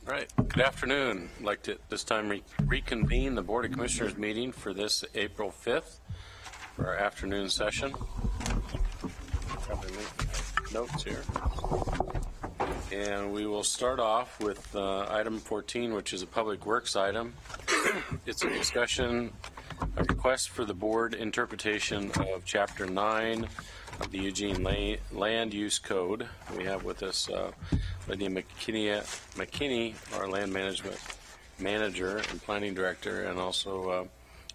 All right, good afternoon. I'd like to this time reconvene the Board of Commissioners meeting for this April 5th for our afternoon session. Probably make notes here. And we will start off with item 14, which is a public works item. It's a discussion, a request for the board interpretation of Chapter 9 of the Eugene Land Use Code. We have with us Lydia McKinney, our land management manager and planning director, and also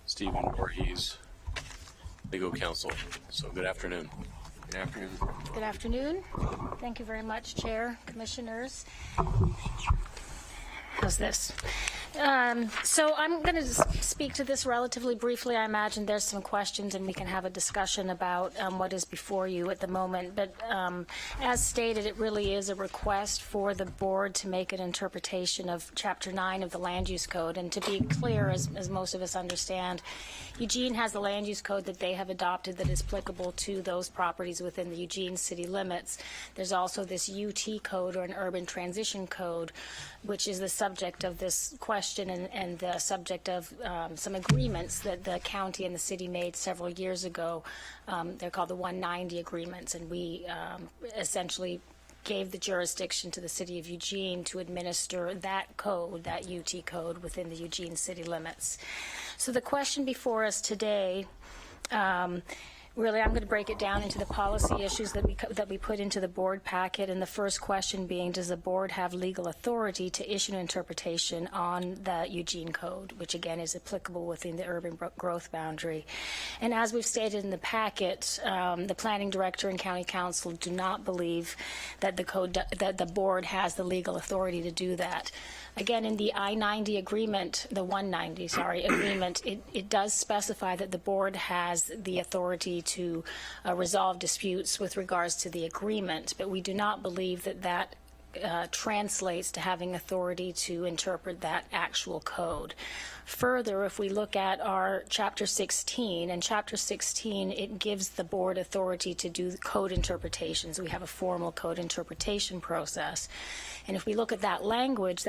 Stephen Voorhees, legal counsel. So good afternoon. Good afternoon. Good afternoon. Thank you very much, Chair, Commissioners. How's this? So I'm going to speak to this relatively briefly. I imagine there's some questions and we can have a discussion about what is before you at the moment. But as stated, it really is a request for the board to make an interpretation of Chapter 9 of the Land Use Code. And to be clear, as most of us understand, Eugene has the land use code that they have adopted that is applicable to those properties within the Eugene city limits. There's also this UT code, or an urban transition code, which is the subject of this question and the subject of some agreements that the county and the city made several years ago. They're called the 190 agreements, and we essentially gave the jurisdiction to the city of Eugene to administer that code, that UT code, within the Eugene city limits. So the question before us today, really, I'm going to break it down into the policy issues that we put into the board packet, and the first question being, does the board have legal authority to issue an interpretation on the Eugene Code, which again is applicable within the urban growth boundary? And as we've stated in the packet, the planning director and county council do not believe that the board has the legal authority to do that. Again, in the I-90 agreement, the 190, agreement, it does specify that the board has the authority to resolve disputes with regards to the agreement, but we do not believe that translates to having authority to interpret that actual code. Further, if we look at our Chapter 16, and Chapter 16, it gives the board authority to do code interpretations. We have a formal code interpretation process. And if we look at that language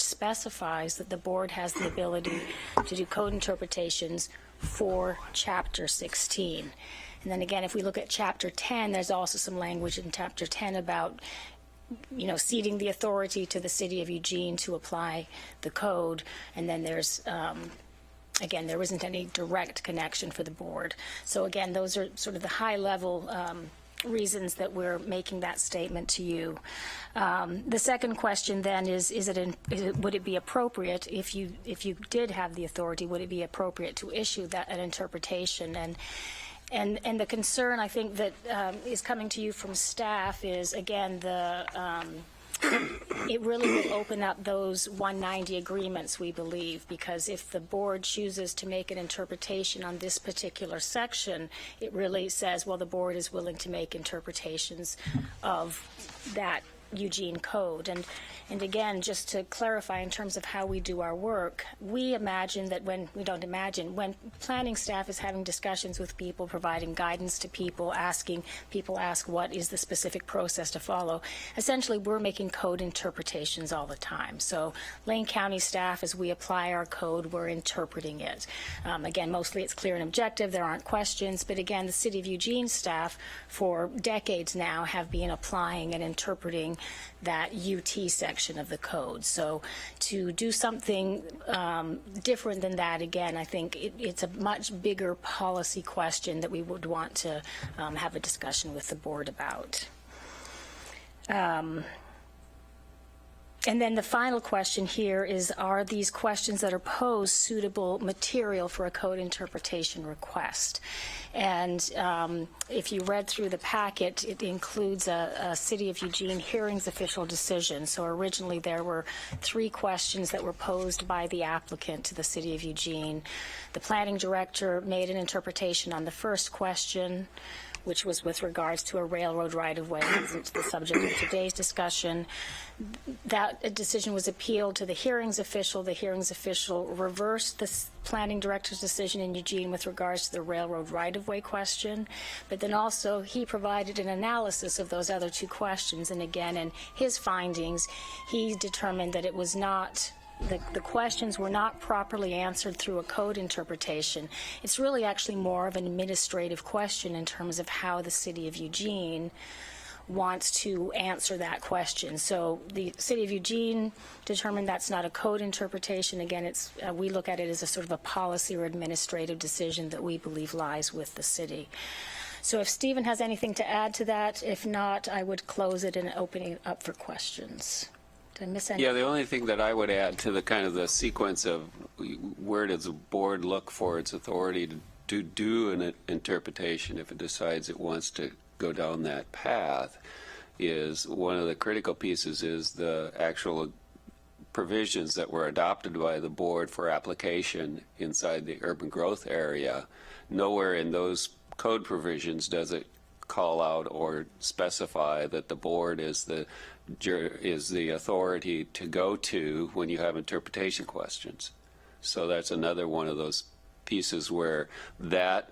specifies that the board has the ability to do code interpretations for Chapter 16. And then again, if we look at Chapter 10, there's also some language in Chapter 10 about ceding the authority to the city of Eugene to apply the code. And then there's, again, there isn't any direct connection for the board. So again, those are sort of the high level reasons that we're making that statement to you. The second question then is would it be appropriate, if you did have the authority, would it be appropriate to issue an interpretation? And the concern, I think, that is coming to you from staff is, again, it really would open up those 190 agreements, we believe, because if the board chooses to make an interpretation on this particular section, it really says, well, the board is willing to make interpretations of that Eugene code. And again, just to clarify in terms of how we do our work, we imagine that when planning staff is having discussions with people, providing guidance to people, people ask what is the specific process to follow, essentially we're making code interpretations all the time. So Lane County staff, as we apply our code, we're interpreting it. Again, mostly it's clear and objective, there aren't questions, but again, the City of Eugene staff for decades now have been applying and interpreting that UT section of the code. So to do something different than that, again, I think it's a much bigger policy question that we would want to have a discussion with the board about. And then the final question here is, are these questions that are posed suitable material for a code interpretation request? And if you read through the packet, it includes a City of Eugene hearings official decision. So originally there were 3 questions that were posed by the applicant to the City of Eugene. The planning director made an interpretation on the first question, which was with regards to a railroad right-of-way, isn't the subject of today's discussion. That decision was appealed to the hearings official. The hearings official reversed the planning director's decision in Eugene with regards to the railroad right-of-way question, but then also he provided an analysis of those other two questions, and again, in his findings, he determined that it was not the questions were not properly answered through a code interpretation. It's really actually more of an administrative question in terms of how the city of Eugene wants to answer that question. So the city of Eugene determined that's not a code interpretation. Again, it's we look at it as a sort of a policy or administrative decision that we believe lies with the city. So if Stephen has anything to add to that, if not, I would close it and open it up for questions. Did I miss anything? Yeah, the only thing that I would add to the kind of the sequence of where does the board look for its authority to do an interpretation if it decides it wants to go down that path is one of the critical pieces is the actual provisions that were adopted by the board for application inside the urban growth area. Nowhere in those code provisions does it call out or specify that the board is the authority to go to when you have interpretation questions. So that's another one of those pieces where that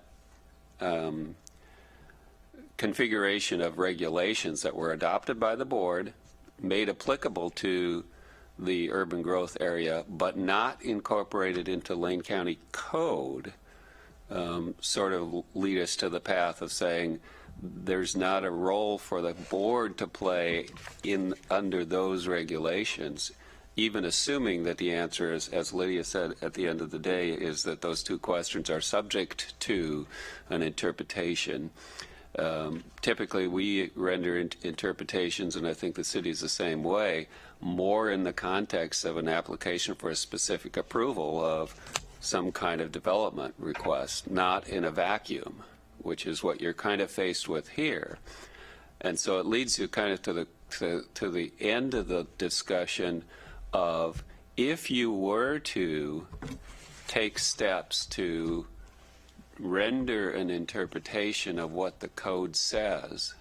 configuration of regulations that were adopted by the board, made applicable to the urban growth area, but not incorporated into Lane County Code, sort of lead us to the path of saying there's not a role for the board to play under those regulations, even assuming that the answer is, as Lydia said at the end of the day, is that those two questions are subject to an interpretation. Typically, we render interpretations, and I think the city is the same way, more in the context of an application for a specific approval of some kind of development request, not in a vacuum, which is what you're kind of faced with here. And so it leads you kind of to the end of the discussion of if you were to take steps to render an interpretation of what the code says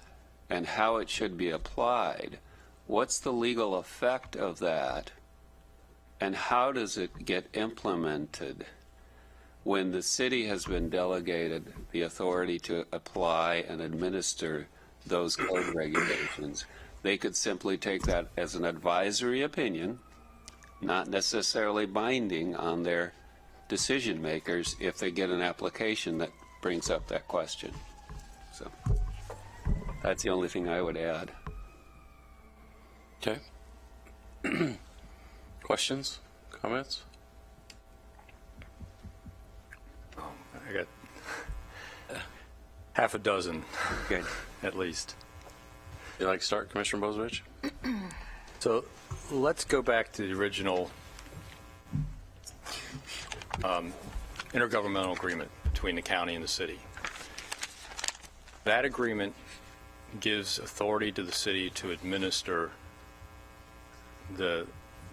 and how it should be applied, what's the legal effect of that, and how does it get implemented when the city has been delegated the authority to apply and administer those code regulations? They could simply take that as an advisory opinion, not necessarily binding on their decision makers if they get an application that brings up that question. So that's the only thing I would add. Okay. Questions? Comments? I got half a dozen, Good. at least. You like to start, Commissioner Bozovich? So let's go back to the original intergovernmental agreement between the county and the city. That agreement gives authority to the city to administer the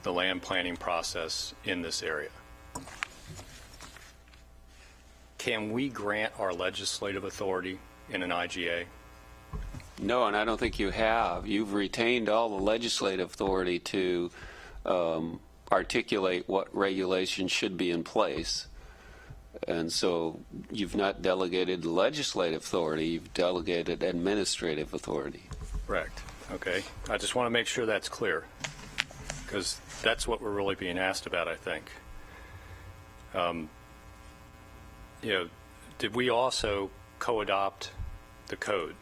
land planning process in this area. Can we grant our legislative authority in an IGA? No, and I don't think you have. You've retained all the legislative authority to articulate what regulations should be in place. And so you've not delegated legislative authority, you've delegated administrative authority. Correct. Okay. I just want to make sure that's clear, because that's what we're really being asked about, I think. Did we also co-adopt the code?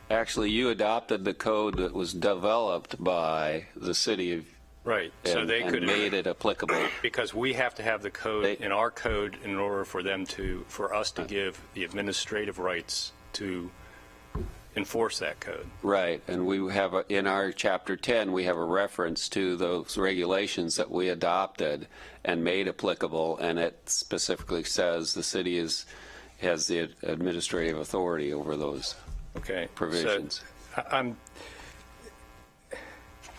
Actually, you adopted the code that was developed by the city of, Right. So and, they and could made it applicable. because we have to have the code in our code in order for us to give the administrative rights to enforce that code. Right, and we have in our chapter 10 we have a reference to those regulations that we adopted and made applicable, and it specifically says the city has the administrative authority over those provisions. So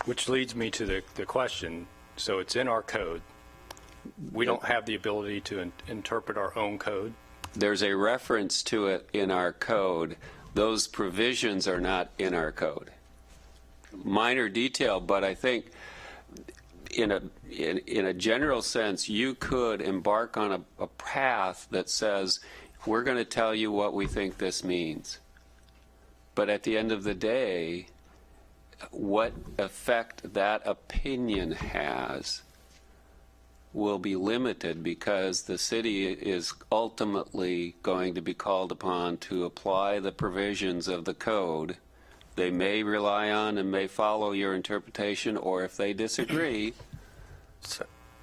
which leads me to the question. So it's in our code. We don't have the ability to interpret our own code. there's a reference to it in our code. Those provisions are not in our code. Minor detail, but I think in a general sense, you could embark on a path that says, we're going to tell you what we think this means. But at the end of the day, what effect that opinion has will be limited, because the city is ultimately going to be called upon to apply the provisions of the code. They may rely on and may follow your interpretation, or if they disagree,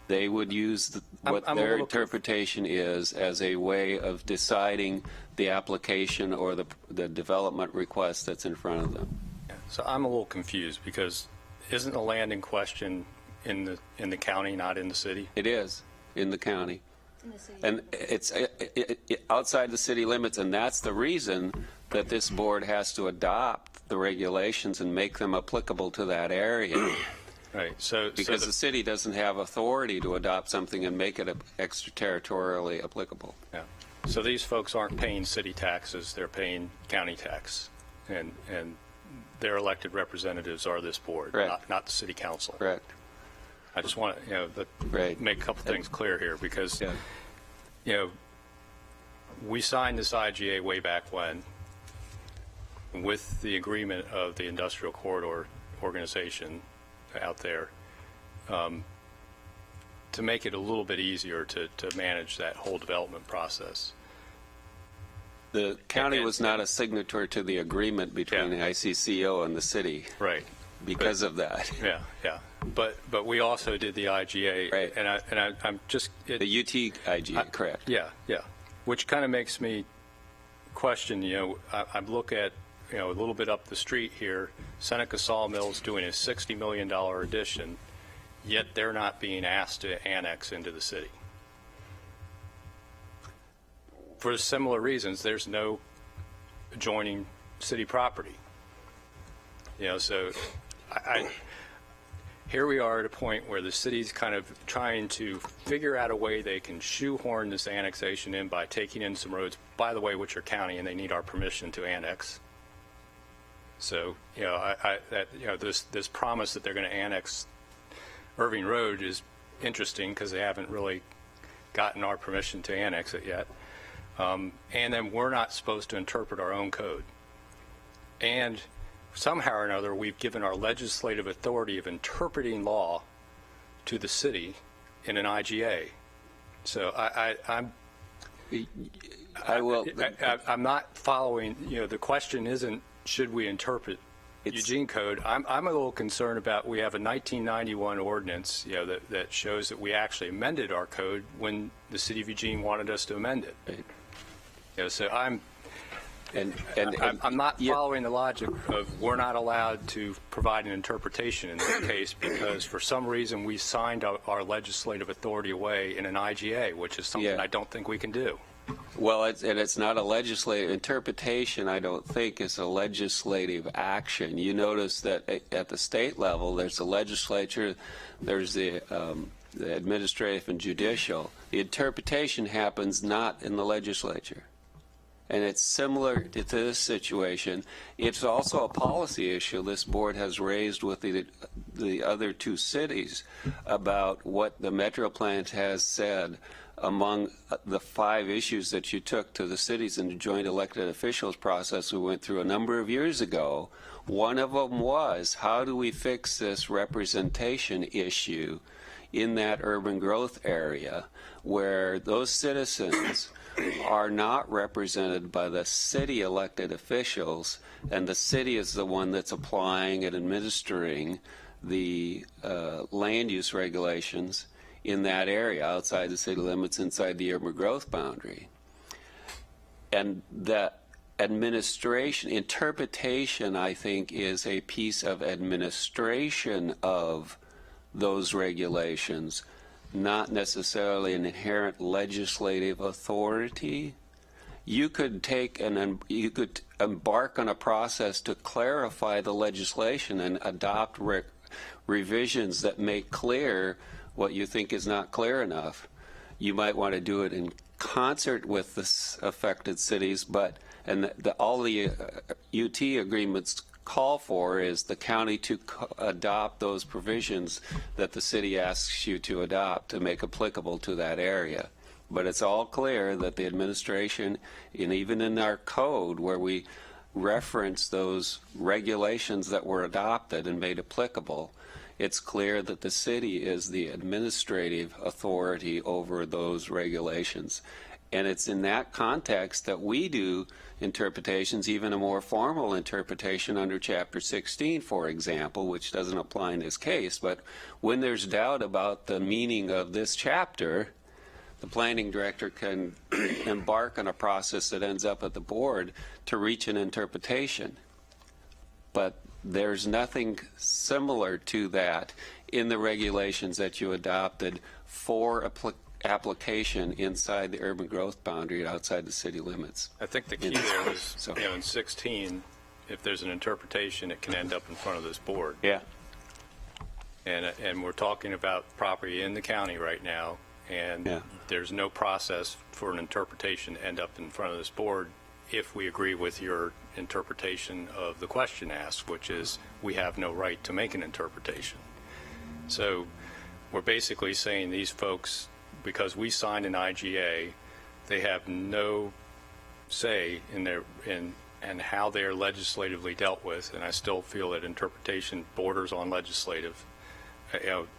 they would use what I'm a their little interpretation is as a way of deciding the application or the development request that's in front of them. So I'm a little confused, because isn't the land in question in the county, not in the city? It is in the county. And it's outside the city limits, and that's the reason that this board has to adopt the regulations and make them applicable to that area. Right. So Because the city doesn't have authority to adopt something and make it extraterritorially applicable. yeah. So these folks aren't paying city taxes; they're paying county tax, and their elected representatives are this board, Correct. not the city council. Correct. I just want to, Right. make a couple things clear here, because, Yeah. we signed this IGA way back when with the agreement of the industrial corridor organization out there, to make it a little bit easier to manage that whole development process. The county was not a signatory to the agreement between the ICCO and the city Right. because of that. Yeah, yeah. But we also did the IGA, Right. and I'm just The UTIG, correct. Yeah, yeah. Which kind of makes me question, I look at, a little bit up the street here, Seneca Sawmill's doing a $60 million addition, yet they're not being asked to annex into the city. For similar reasons, there's no adjoining city property. So here we are at a point where the city's kind of trying to figure out a way they can shoehorn this annexation in by taking in some roads, by the way, which are county, and they need our permission to annex. So, this promise that they're going to annex Irving Road is interesting, because they haven't really gotten our permission to annex it yet. And then we're not supposed to interpret our own code. And somehow or another, we've given our legislative authority of interpreting law to the city in an IGA. So I'm not following. The question isn't should we interpret Eugene code. I'm a little concerned about, we have a 1991 ordinance, that shows that we actually amended our code when the city of Eugene wanted us to amend it. Right. So I'm not yeah. following the logic of we're not allowed to provide an interpretation in this case, because for some reason we signed our legislative authority away in an IGA, which is something I don't think we can do. Well, it's not a legislative interpretation. I don't think is a legislative action. You notice that at the state level, there's the legislature, there's the administrative and judicial. The interpretation happens not in the legislature. And it's similar to this situation. It's also a policy issue this board has raised with the other two cities about what the Metro Plan has said. Among the 5 issues that you took to the cities in the joint elected officials process we went through a number of years ago, one of them was, how do we fix this representation issue in that urban growth area where those citizens are not represented by the city elected officials, and the city is the one that's applying and administering the land use regulations in that area outside the city limits, inside the urban growth boundary. And that interpretation, I think, is a piece of administration of those regulations, not necessarily an inherent legislative authority. You could you could embark on a process to clarify the legislation and adopt revisions that make clear what you think is not clear enough. You might want to do it in concert with the affected cities, and all the UT agreements call for is the county to adopt those provisions that the city asks you to adopt to make applicable to that area. But it's all clear that the administration, and even in our code where we reference those regulations that were adopted and made applicable, it's clear that the city is the administrative authority over those regulations. And it's in that context that we do interpretations, even a more formal interpretation under Chapter 16, for example, which doesn't apply in this case. But when there's doubt about the meaning of this chapter, the planning director can embark on a process that ends up at the board to reach an interpretation. But there's nothing similar to that in the regulations that you adopted for application inside the urban growth boundary outside the city limits. I think the key there was, So- in 16, if there's an interpretation, it can end up in front of this board. Yeah. And we're talking about property in the county right now, and Yeah. there's no process for an interpretation to end up in front of this board if we agree with your interpretation of the question asked, which is we have no right to make an interpretation. So we're basically saying these folks, because we signed an IGA, they have no say in and how they're legislatively dealt with, and I still feel that interpretation borders on legislative.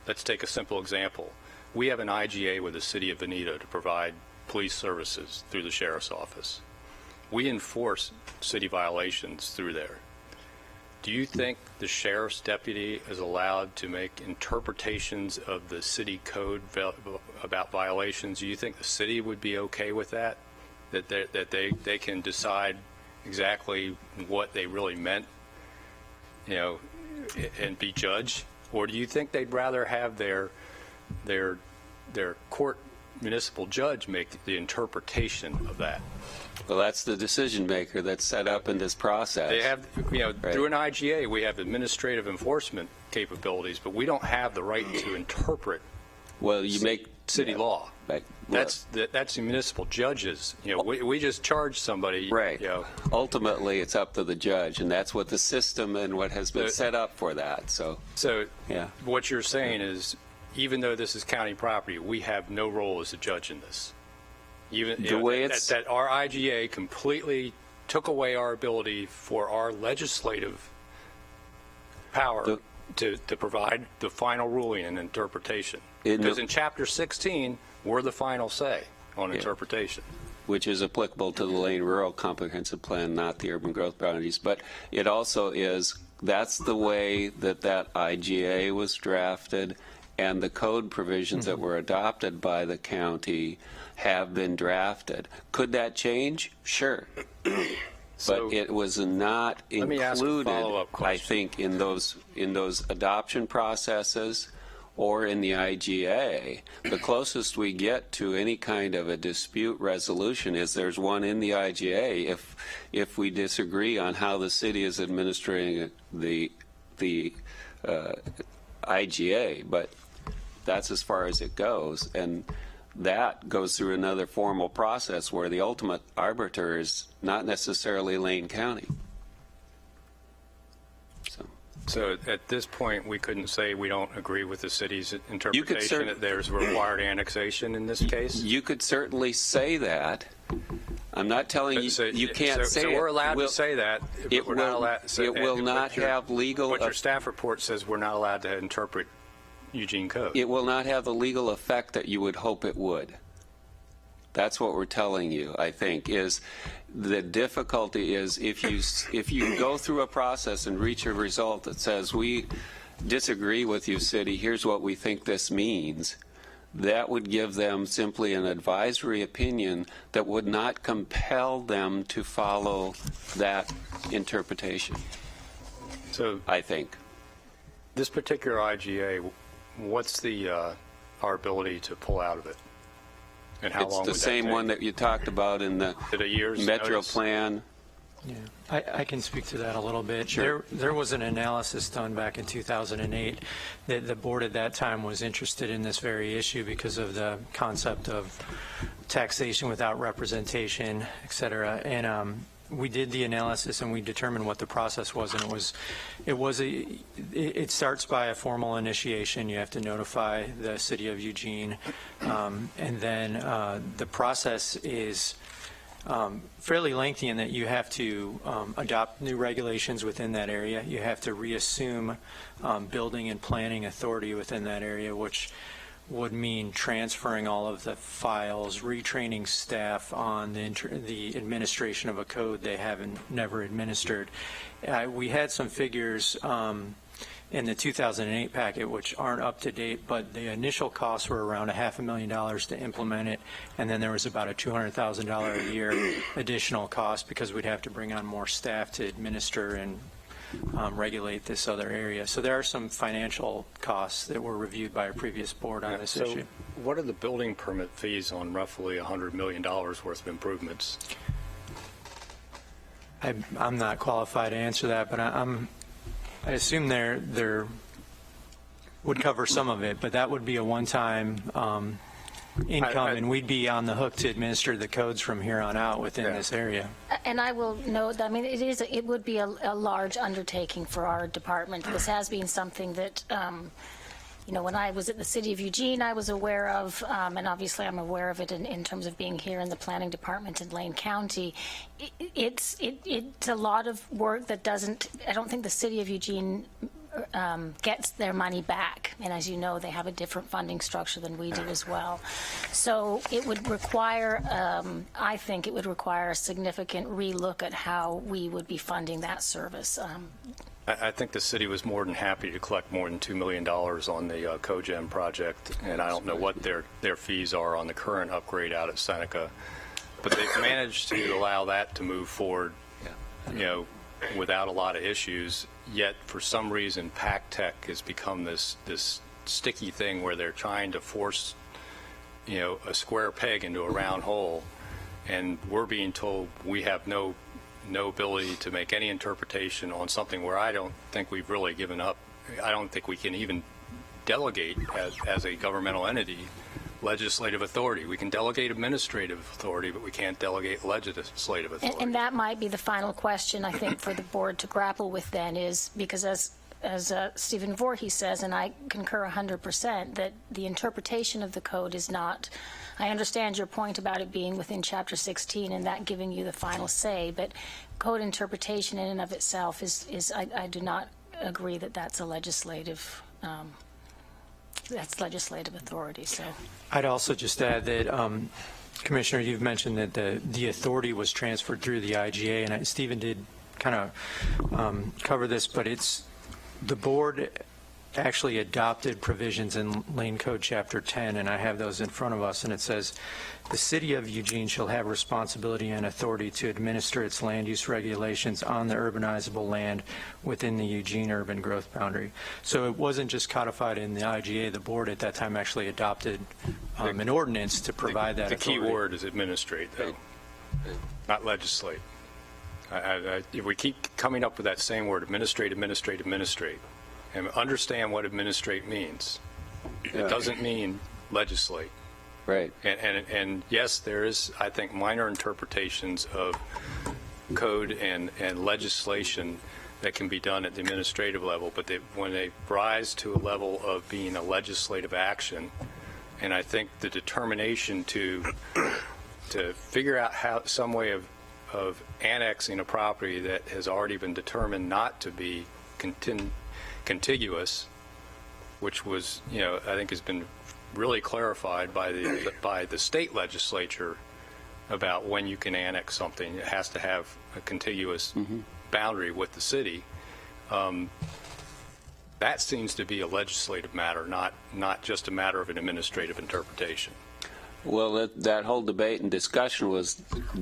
Let's take a simple example. We have an IGA with the city of Veneta to provide police services through the sheriff's office. We enforce city violations through there. Do you think the sheriff's deputy is allowed to make interpretations of the city code about violations? Do you think the city would be okay with that? That they can decide exactly what they really meant, and be judged? Or do you think they'd rather have their court municipal judge make the interpretation of that? Well, that's the decision maker that's set up in this process. They have, Right. through an IGA, we have administrative enforcement capabilities, but we don't have the right to interpret Well, you make city law. Right. That's the municipal judges. We just charge somebody. Right. Ultimately, it's up to the judge, and that's what the system and what has been set up for that. So, So Yeah. what you're saying is, even though this is county property, we have no role as a judge in this. Even The way it's- that our IGA completely took away our ability for our legislative power to provide the final ruling and interpretation. Because in Chapter 16, we're the final say on interpretation. which is applicable to the Lane Rural Comprehensive Plan, not the urban growth boundaries. But it also is, that's the way that IGA was drafted, and the code provisions that were adopted by the county have been drafted. Could that change? Sure. So- But it was not Let me ask a included, follow-up I question. think, in those adoption processes or in the IGA. The closest we get to any kind of a dispute resolution is there's one in the IGA if we disagree on how the city is administering the IGA, but that's as far as it goes. And that goes through another formal process where the ultimate arbiter is not necessarily Lane County. So at this point, we couldn't say we don't agree with the city's interpretation that there's required annexation in this case? You could certainly say that. I'm not telling you, you can't say it. So we're allowed We'll- to say that, but It we're not will, allowed. so- it will and not what your- have legal, What your staff report says, we're not allowed to interpret Eugene code. it will not have the legal effect that you would hope it would. That's what we're telling you, I think, is the difficulty is if you go through a process and reach a result that says we disagree with you, city, here's what we think this means, that would give them simply an advisory opinion that would not compel them to follow that interpretation, So I think. this particular IGA, what's our ability to pull out of it? And how It's long the would that same take? one that you talked about in the Is it a year's Metro notice? Plan. Yeah, I can speak to that a little bit. Sure. There was an analysis done back in 2008 that the board at that time was interested in this very issue because of the concept of taxation without representation, et cetera. And we did the analysis and we determined what the process was, and it starts by a formal initiation. You have to notify the city of Eugene, and then the process is fairly lengthy in that you have to adopt new regulations within that area. You have to reassume building and planning authority within that area, which would mean transferring all of the files, retraining staff on the administration of a code they haven't never administered. We had some figures in the 2008 packet, which aren't up to date, but the initial costs were around $500,000 to implement it, and then there was about a $200,000 a year additional cost because we'd have to bring on more staff to administer and regulate this other area. So there are some financial costs that were reviewed by a previous board on this issue. What are the building permit fees on roughly $100 million worth of improvements? I'm not qualified to answer that, but I assume there would cover some of it, but that would be a one-time income, and we'd be on the hook to administer the codes from here on out within this area. And I will note, I mean, it would be a large undertaking for our department. This has been something that, when I was at the City of Eugene, I was aware of, and obviously I'm aware of it in terms of being here in the planning department in Lane County. It's a lot of work that I don't think the City of Eugene gets their money back. And as you know, they have a different funding structure than we do as well. So it would require, I think it would require a significant relook at how we would be funding that service. I think the city was more than happy to collect more than $2 million on the Cogen project, and I don't know what their fees are on the current upgrade out at Seneca, but they've managed to allow that to move forward, without a lot of issues. Yet for some reason, PacTech has become this sticky thing where they're trying to force, a square peg into a round hole, and we're being told we have no ability to make any interpretation on something where I don't think we've really given up. I don't think we can even delegate as a governmental entity legislative authority. We can delegate administrative authority, but we can't delegate legislative authority. And that might be the final question, I think, for the board to grapple with then is, because as Stephen Voorhees says, and I concur 100%, that the interpretation of the code is not, I understand your point about it being within Chapter 16 and that giving you the final say, but code interpretation in and of itself I do not agree that that's a legislative authority. So I'd also just add that, Commissioner, you've mentioned that the authority was transferred through the IGA, and Stephen did kind of cover this, but the board actually adopted provisions in Lane Code Chapter 10, and I have those in front of us, and it says, the City of Eugene shall have responsibility and authority to administer its land use regulations on the urbanizable land within the Eugene urban growth boundary. So it wasn't just codified in the IGA. The board at that time actually adopted an ordinance to provide that authority. The key word is administrate, though, not legislate. If we keep coming up with that same word, administrate, and understand what administrate means. It doesn't mean legislate. Right. And yes, there is, I think, minor interpretations of code and legislation that can be done at the administrative level, but when they rise to a level of being a legislative action, and I think the determination to figure out some way of annexing a property that has already been determined not to be contiguous, which was, I think has been really clarified by the state legislature about when you can annex something. It has to have a contiguous boundary with the city. That seems to be a legislative matter, not just a matter of an administrative interpretation. Well, that whole debate and discussion was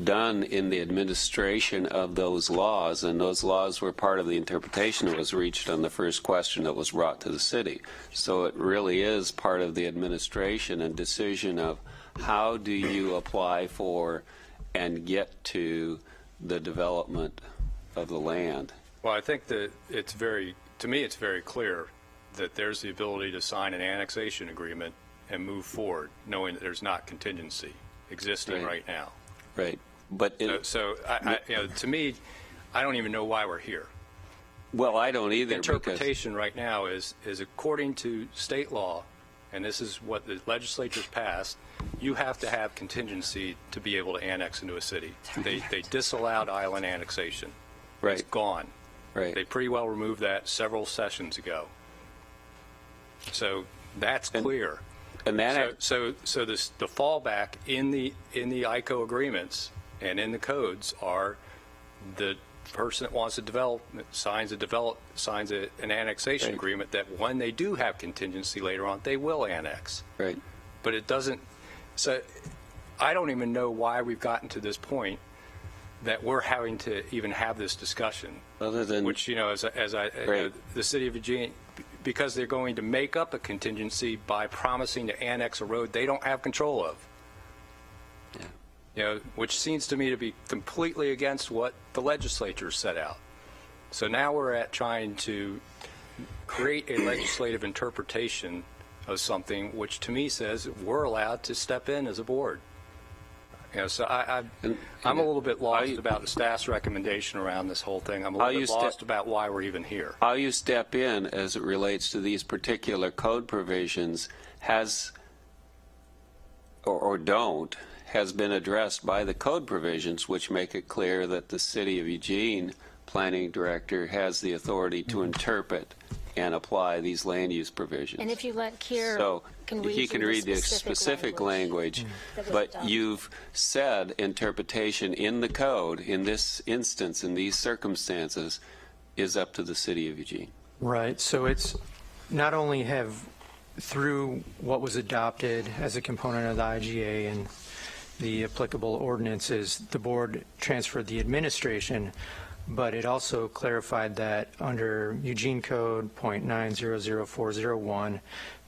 done in the administration of those laws, and those laws were part of the interpretation that was reached on the first question that was brought to the city. So it really is part of the administration and decision of how do you apply for and get to the development of the land. Well, I think that to me, it's very clear that there's the ability to sign an annexation agreement and move forward, knowing that there's not contingency existing right now. Right. But To me, I don't even know why we're here. well, I don't The either. interpretation right now is according to state law, and this is what the legislature's passed, you have to have contingency to be able to annex into a city. They disallowed island annexation. Right. It's gone. Right. They pretty well removed that several sessions ago. So that's clear. And that So the fallback in the ICO agreements and in the codes are the person that wants to develop signs an annexation Right. agreement that when they do have contingency later on, they will annex. right. But it doesn't. So I don't even know why we've gotten to this point that we're having to even have this discussion. Other than Which, Right. the city of Eugene, because they're going to make up a contingency by promising to annex a road they don't have control of. Which seems to me to be completely against what the legislature set out. So now we're at trying to create a legislative interpretation of something which to me says we're allowed to step in as a board. So I'm a little bit lost about the staff's recommendation around this whole thing. I'm a little bit lost about why we're even here. how you step in as it relates to these particular code provisions has or don't has been addressed by the code provisions, which make it clear that the City of Eugene planning director has the authority to interpret and apply these land use provisions. And if you let Keir So can read he can through read the specific language, that was but adopted. you've said interpretation in the code, in this instance, in these circumstances, is up to the City of Eugene. Right, so it's not only have, through what was adopted as a component of the IGA and the applicable ordinances, the board transferred the administration, but it also clarified that under Eugene Code .900401,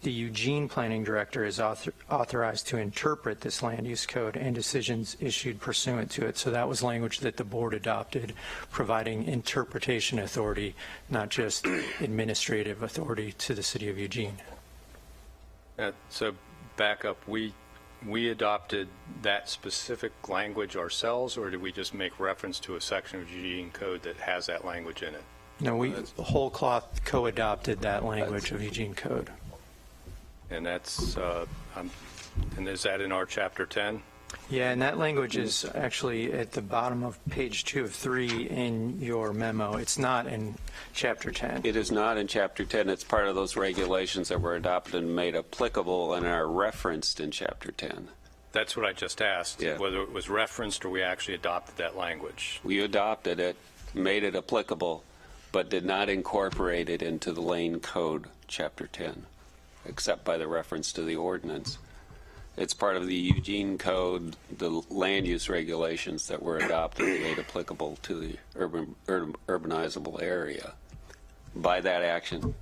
the Eugene Planning Director is authorized to interpret this land use code and decisions issued pursuant to it. So that was language that the board adopted, providing interpretation authority, not just administrative authority to the City of Eugene. So back up, we adopted that specific language ourselves, or did we just make reference to a section of Eugene Code that has that language in it? No, we whole cloth co-adopted that language of Eugene Code. And that's, and is that in our Chapter 10? Yeah, and that language is actually at the bottom of page 2 of 3 in your memo. It's not in Chapter 10. It is not in Chapter 10. It's part of those regulations that were adopted and made applicable and are referenced in Chapter 10. That's what I just asked, Yeah. whether it was referenced or we actually adopted that language. We adopted it, made it applicable, but did not incorporate it into the Lane Code, Chapter 10, except by the reference to the ordinance. It's part of the Eugene Code, the land use regulations that were adopted and made applicable to the urbanizable area by that action.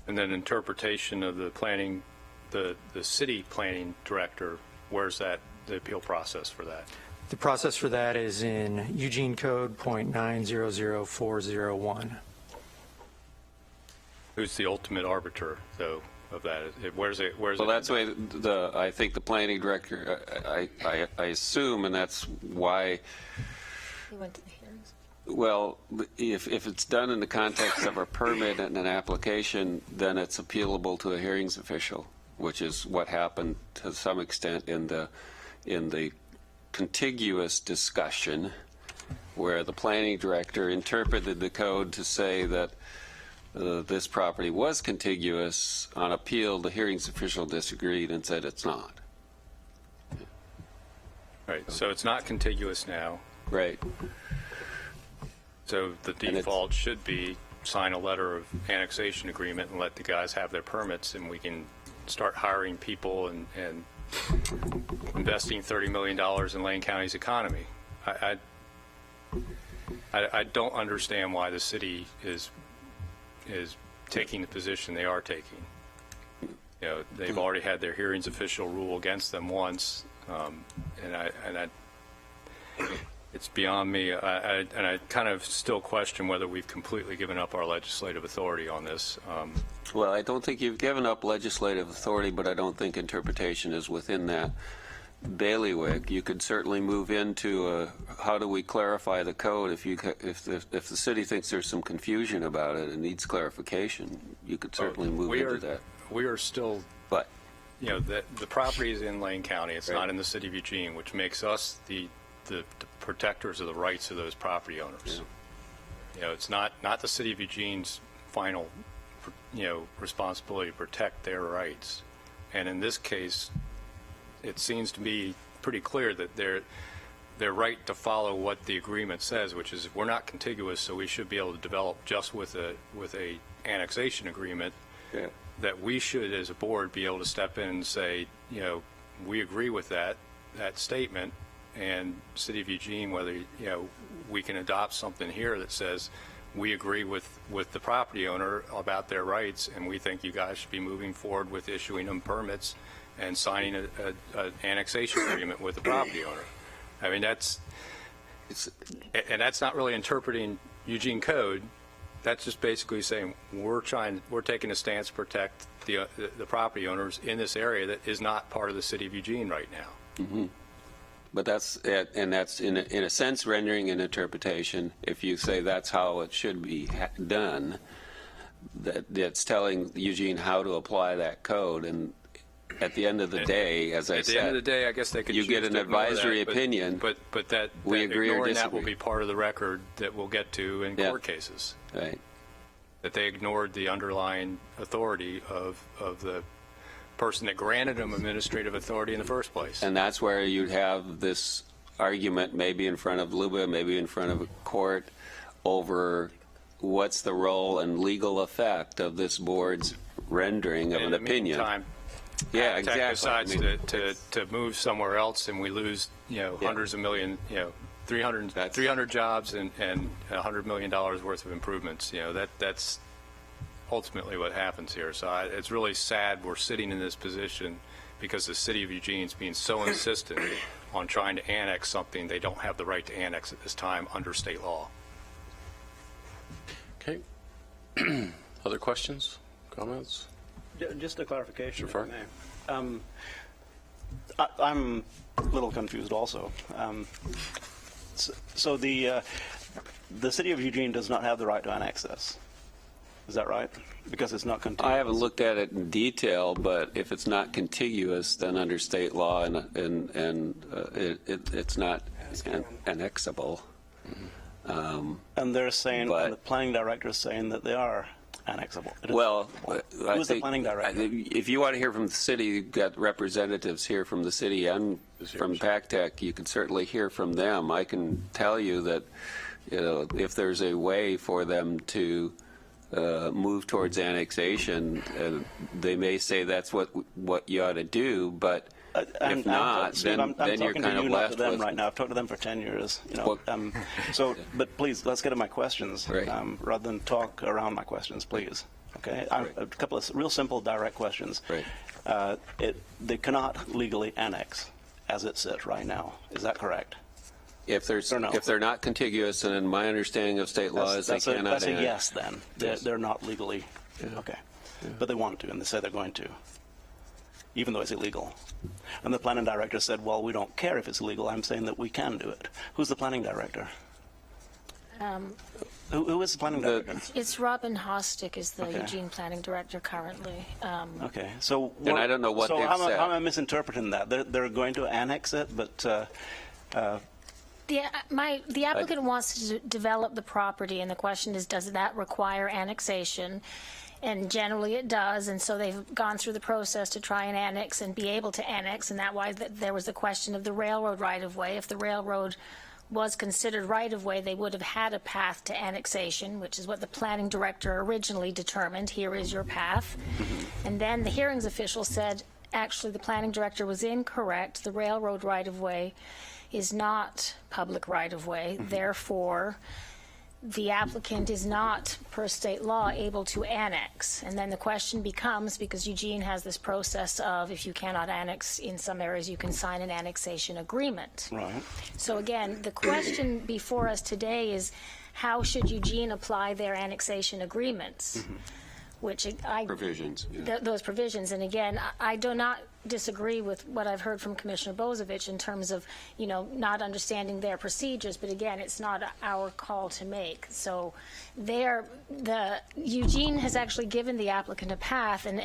And then interpretation of the planning, the city planning director, where's that, the appeal process for that? The process for that is in Eugene Code .900401. Who's the ultimate arbiter, though, of that? Where's it? Well, that's why I think the planning director, I assume, and that's why, You went to the hearings. well, if it's done in the context of a permit and an application, then it's appealable to a hearings official, which is what happened to some extent in the contiguous discussion where the planning director interpreted the code to say that this property was contiguous. On appeal, the hearings official disagreed and said it's not. Right, so it's not contiguous now. Right. So the it's- default should be sign a letter of annexation agreement and let the guys have their permits, and we can start hiring people and investing $30 million in Lane County's economy. I don't understand why the city is taking the position they are taking. They've already had their hearings official rule against them once, and It's beyond me, and I kind of still question whether we've completely given up our legislative authority on this. Well, I don't think you've given up legislative authority, but I don't think interpretation is within that bailiwick. You could certainly move into how do we clarify the code if the city thinks there's some confusion about it and needs clarification. You could certainly move into that. We are still, But you know, the property is in Lane County. It's not in the city of Eugene, which makes us the protectors of the rights of those property owners. You know, it's not the city of Eugene's final, responsibility to protect their rights. And in this case, it seems to be pretty clear that their right to follow what the agreement says, which is we're not contiguous, so we should be able to develop just with a annexation agreement. yeah. That we should, as a board, be able to step in and say, we agree with that statement, and City of Eugene, whether, we can adopt something here that says, we agree with the property owner about their rights, and we think you guys should be moving forward with issuing them permits and signing an annexation agreement with the property owner. I mean, that's not really interpreting Eugene code. That's just basically saying we're taking a stance to protect the property owners in this area that is not part of the city of Eugene right now. Mm-hmm. But that's in a sense rendering an interpretation. If you say that's how it should be done, that's telling Eugene how to apply that code. And at the end of the day, as I said, at the end of the day, I guess they could you choose get an to ignore advisory that, opinion. But that we agree or ignoring that will disagree. be part of the record that we'll get to in Yeah. court cases. Right. That they ignored the underlying authority of the person that granted them administrative authority in the first place. And that's where you'd have this argument, maybe in front of LUBA, maybe in front of a court, over what's the role and legal effect of this board's rendering of in an the opinion. meantime, Yeah, Tech exactly. decides I mean, to move somewhere else, and we lose, hundreds of million, 300 jobs and $100 million worth of improvements. That's ultimately what happens here. So it's really sad we're sitting in this position because the city of Eugene's being so insistent on trying to annex something they don't have the right to annex at this time under state law. Okay. Other questions, comments? Just a clarification, Sure. if I may. I'm a little confused also. So the city of Eugene does not have the right to annex this. Is that right? Because it's not contiguous. I haven't looked at it in detail, but if it's not contiguous, then under state law it's not annexable. And they're saying, But- and the planning director is saying that they are annexable. It is Well, annexable. I Who's the think- planning director? If you want to hear from the city, you've got representatives here from the city and from PacTech. You can certainly hear from them. I can tell you that, if there's a way for them to move towards annexation, they may say that's what you ought to do, but if not, Steve, then you're talking kind to of you, not left to them with. right now. I've talked to them for 10 years. Well- But please, let's get to my questions Right. rather than talk around my questions, please. Okay, Right. A couple of real simple, direct questions. Right. They cannot legally annex as it sits right now. Is that correct? If Or no? they're not contiguous, and in my understanding of state law is they That's a cannot annex. yes then. Yes. They're not legally, okay. But they want to, and they say they're going to, even though it's illegal. And the planning director said, well, we don't care if it's illegal. I'm saying that we can do it. Who's the planning director? Who is the planning director? It's Robin Hostick is the Okay. Eugene Planning Director currently. Okay, so. And I don't know what so they've how said. am I misinterpreting that? They're going to annex it, but The applicant wants to develop the property, and the question is, does that require annexation? And generally it does, and so they've gone through the process to try and annex and be able to annex, and that's why there was the question of the railroad right-of-way. If the railroad was considered right-of-way, they would have had a path to annexation, which is what the planning director originally determined. Here is your path. And then the hearings official said, actually, the planning director was incorrect. The railroad right-of-way is not public right-of-way. Therefore, the applicant is not, per state law, able to annex. And then the question becomes, because Eugene has this process of if you cannot annex in some areas, you can sign an annexation agreement. Right. So again, the question before us today is, how should Eugene apply their annexation agreements? Which Provisions. Yeah. those provisions. And again, I do not disagree with what I've heard from Commissioner Bozovich in terms of, not understanding their procedures, but again, it's not our call to make. So Eugene has actually given the applicant a path and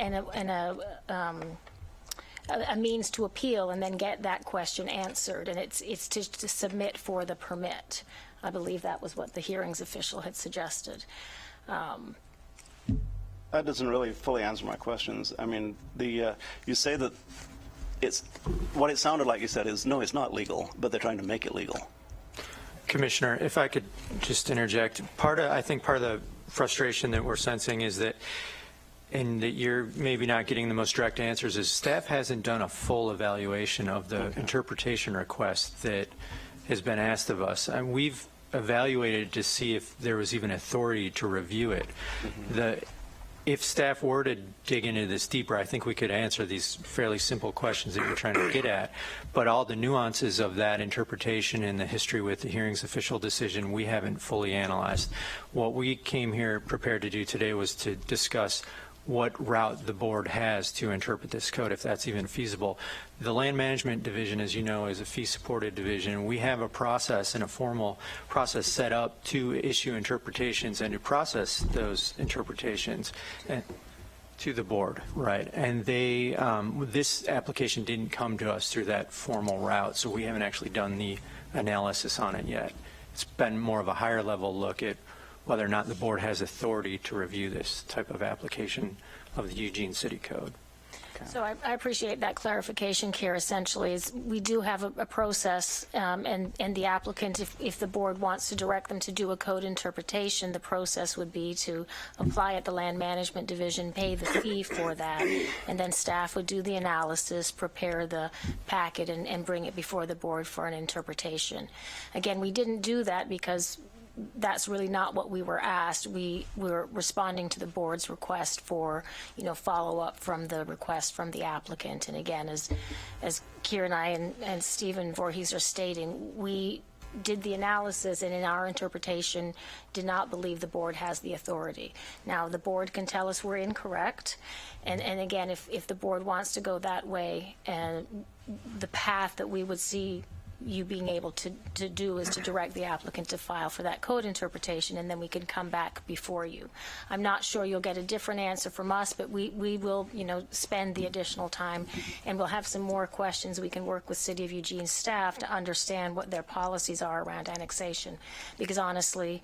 a means to appeal and then get that question answered, and it's to submit for the permit. I believe that was what the hearings official had suggested. That doesn't really fully answer my questions. I mean, you say that what it sounded like you said is, no, it's not legal, but they're trying to make it legal. Commissioner, if I could just interject, I think part of the frustration that we're sensing is that, and that you're maybe not getting the most direct answers, is staff hasn't done a full evaluation of the interpretation request that has been asked of us. And we've evaluated to see if there was even authority to review it. If staff were to dig into this deeper, I think we could answer these fairly simple questions that you're trying to get at. But all the nuances of that interpretation and the history with the hearings official decision, we haven't fully analyzed. What we came here prepared to do today was to discuss what route the board has to interpret this code, if that's even feasible. The Land Management Division, as you know, is a fee-supported division. We have a process and a formal process set up to issue interpretations and to process those interpretations to the board, right? And this application didn't come to us through that formal route, so we haven't actually done the analysis on it yet. It's been more of a higher level look at whether or not the board has authority to review this type of application of the Eugene City Code. So I appreciate that clarification, Keir. Essentially, is we do have a process, and the applicant, if the board wants to direct them to do a code interpretation, the process would be to apply at the Land Management Division, pay the fee for that, and then staff would do the analysis, prepare the packet, and bring it before the board for an interpretation. Again, we didn't do that because that's really not what we were asked. We were responding to the board's request for, follow-up from the request from the applicant. And again, as Keir and I and Stephen Voorhees are stating, we did the analysis and in our interpretation did not believe the board has the authority. Now, the board can tell us we're incorrect. And again, if the board wants to go that way, and the path that we would see you being able to do is to direct the applicant to file for that code interpretation, and then we can come back before you. I'm not sure you'll get a different answer from us, but we will, spend the additional time, and we'll have some more questions. We can work with City of Eugene staff to understand what their policies are around annexation, because honestly,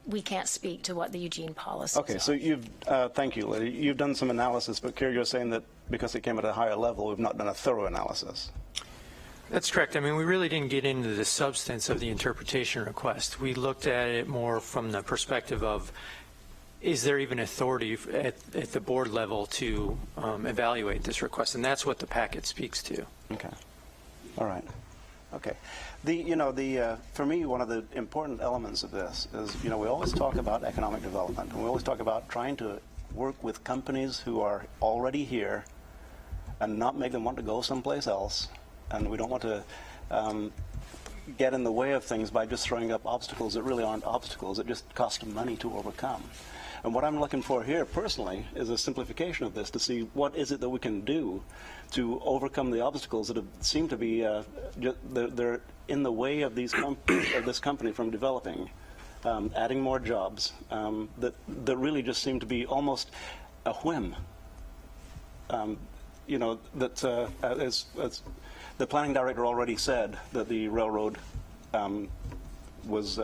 we can't speak to what the Eugene policies Okay, are. so thank you, Lydia. You've done some analysis, but Keir, you're saying that because it came at a higher level, we've not done a thorough analysis. That's correct. I mean, we really didn't get into the substance of the interpretation request. We looked at it more from the perspective of, is there even authority at the board level to evaluate this request? And that's what the packet speaks to. Okay. All right. Okay. For me, one of the important elements of this is, we always talk about economic development, and we always talk about trying to work with companies who are already here and not make them want to go someplace else. And we don't want to get in the way of things by just throwing up obstacles that really aren't obstacles. It just costs them money to overcome. And what I'm looking for here personally is a simplification of this to see what is it that we can do to overcome the obstacles that seem to be they're in the way of this company from developing, adding more jobs that really just seem to be almost a whim. As the planning director already said that the railroad was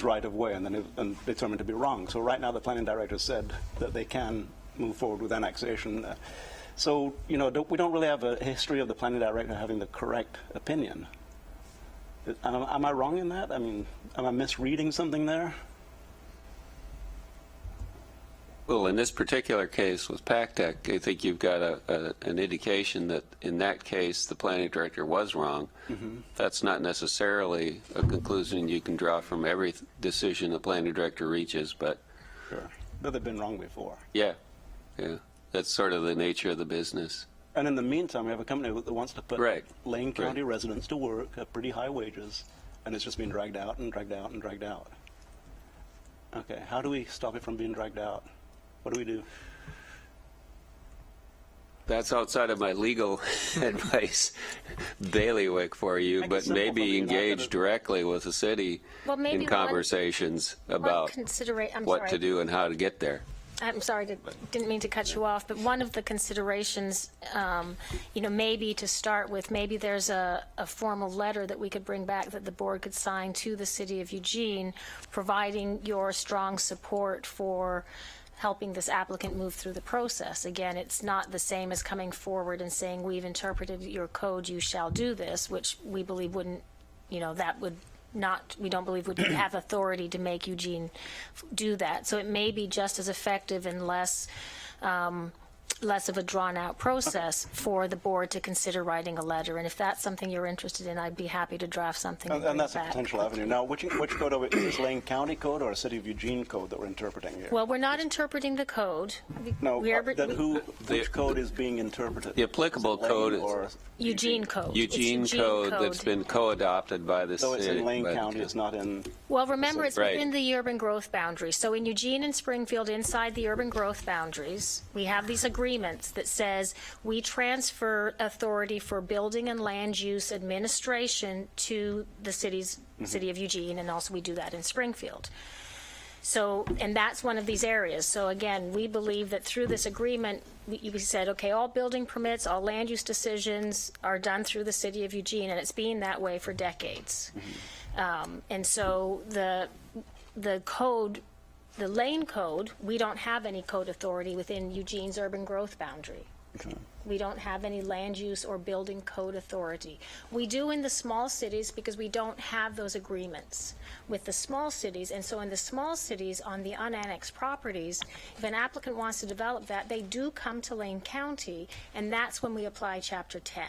right of way, and then determined to be wrong. So right now the planning director said that they can move forward with annexation. So we don't really have a history of the planning director having the correct opinion. Am I wrong in that? I mean, am I misreading something there? Well, in this particular case with PacTech, I think you've got an indication that in that case, the planning director was wrong. That's not necessarily a conclusion you can draw from every decision the planning director reaches, but Sure. But they've been wrong before. yeah, that's sort of the nature of the business. And in the meantime, we have a company that wants to put Right. Lane County residents to work at pretty high wages, and it's just being dragged out and dragged out and dragged out. Okay, how do we stop it from being dragged out? What do we do? That's outside of my legal advice bailiwick for you, I but guess maybe simple, but you're not engage gonna- directly with the city Well, maybe in one- conversations about I'm what sorry. to do and how to get there. I'm sorry, didn't mean to cut you off, but one of the considerations, maybe to start with, maybe there's a formal letter that we could bring back that the board could sign to the city of Eugene, providing your strong support for helping this applicant move through the process. Again, it's not the same as coming forward and saying, we've interpreted your code, you shall do this, which we believe wouldn't, that would not, we don't believe would have authority to make Eugene do that. So it may be just as effective and less of a drawn-out process for the board to consider writing a letter. And if that's something you're interested in, I'd be happy to draft something. And that's a back. potential avenue. Now, which code are we, is this Lane County code or a City of Eugene code that we're interpreting here? Well, we're not interpreting the code. No, We are- which code is being interpreted? The applicable Is it Lane code is- or Eugene code. It's Eugene code that's been co-adopted by the So city. it's in Lane by the County, it's not in, Well, remember, it's Right. within the urban growth boundary. So in Eugene and Springfield, inside the urban growth boundaries, we have these agreements that says we transfer authority for building and land use administration to the city of Eugene, and also we do that in Springfield. So, and that's one of these areas. So again, we believe that through this agreement, we said, okay, all building permits, all land use decisions are done through the city of Eugene, and it's been that way for decades. And so the code, the lane code, we don't have any code authority within Eugene's urban growth boundary. We don't have any land use or building code authority. We do in the small cities because we don't have those agreements with the small cities. And so in the small cities, on the unannexed properties, if an applicant wants to develop that, they do come to Lane County, and that's when we apply Chapter 10.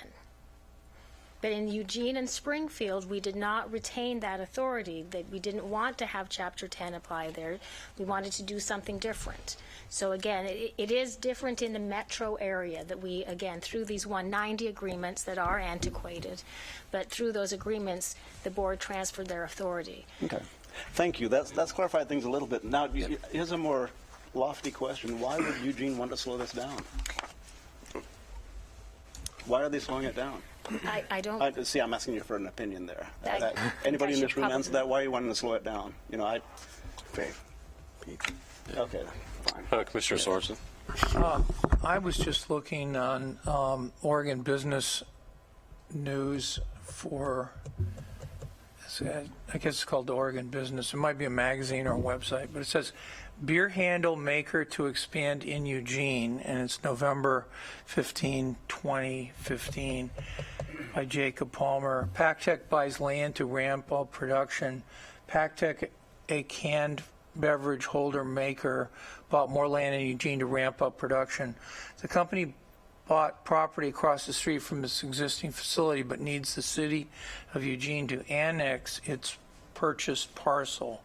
But in Eugene and Springfield, we did not retain that authority. That we didn't want to have Chapter 10 apply there. We wanted to do something different. So again, it is different in the metro area that we, again, through these 190 agreements that are antiquated, but through those agreements, the board transferred their authority. okay. Thank you. That's clarified things a little bit. Now, here's a more lofty question. Why would Eugene want to slow this down? Why are they slowing it down? I don't. See, I'm asking you for an opinion there. I Anybody in should this room answer probably- that? Why are you wanting to slow it down? Okay, fine. Commissioner Sorensen? I was just looking on Oregon Business News for, I guess it's called the Oregon Business. It might be a magazine or a website, but it says beer handle maker to expand in Eugene, and it's November 15, 2015, by Jacob Palmer. PacTech buys land to ramp up production. PacTech, a canned beverage holder maker, bought more land in Eugene to ramp up production. The company bought property across the street from its existing facility, but needs the city of Eugene to annex its purchased parcel.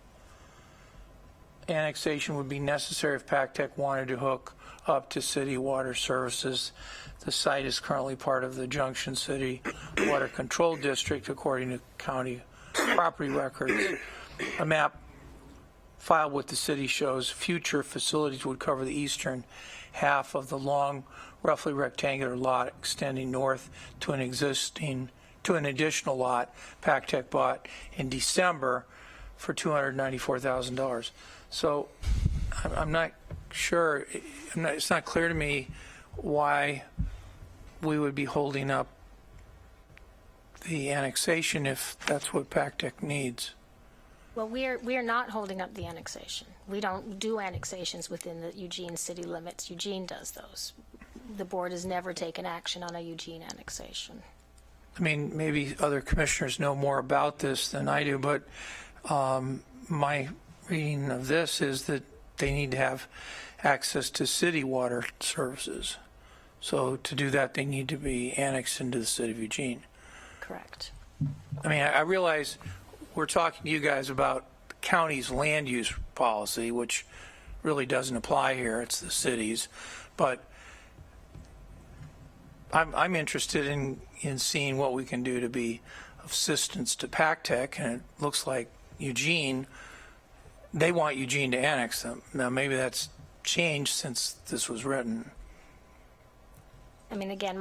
Annexation would be necessary if PacTech wanted to hook up to city water services. The site is currently part of the Junction City Water Control District, according to county property records. A map filed with the city shows future facilities would cover the eastern half of the long, roughly rectangular lot extending north to an additional lot PacTech bought in December for $294,000. So I'm not sure, it's not clear to me why we would be holding up the annexation if that's what PacTech needs. Well, we are not holding up the annexation. We don't do annexations within the Eugene city limits. Eugene does those. The board has never taken action on a Eugene annexation. I mean, maybe other commissioners know more about this than I do, but my reading of this is that they need to have access to city water services. So to do that, they need to be annexed into the city of Eugene. Correct. I mean, I realize we're talking to you guys about the county's land use policy, which really doesn't apply here. It's the city's. But I'm interested in seeing what we can do to be of assistance to PacTech, and it looks like Eugene, they want Eugene to annex them. Now, maybe that's changed since this was written. I mean, again,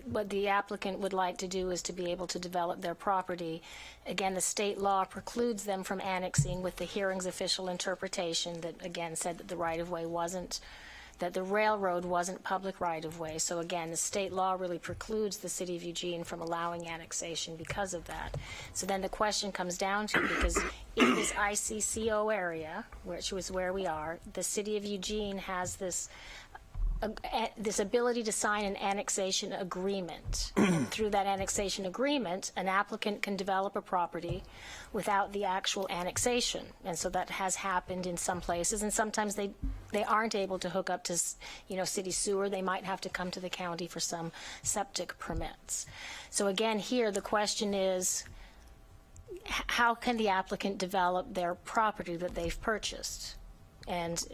what the applicant would like to do is to be able to develop their property. Again, the state law precludes them from annexing with the hearing's official interpretation that, again, said that the right-of-way wasn't, that the railroad wasn't public right-of-way. So again, the state law really precludes the city of Eugene from allowing annexation because of that. So then the question comes down to, because in this ICCO area, which was where we are, the city of Eugene has this ability to sign an annexation agreement. And through that annexation agreement, an applicant can develop a property without the actual annexation. And so that has happened in some places, and sometimes they aren't able to hook up to, city sewer. They might have to come to the county for some septic permits. So again, here the question is, how can the applicant develop their property that they've purchased? And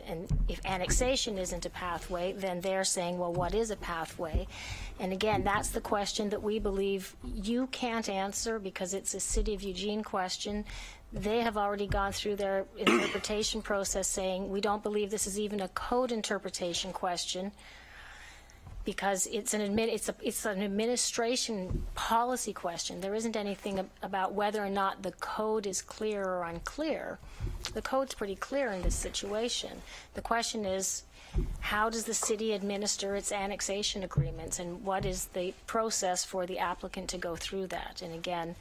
if annexation isn't a pathway, then they're saying, well, what is a pathway? And again, that's the question that we believe you can't answer because it's a City of Eugene question. They have already gone through their interpretation process saying, we don't believe this is even a code interpretation question because it's an administration policy question. There isn't anything about whether or not the code is clear or unclear. The code's pretty clear in this situation. The question is, how does the city administer its annexation agreements, and what is the process for the applicant to go through that? And again,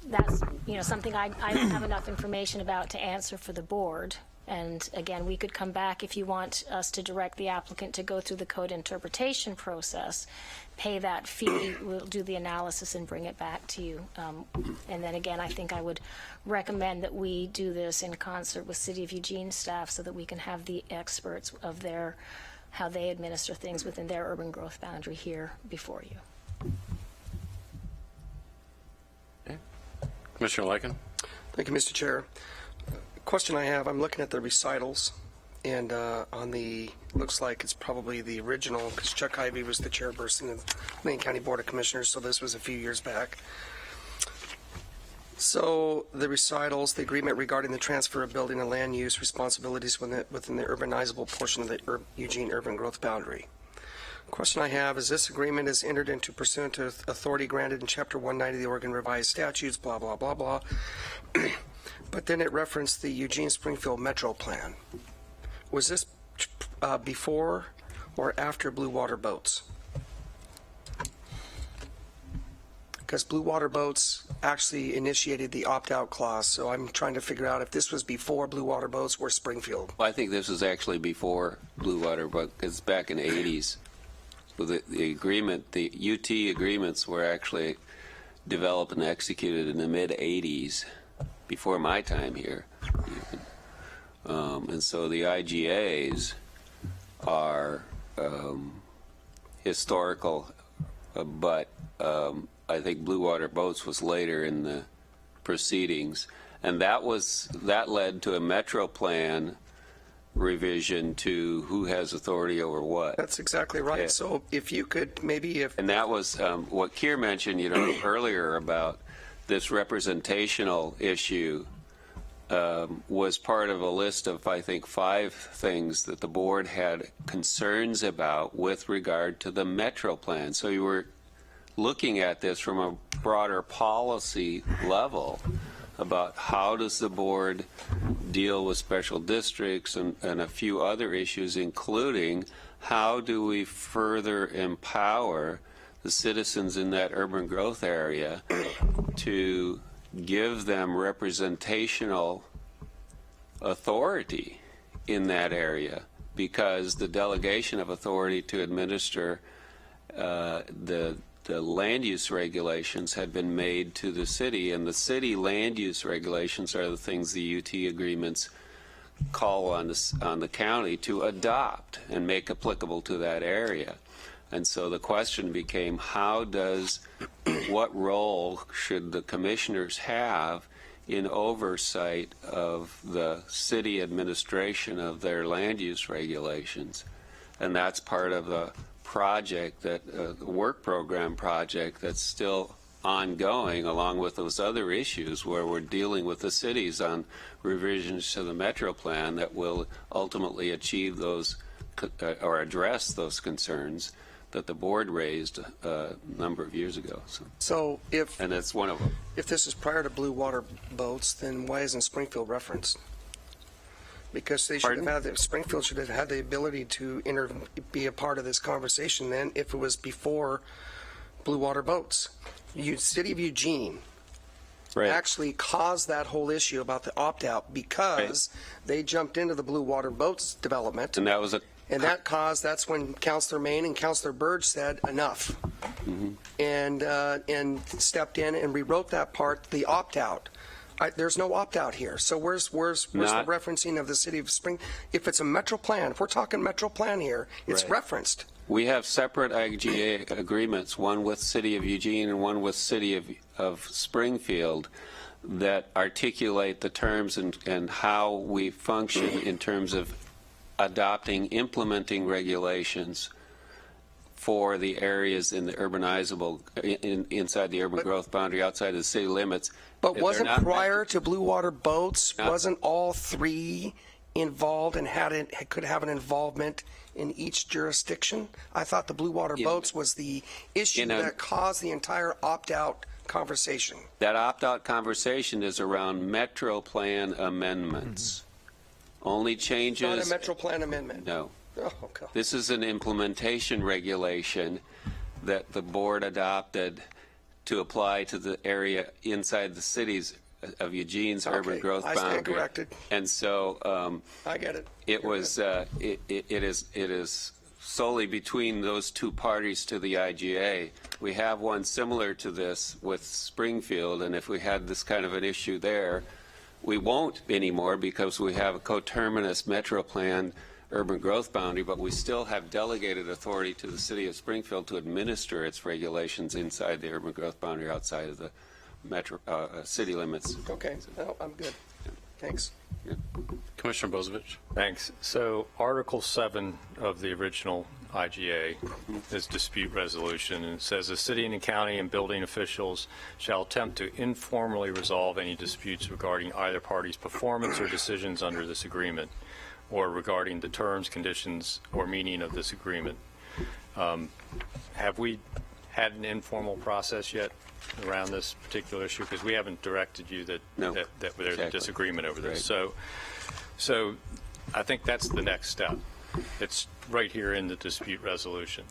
that's something I don't have enough information about to answer for the board. And again, we could come back if you want us to direct the applicant to go through the code interpretation process, pay that fee, we'll do the analysis and bring it back to you. And then again, I think I would recommend that we do this in concert with City of Eugene staff so that we can have the experts of how they administer things within their urban growth boundary here before you. Okay. Commissioner Lycan? Thank you, Mr. Chair. Question I have, I'm looking at the recitals, and looks like it's probably the original, because Chuck Ivey was the chairperson of the Lane County Board of Commissioners, so this was a few years back. So the recitals, the agreement regarding the transfer of building and land use responsibilities within the urbanizable portion of the Eugene urban growth boundary. Question I have is, this agreement is entered into pursuant to authority granted in Chapter 190 of the Oregon Revised Statutes, blah, blah, blah, blah. But then it referenced the Eugene-Springfield Metro Plan. Was this before or after Blue Water Boats? Because Blue Water Boats actually initiated the opt-out clause, so I'm trying to figure out if this was before Blue Water Boats or Springfield. Well, I think this was actually before Blue Water, but it's back in the 80s. So the agreement, the UT agreements were actually developed and executed in the mid-80s, before my time here. And so the IGAs are historical, but I think Blue Water Boats was later in the proceedings, and that led to a Metro Plan revision to who has authority over what. That's exactly right. Yeah. So if you could maybe And that was what Keir mentioned, earlier about this representational issue was part of a list of, I think, 5 things that the board had concerns about with regard to the Metro Plan. So you were looking at this from a broader policy level about how does the board deal with special districts and a few other issues, including how do we further empower the citizens in that urban growth area to give them representational authority in that area, because the delegation of authority to administer the land use regulations had been made to the city, and the city land use regulations are the things the UT agreements call on the county to adopt and make applicable to that area. And so the question became, what role should the commissioners have in oversight of the city administration of their land use regulations? And that's part of the project, the work program project that's still ongoing, along with those other issues where we're dealing with the cities on revisions to the Metro Plan that will ultimately achieve those or address those concerns that the board raised a number of years ago. So And that's one of them. if this is prior to blue water boats, then why isn't Springfield referenced? Because they should have had, Springfield should have had the ability to be a part of this conversation then if it was before blue water boats. City of Eugene actually caused that whole issue about the opt-out because they jumped into the blue water boats development. And that was that's when Councilor Maine and Councilor Burge said enough. And stepped in and rewrote that part, the opt-out. There's no opt-out here. So where's the referencing of the city of Spring? If it's a Metro Plan, if we're talking Metro Plan here, it's referenced. We have separate IGA agreements, one with City of Eugene and one with City of Springfield, that articulate the terms and how we function in terms of implementing regulations for the areas in the urbanizable, inside the urban growth boundary, outside of the city limits. But wasn't prior to blue water boats, wasn't all three involved and could have an involvement in each jurisdiction? I thought the blue water boats was the issue that caused the entire opt-out conversation. That opt-out conversation is around Metro Plan amendments. Only changes. Not a Metro Plan amendment. No. Oh, God. This is an implementation regulation that the board adopted to apply to the area inside the cities of Eugene's urban growth boundary. I stand corrected. And so I get it. It was it is solely between those two parties to the IGA. We have one similar to this with Springfield, and if we had this kind of an issue there, we won't anymore because we have a coterminous Metro Plan urban growth boundary, but we still have delegated authority to the city of Springfield to administer its regulations inside the urban growth boundary, outside of the metro city limits. Okay, no, I'm good. Thanks. Commissioner Bozievich. Thanks. So Article 7 of the original IGA is dispute resolution, and it says the city and the county and building officials shall attempt to informally resolve any disputes regarding either party's performance or decisions under this agreement, or regarding the terms, conditions, or meaning of this agreement. Have we had an informal process yet around this particular issue? Because we haven't directed you that there's a disagreement over this. Right. So I think that's the next step. It's right here in the dispute resolution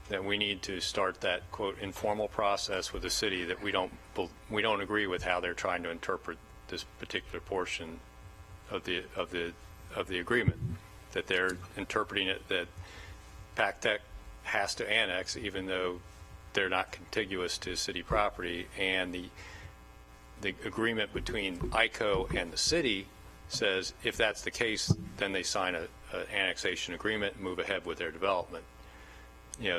that we need to start that quote informal process with the city that we don't agree with how they're trying to interpret this particular portion of the agreement, that they're interpreting it that PacTech has to annex even though they're not contiguous to city property, and the agreement between ICO and the city says if that's the case, then they sign an annexation agreement and move ahead with their development.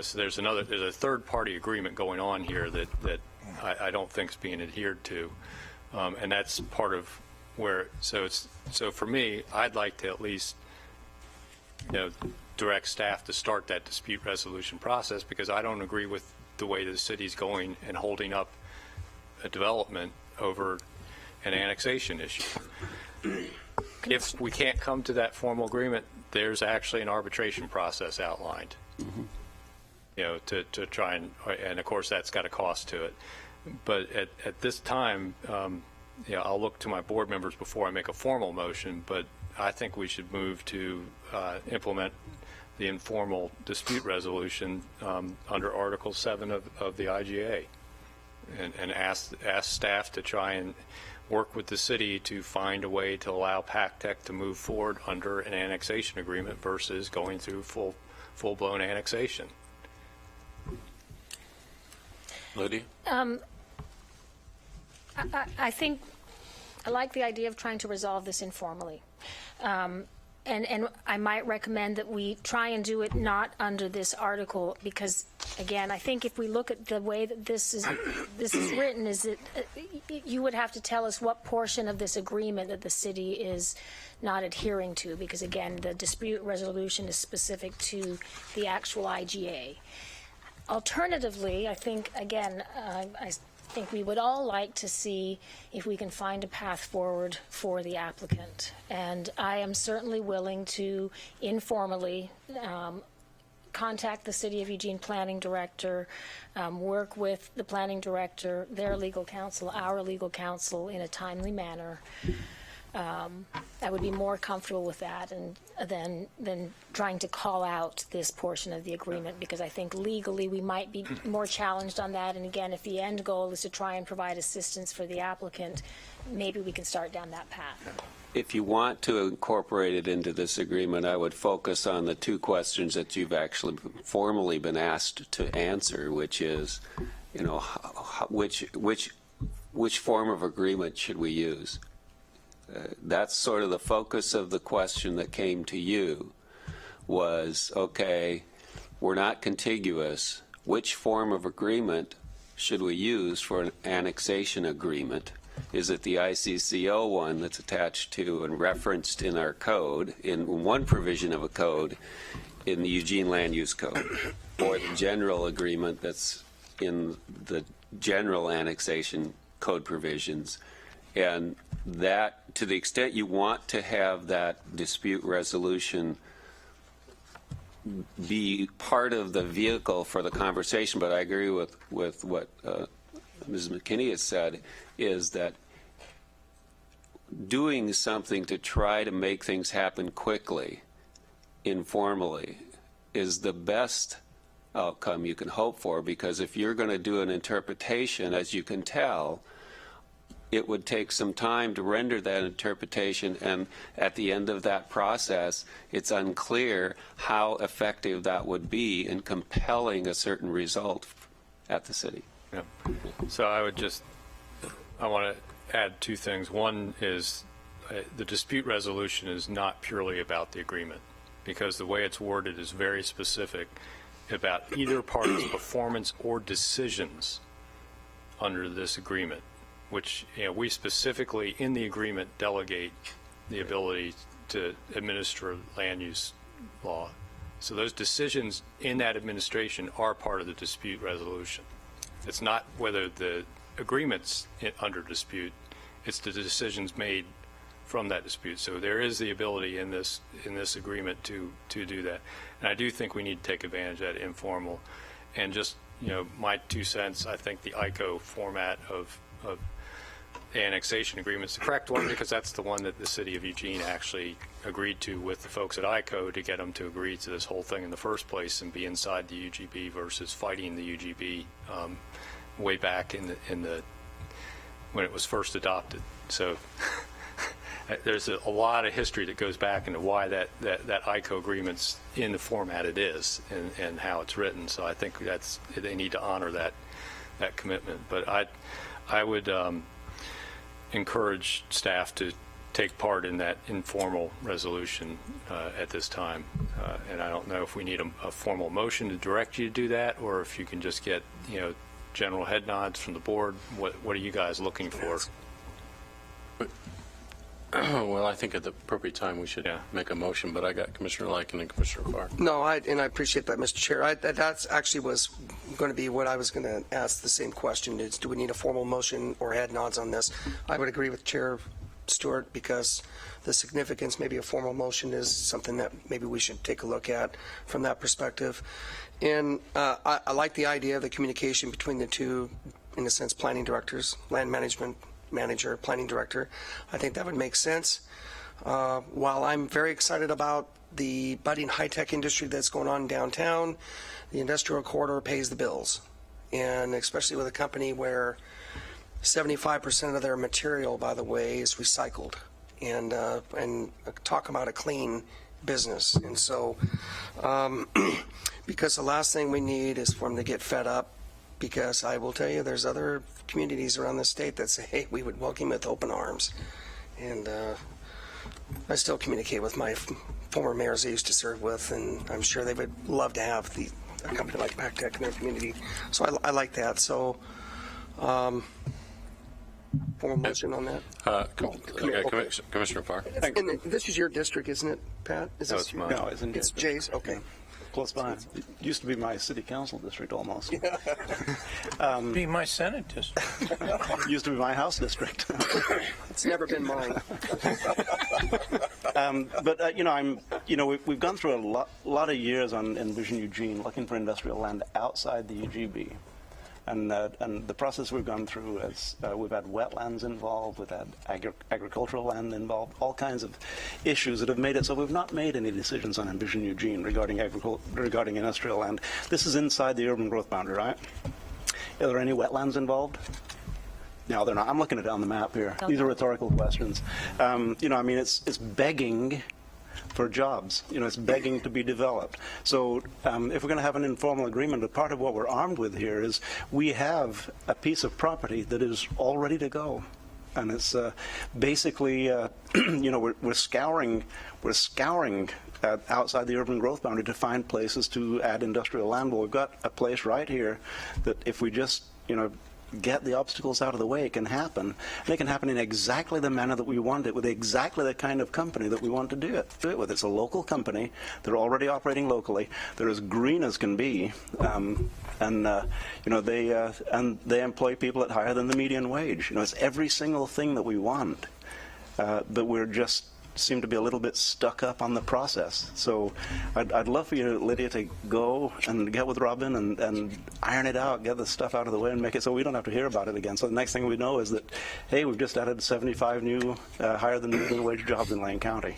So there's a third party agreement going on here that I don't think is being adhered to, and that's part of where. So for me, I'd like to at least direct staff to start that dispute resolution process, because I don't agree with the way the city's going and holding up a development over an annexation issue. If we can't come to that formal agreement, there's actually an arbitration process outlined. To try and of course that's got a cost to it. But at this time, I'll look to my board members before I make a formal motion, but I think we should move to implement the informal dispute resolution under Article 7 of the IGA, and ask staff to try and work with the city to find a way to allow PacTech to move forward under an annexation agreement versus going through full-blown annexation. Lydia? I think I like the idea of trying to resolve this informally. And I might recommend that we try and do it not under this article, because, again, I think if we look at the way that this is written, is it, you would have to tell us what portion of this agreement that the city is not adhering to, because, again, the dispute resolution is specific to the actual IGA. Alternatively, I think, again, I think we would all like to see if we can find a path forward for the applicant. And I am certainly willing to informally contact the City of Eugene Planning Director, work with the Planning Director, their legal counsel, our legal counsel in a timely manner. I would be more comfortable with that and than trying to call out this portion of the agreement, because I think legally we might be more challenged on that. And again, if the end goal is to try and provide assistance for the applicant, maybe we can start down that path. If you want to incorporate it into this agreement, I would focus on the two questions that you've actually formally been asked to answer, which is, which form of agreement should we use? That's sort of the focus of the question that came to you was, okay, we're not contiguous. Which form of agreement should we use for an annexation agreement? Is it the ICCO one that's attached to and referenced in our code, in one provision of a code in the Eugene Land Use Code, or the general agreement that's in the general annexation code provisions? And that, to the extent you want to have that dispute resolution be part of the vehicle for the conversation, but I agree with what Ms. McKinney has said, is that doing something to try to make things happen quickly, informally, is the best outcome you can hope for, because if you're going to do an interpretation, as you can tell, it would take some time to render that interpretation, and at the end of that process, it's unclear how effective that would be in compelling a certain result at the city. Yeah. So I want to add two things. One is the dispute resolution is not purely about the agreement, because the way it's worded is very specific about either party's performance or decisions under this agreement, which we specifically in the agreement delegate the ability to administer land use law. So those decisions in that administration are part of the dispute resolution. It's not whether the agreement's under dispute, it's the decisions made from that dispute. So there is the ability in this agreement to do that. And I do think we need to take advantage of that informal. And just, my 2 cents, I think the ICO format of the annexation agreement is the correct one, because that's the one that the City of Eugene actually agreed to with the folks at ICO to get them to agree to this whole thing in the first place and be inside the UGB versus fighting the UGB way back in the when it was first adopted. So there's a lot of history that goes back into why that ICO agreement's in the format it is and how it's written. So I think they need to honor that commitment. But I would encourage staff to take part in that informal resolution at this time. And I don't know if we need a formal motion to direct you to do that, or if you can just get, general head nods from the board. What are you guys looking for? Well, I think at the appropriate time we should make a motion, but I got Commissioner Lycan and Commissioner Farr. No, and I appreciate that, Mr. Chair. That's actually was going to be what I was going to ask the same question, is do we need a formal motion or head nods on this? I would agree with Chair Stewart, because the significance, maybe a formal motion is something that maybe we should take a look at from that perspective. And I like the idea of the communication between the two, in a sense, planning directors, land management manager, planning director. I think that would make sense. While I'm very excited about the budding high-tech industry that's going on downtown, the industrial corridor pays the bills. And especially with a company where 75% of their material, by the way, is recycled. And talk about a clean business. And so, because the last thing we need is for them to get fed up because I will tell you, there's other communities around the state that say, hey, we would welcome you with open arms. And I still communicate with my former mayors I used to serve with, and I'm sure they would love to have a company like PacTech in their community. So I like that. So, formal motion on that. Commissioner Farr? And this is your district, isn't it, Pat? Is No, this it's mine. No, isn't It's it? Jay's? Okay. Close by. It used to be my city council district almost. Be my Senate district. Used to be my house district. It's never been mine. But we've gone through a lot of years on Envision Eugene looking for industrial land outside the UGB. And the process we've gone through is we've had wetlands involved, we've had agricultural land involved, all kinds of issues that have made it so we've not made any decisions on Envision Eugene regarding industrial land. This is inside the urban growth boundary, right? Are there any wetlands involved? No, they're not. I'm looking at it on the map here. These are rhetorical questions. It's begging for jobs. It's begging to be developed. So if we're going to have an informal agreement, part of what we're armed with here is we have a piece of property that is all ready to go. And it's basically, we're scouring outside the urban growth boundary to find places to add industrial land. Well, we've got a place right here that if we just, get the obstacles out of the way, it can happen. And it can happen in exactly the manner that we want it, with exactly the kind of company that we want to do it with. It's a local company. They're already operating locally. They're as green as can be. They employ people at higher than the median wage. It's every single thing that we want. But we're just seem to be a little bit stuck up on the process. So I'd love for you, Lydia, to go and get with Robin and iron it out, get the stuff out of the way and make it so we don't have to hear about it again. So the next thing we know is that, hey, we've just added 75 new higher than minimum wage jobs in Lane County.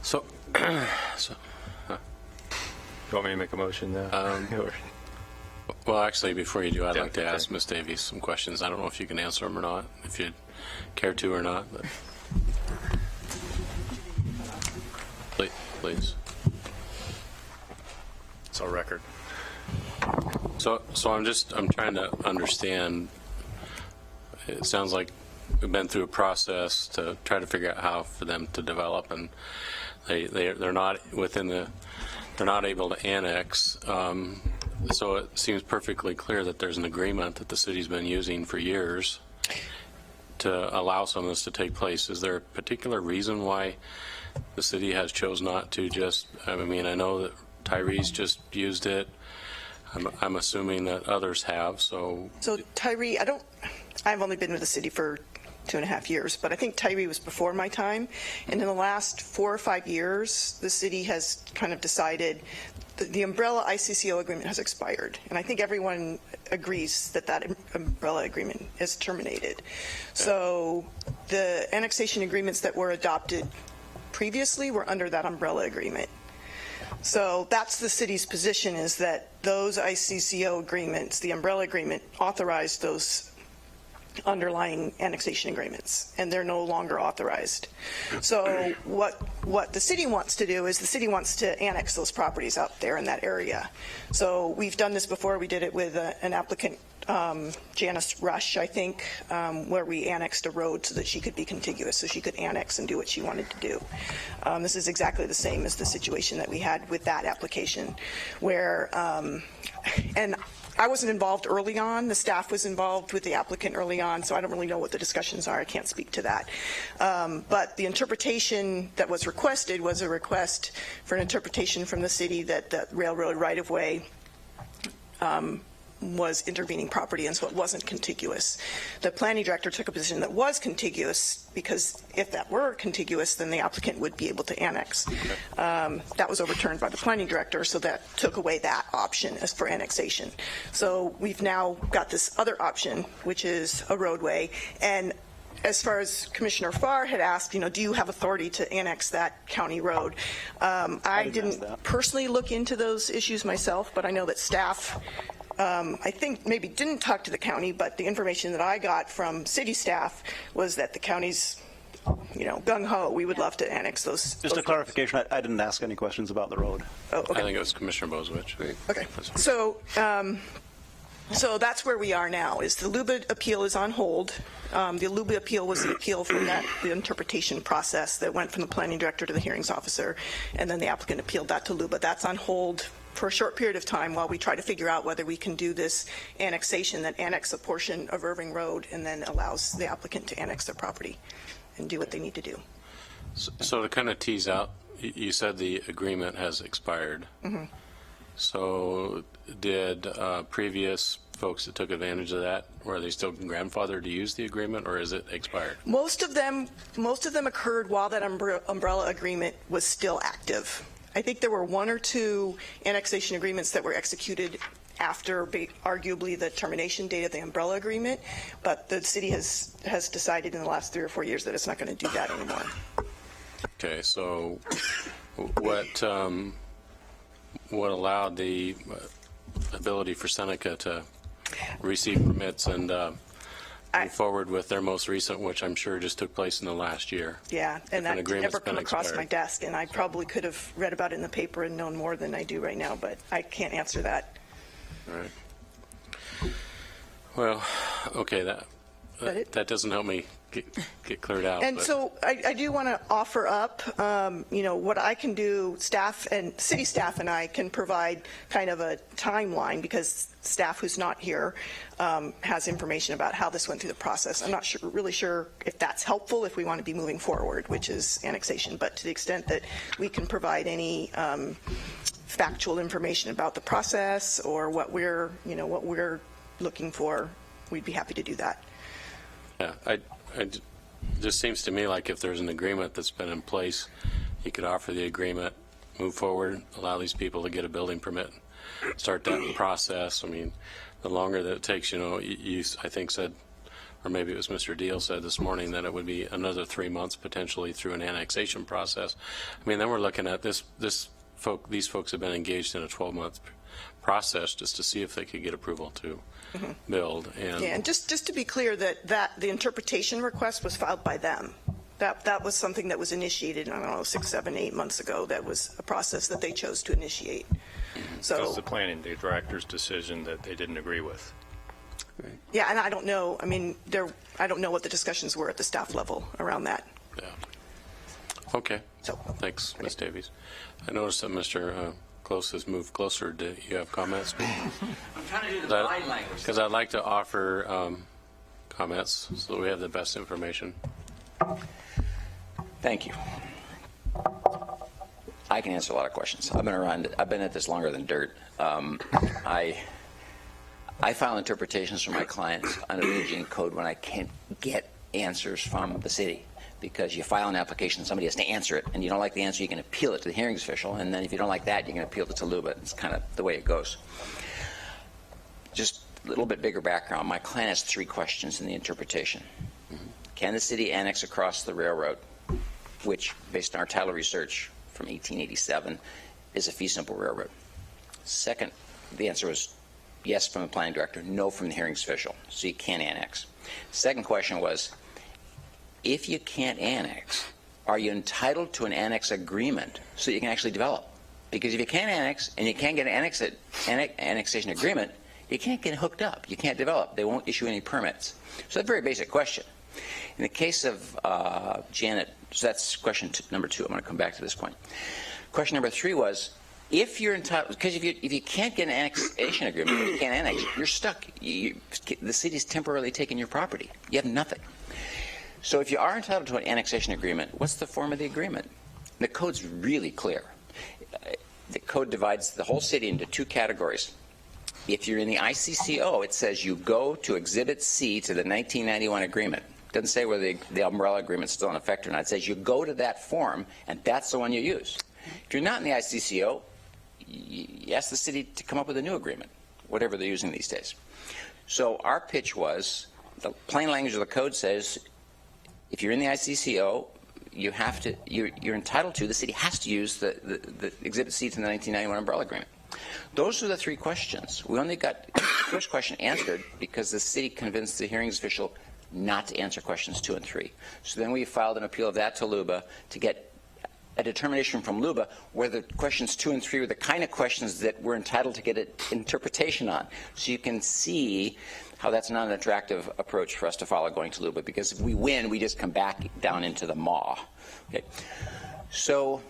So, you want me to make a motion now? Well, actually, before you do, I'd like to ask Ms. Davies some questions. I don't know if you can answer them or not, if you'd care to or not. But please. It's our record. So I'm trying to understand. It sounds like we've been through a process to try to figure out how for them to develop, and they're not they're not able to annex. So it seems perfectly clear that there's an agreement that the city's been using for years to allow some of this to take place. Is there a particular reason why the city has chose not to just, I know that Tyree's just used it. I'm assuming that others have, so. So Tyree, I've only been with the city for 2.5 years, but I think Tyree was before my time. And in the last 4 or 5 years, the city has kind of decided the umbrella ICCO agreement has expired. And I think everyone agrees that that umbrella agreement is terminated. So the annexation agreements that were adopted previously were under that umbrella agreement. So that's the city's position, is that those ICCO agreements, the umbrella agreement, authorized those underlying annexation agreements, and they're no longer authorized. So what the city wants to do is the city wants to annex those properties out there in that area. So we've done this before. We did it with an applicant, Janice Rush, I think, where we annexed a road so that she could be contiguous, so she could annex and do what she wanted to do. This is exactly the same as the situation that we had with that application, where, and I wasn't involved early on. The staff was involved with the applicant early on, so I don't really know what the discussions are. I can't speak to that. But the interpretation that was requested was a request for an interpretation from the city that the railroad right-of-way was intervening property, and so it wasn't contiguous. The planning director took a position that was contiguous, because if that were contiguous, then the applicant would be able to annex. That was overturned by the planning director, so that took away that option as for annexation. So we've now got this other option, which is a roadway. And as far as Commissioner Farr had asked, do you have authority to annex that county road? I didn't personally look into those issues myself, but I know that staff, I think maybe didn't talk to the county, but the information that I got from city staff was that the county's gung-ho, we would love to annex those. Just a clarification, I didn't ask any questions about the road. Oh, I okay. think it was Commissioner Bozwich. Okay. So that's where we are now, is the LUBA appeal is on hold. The LUBA appeal was the appeal from the interpretation process that went from the planning director to the hearings officer, and then the applicant appealed that to LUBA. That's on hold for a short period of time while we try to figure out whether we can do this annexation that annex a portion of Irving Road and then allows the applicant to annex their property and do what they need to do. So to kind of tease out, you said the agreement has expired. Mm-hmm. So did previous folks that took advantage of that, were they still grandfathered to use the agreement, or is it expired? Most of them occurred while that umbrella agreement was still active. I think there were one or two annexation agreements that were executed after arguably the termination date of the umbrella agreement, but the city has decided in the last 3 or 4 years that it's not going to do that anymore. Okay, so what allowed the ability for Seneca to receive permits and move forward with their most recent, which I'm sure just took place in the last year? Yeah, and that never come across expired. my desk, and I probably could have read about it in the paper and known more than I do right now, but I can't answer that. All right. Well, okay, that doesn't help me get cleared out. And but- so I do want to offer up, what I can do, staff and city staff and I can provide kind of a timeline, because staff who's not here has information about how this went through the process. I'm not really sure if that's helpful if we want to be moving forward, which is annexation, but to the extent that we can provide any factual information about the process or what we're looking for, we'd be happy to do that. Yeah, it just seems to me like if there's an agreement that's been in place, you could offer the agreement, move forward, allow these people to get a building permit, start that process. I mean, the longer that it takes, you I think said, or maybe it was Mr. Deal said this morning, that it would be another 3 months potentially through an annexation process. I mean, then we're looking at these folks have been engaged in a 12-month process just to see if they could get approval to build. And just to be clear, that the interpretation request was filed by them. That was something that was initiated, I don't know, 6, 7, 8 months ago. That was a process that they chose to initiate. So That's the planning director's decision that they didn't agree with. yeah, and I don't know. I mean, I don't know what the discussions were at the staff level around that. Yeah. Okay. So Thanks, Ms. Davies. I noticed that Mr. Close has moved closer. Do you have comments? I'm trying to do the line language. Because I'd like to offer comments so that we have the best information. Thank you. I can answer a lot of questions. I've been at this longer than dirt. I file interpretations for my clients under the Eugene Code when I can't get answers from the city, because you file an application, somebody has to answer it, and you don't like the answer, you can appeal it to the hearings official, and then if you don't like that, you can appeal it to LUBA. It's kind of the way it goes. Just a little bit bigger background. My client has 3 questions in the interpretation. Can the city annex across the railroad, which, based on our title research from 1887, is a fee simple railroad? Second, the answer was yes from the planning director, no from the hearings official, so you can't annex. Second question was, if you can't annex, are you entitled to an annex agreement so you can actually develop? Because if you can't annex and you can't get an annexation agreement, you can't get hooked up. You can't develop. They won't issue any permits. So that's a very basic question. In the case of Janet, so that's question number 2. I'm going to come back to this point. Question number 3 was, if you're entitled, because if you can't get an annexation agreement, if you can't annex, you're stuck. The city's temporarily taking your property. You have nothing. So if you are entitled to an annexation agreement, what's the form of the agreement? The code's really clear. The code divides the whole city into 2 categories. If you're in the ICCO, it says you go to Exhibit C to the 1991 agreement. It doesn't say whether the umbrella agreement's still in effect or not. It says you go to that form, and that's the one you use. If you're not in the ICCO, you ask the city to come up with a new agreement, whatever they're using these days. So our pitch was, the plain language of the code says, if you're in the ICCO, you're entitled to, the city has to use the Exhibit C to the 1991 umbrella agreement. Those are the 3 questions. We only got the first question answered because the city convinced the hearings official not to answer questions 2 and 3. So then we filed an appeal of that to LUBA to get a determination from LUBA whether questions 2 and 3 were the kind of questions that we're entitled to get an interpretation on. So you can see how that's not an attractive approach for us to follow going to LUBA, because if we win, we just come back down into the maw. Okay. So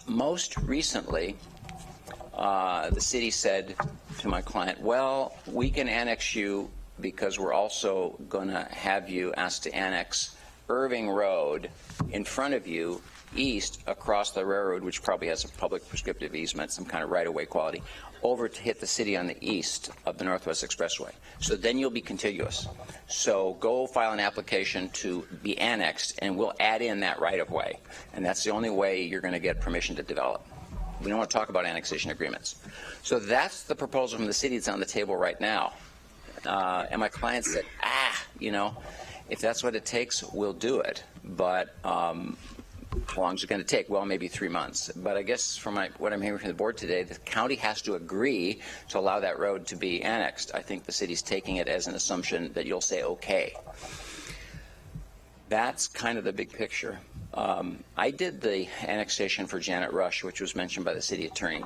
most recently, the city said to my client, well, we can annex you because we're also going to have you asked to annex Irving Road in front of you east across the railroad, which probably has a public prescriptive easement, some kind of right-of-way quality, over to hit the city on the east of the Northwest Expressway. So then you'll be contiguous. So go file an application to be annexed, and we'll add in that right-of-way. And that's the only way you're going to get permission to develop. We don't want to talk about annexation agreements. So that's the proposal from the city that's on the table right now. And my client said, if that's what it takes, we'll do it. But how long is it going to take? Well, maybe 3 months. But I guess from what I'm hearing from the board today, the county has to agree to allow that road to be annexed. I think the city's taking it as an assumption that you'll say okay. That's kind of the big picture. I did the annexation for Janet Rush, which was mentioned by the city attorney.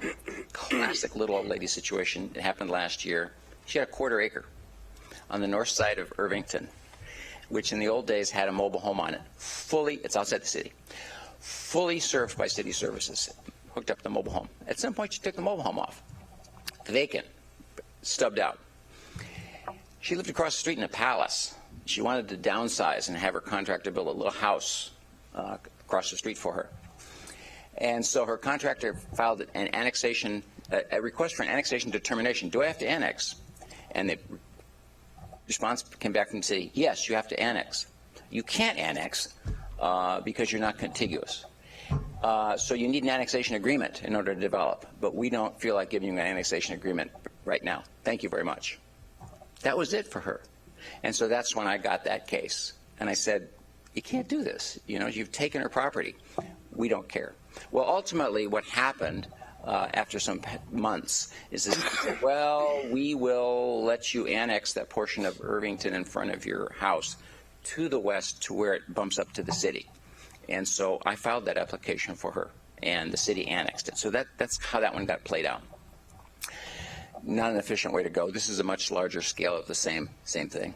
Classic little old lady situation. It happened last year. She had a 1/4 acre on the north side of Irvington, which in the old days had a mobile home on it. It's outside the city. Fully served by city services, hooked up the mobile home. At some point, she took the mobile home off. Vacant, stubbed out. She lived across the street in a palace. She wanted to downsize and have her contractor build a little house across the street for her. And so her contractor filed an annexation, a request for an annexation determination. Do I have to annex? And the response came back from the city, yes, you have to annex. You can't annex because you're not contiguous. So you need an annexation agreement in order to develop, but we don't feel like giving you an annexation agreement right now. Thank you very much. That was it for her. And so that's when I got that case. And I said, you can't do this. You've taken her property. We don't care. Well, ultimately what happened after some months is this, well, we will let you annex that portion of Irvington in front of your house to the west to where it bumps up to the city. And so I filed that application for her, and the city annexed it. So that's how that one got played out. Not an efficient way to go. This is a much larger scale of the same thing.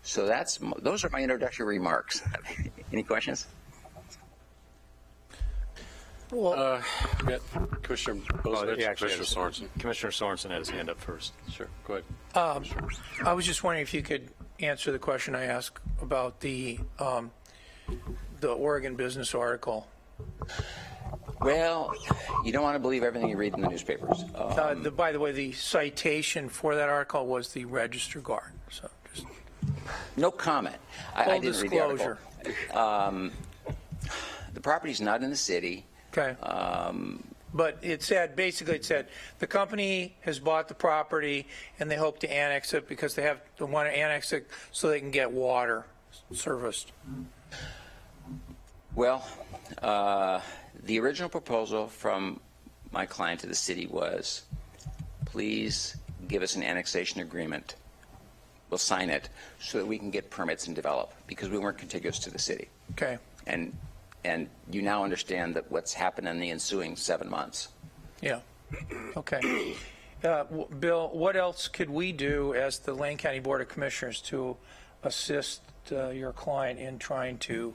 So those are my introductory remarks. Any questions? Well, we got Commissioner Bozievich, Commissioner Sorensen. Commissioner Sorensen had his hand up first. Sure, go ahead. I was just wondering if you could answer the question I asked about the Oregon Business article. Well, you don't want to believe everything you read in the newspapers. By the way, the citation for that article was the Register Guard. So just no comment. I full didn't disclosure. read the article. The property's not in the city. Okay. But it said the company has bought the property and they hope to annex it because they want to annex it so they can get water serviced. Well, the original proposal from my client to the city was, please give us an annexation agreement. We'll sign it so that we can get permits and develop, because we weren't contiguous to the city. Okay. And you now understand that what's happened in the ensuing 7 months. Yeah. Okay. Bill, what else could we do as the Lane County Board of Commissioners to assist your client in trying to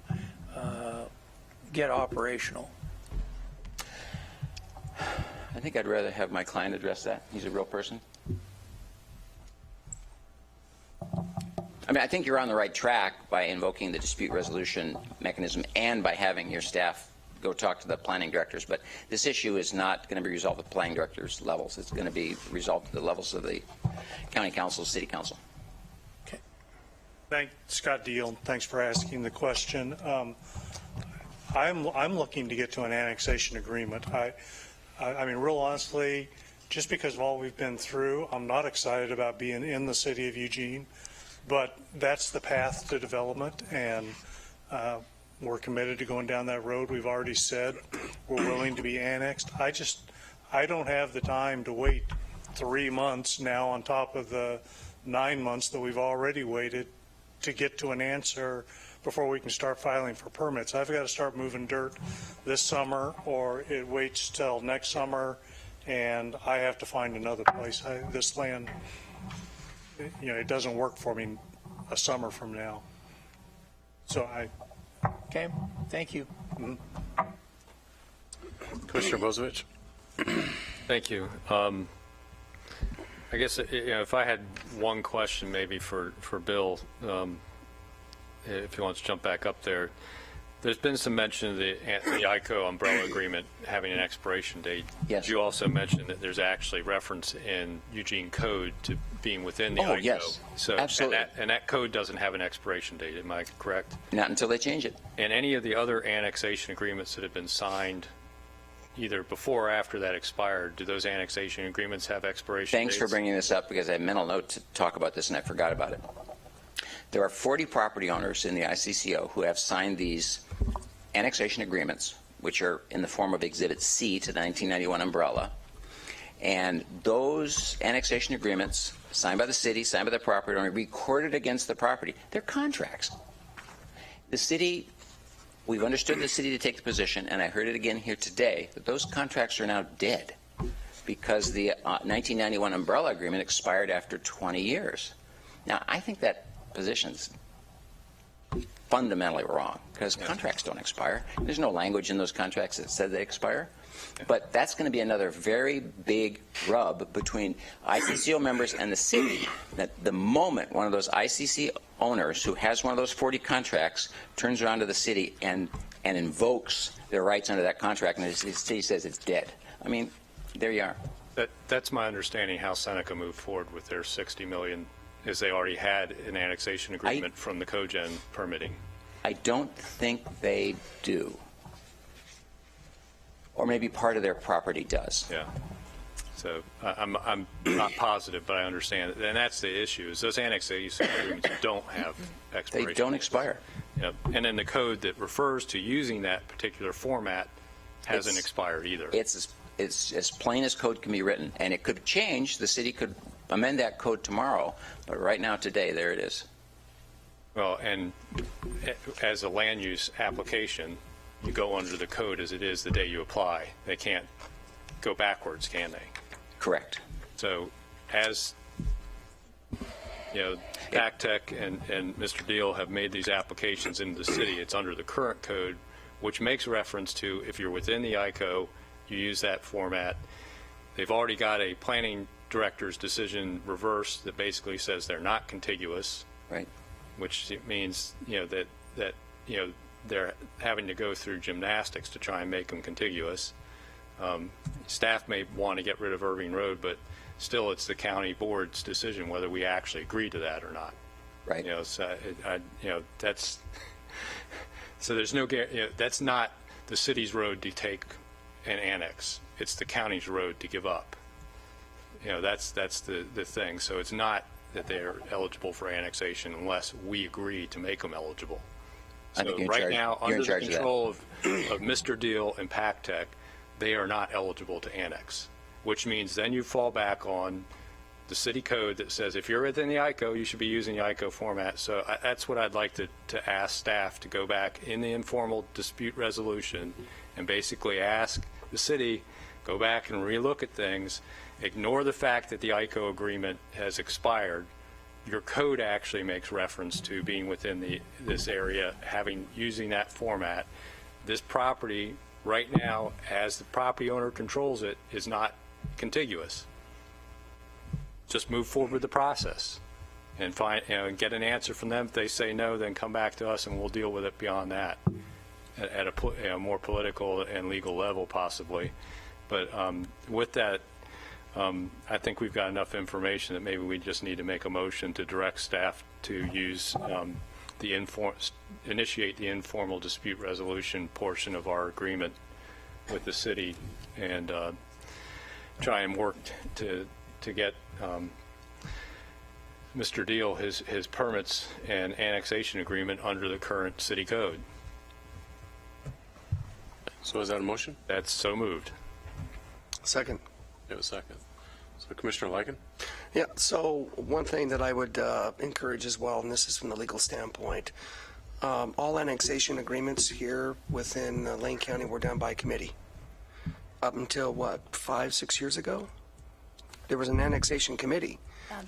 get operational? I think I'd rather have my client address that. He's a real person. I mean, I think you're on the right track by invoking the dispute resolution mechanism and by having your staff go talk to the planning directors. But this issue is not going to be resolved at planning directors' levels. It's going to be resolved at the levels of the county council, city council. Okay. Scott Deal. Thanks for asking the question. I'm looking to get to an annexation agreement. I mean, real honestly, just because of all we've been through, I'm not excited about being in the city of Eugene. But that's the path to development, and we're committed to going down that road. We've already said we're willing to be annexed. I don't have the time to wait 3 months now on top of the 9 months that we've already waited to get to an answer before we can start filing for permits. I've got to start moving dirt this summer, or it waits till next summer, and I have to find another place. This land, it doesn't work for me a summer from now. So Okay, thank you. Commissioner Bozovich? Thank you. I guess if I had one question maybe for Bill, if he wants to jump back up there. There's been some mention of the ICO umbrella agreement having an expiration date. Yes. You also mentioned that there's actually reference in Eugene code to being within the ICO. Yes, So, absolutely. And that code doesn't have an expiration date, am I correct? Not until they change it. And any of the other annexation agreements that have been signed either before or after that expired, do those annexation agreements have expiration Thanks dates? for bringing this up, because I had a mental note to talk about this and I forgot about it. There are 40 property owners in the ICCO who have signed these annexation agreements, which are in the form of Exhibit C to the 1991 umbrella. And those annexation agreements, signed by the city, signed by the property owner, recorded against the property, they're contracts. The city, we've understood the city to take the position, and I heard it again here today, that those contracts are now dead because the 1991 umbrella agreement expired after 20 years. Now, I think that position's fundamentally wrong, because contracts don't expire. There's no language in those contracts that said they expire. But that's going to be another very big rub between ICCO members and the city, that the moment one of those ICC owners who has one of those 40 contracts turns around to the city and invokes their rights under that contract, and the city says it's dead. I mean, there you are. That's my understanding how Seneca moved forward with their $60 million, is they already had an annexation agreement from the cogen permitting. I don't think they do. Or maybe part of their property does. Yeah. So I'm not positive, but I understand it. And that's the issue, is those annexation agreements don't have expiration. They don't expire. Yep. And then the code that refers to using that particular format hasn't expired either. It's as plain as code can be written, and it could change. The city could amend that code tomorrow, but right now, today, there it is. Well, and as a land use application, you go under the code as it is the day you apply. They can't go backwards, can they? Correct. So as, PacTech and Mr. Deal have made these applications into the city, it's under the current code, which makes reference to if you're within the ICO, you use that format. They've already got a planning director's decision reverse that basically says they're not contiguous. Right. Which means, that they're having to go through gymnastics to try and make them contiguous. Staff may want to get rid of Irving Road, but still it's the county board's decision whether we actually agree to that or not. Right. That's, so there's no, that's not the city's road to take and annex. It's the county's road to give up. That's the thing. So it's not that they're eligible for annexation unless we agree to make them eligible. So right now, under the control of Mr. Deal and PacTech, they are not eligible to annex, which means then you fall back on the city code that says if you're within the ICO, you should be using the ICO format. So that's what I'd like to ask staff to go back in the informal dispute resolution and basically ask the city, go back and relook at things, ignore the fact that the ICO agreement has expired. Your code actually makes reference to being within this area, using that format. This property right now, as the property owner controls it, is not contiguous. Just move forward with the process and get an answer from them. If they say no, then come back to us and we'll deal with it beyond that at a more political and legal level possibly. But with that, I think we've got enough information that maybe we just need to make a motion to direct staff to use initiate the informal dispute resolution portion of our agreement with the city and try and work to get Mr. Deal his permits and annexation agreement under the current city code. So is that a motion? That's so moved. Second. You have a second. So Commissioner Lycan? Yeah, so one thing that I would encourage as well, and this is from the legal standpoint, all annexation agreements here within Lane County were done by committee. Up until, 5-6 years ago? There was an annexation committee.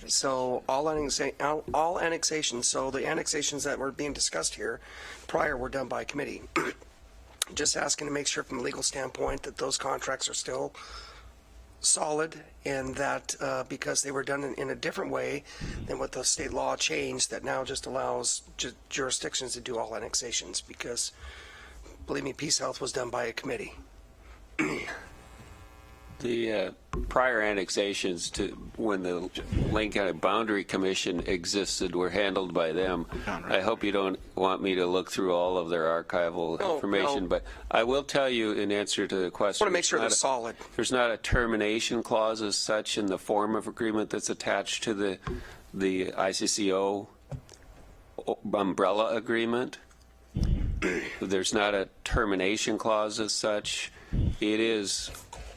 So all annexations, so the annexations that were being discussed here prior were done by committee. Just asking to make sure from a legal standpoint that those contracts are still solid, and that because they were done in a different way than what the state law changed, that now just allows jurisdictions to do all annexations, because believe me, Peace Health was done by a committee. The prior annexations to when the Lane County Boundary Commission existed were handled by them. I hope you don't want me to look through all of their archival information, but I will tell you in answer to the question. I want to make sure they're solid. There's not a termination clause as such in the form of agreement that's attached to the ICCO umbrella agreement. There's not a termination clause as such. It is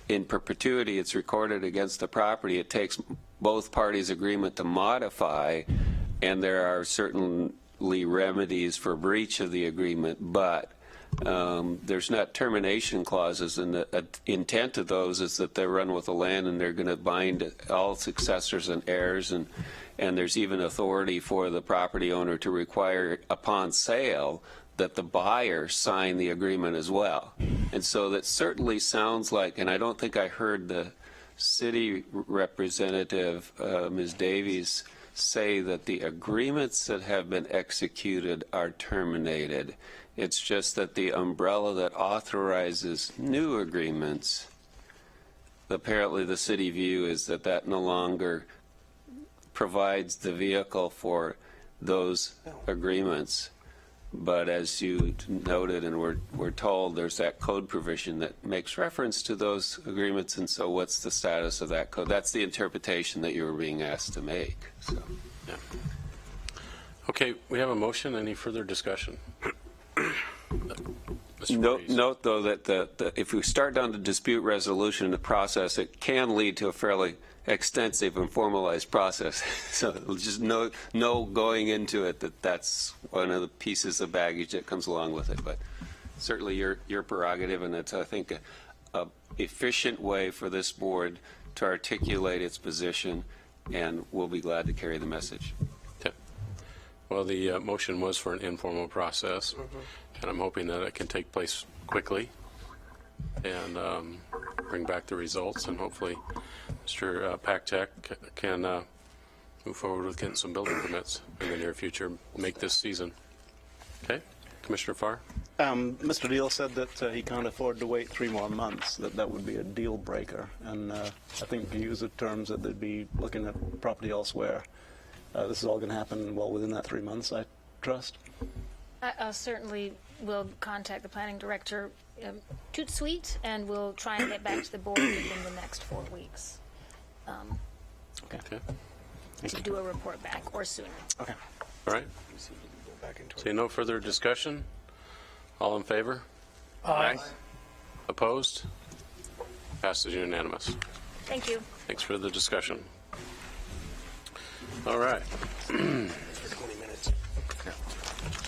in perpetuity. It's recorded against the property. It takes both parties' agreement to modify, and there are certainly remedies for breach of the agreement, but there's not termination clauses, and the intent of those is that they run with the land and they're going to bind all successors and heirs, and there's even authority for the property owner to require upon sale that the buyer sign the agreement as well. And so that certainly sounds like, and I don't think I heard the city representative, Ms. Davies, say that the agreements that have been executed are terminated. It's just that the umbrella that authorizes new agreements, apparently the city view is that that no longer provides the vehicle for those agreements. But as you noted and we're told, there's that code provision that makes reference to those agreements, and so what's the status of that code? That's the interpretation that you were being asked to make. So. Yeah. Okay, we have a motion. Any further discussion? Note, though, that if we start down the dispute resolution in the process, it can lead to a fairly extensive and formalized process. So just know going into it that that's one of the pieces of baggage that comes along with it. But certainly your prerogative, and it's, I think, a efficient way for this board to articulate its position, and we'll be glad to carry the message. Okay. Well, the motion was for an informal process, and I'm hoping that it can take place quickly and bring back the results, and hopefully Mr. Pactek can move forward with getting some building permits in the near future, make this season. Okay, Commissioner Farr? Mr. Deal said that he can't afford to wait 3 more months, that would be a deal breaker. And I think he used the terms that they'd be looking at property elsewhere. This is all going to happen well within that 3 months, I trust. I certainly will contact the planning director, toot sweet, and we'll try and get back to the board within the next 4 weeks. Okay. To do a report back or sooner. Okay. All right. See no further discussion? All in favor? Aye. Opposed? Passes unanimous. Thank you. Thanks for the discussion. All right. For 20 minutes.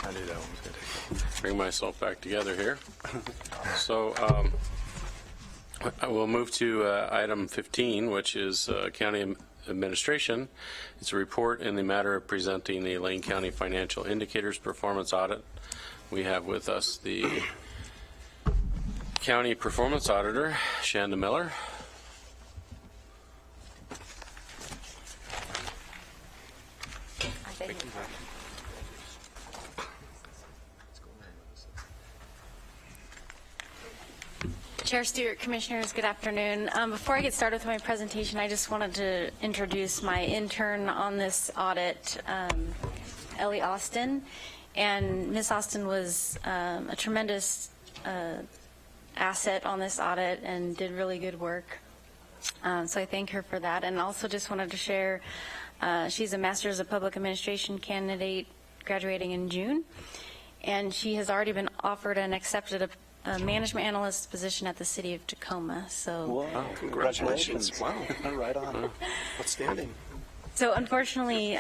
I knew that one was going to take. Bring myself back together here. So I will move to item 15, which is County Administration. It's a report in the matter of presenting the Lane County Financial Indicators Performance Audit. We have with us the County Performance Auditor, Shanda Miller. Chair Stewart, Commissioners, good afternoon. Before I get started with my presentation, I just wanted to introduce my intern on this audit, Ellie Austin. And Ms. Austin was a tremendous asset on this audit and did really good work. So I thank her for that. And also just wanted to share, she's a Master's of Public Administration candidate graduating in June. And she has already been offered and accepted a management analyst position at the City of Tacoma. So, Wow, congratulations. Wow, right on. Outstanding. So unfortunately,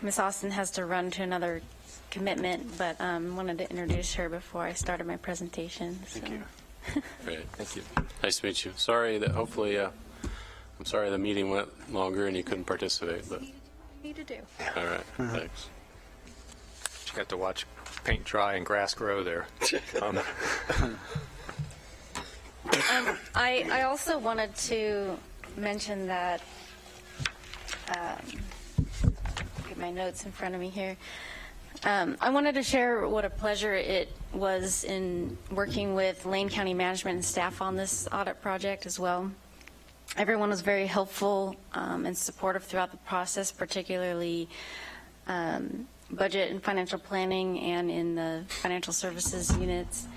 Ms. Austin has to run to another commitment, but wanted to introduce her before I started my presentation. Thank you. Great. Thank you. Nice to meet you. Sorry that hopefully, I'm sorry the meeting went longer and you couldn't participate, but. Need to do. All right. Thanks. You got to watch paint dry and grass grow there. I also wanted to mention that, get my notes in front of me here. I wanted to share what a pleasure it was in working with Lane County management and staff on this audit project as well. Everyone was very helpful and supportive throughout the process, particularly budget and financial planning and in the financial services units.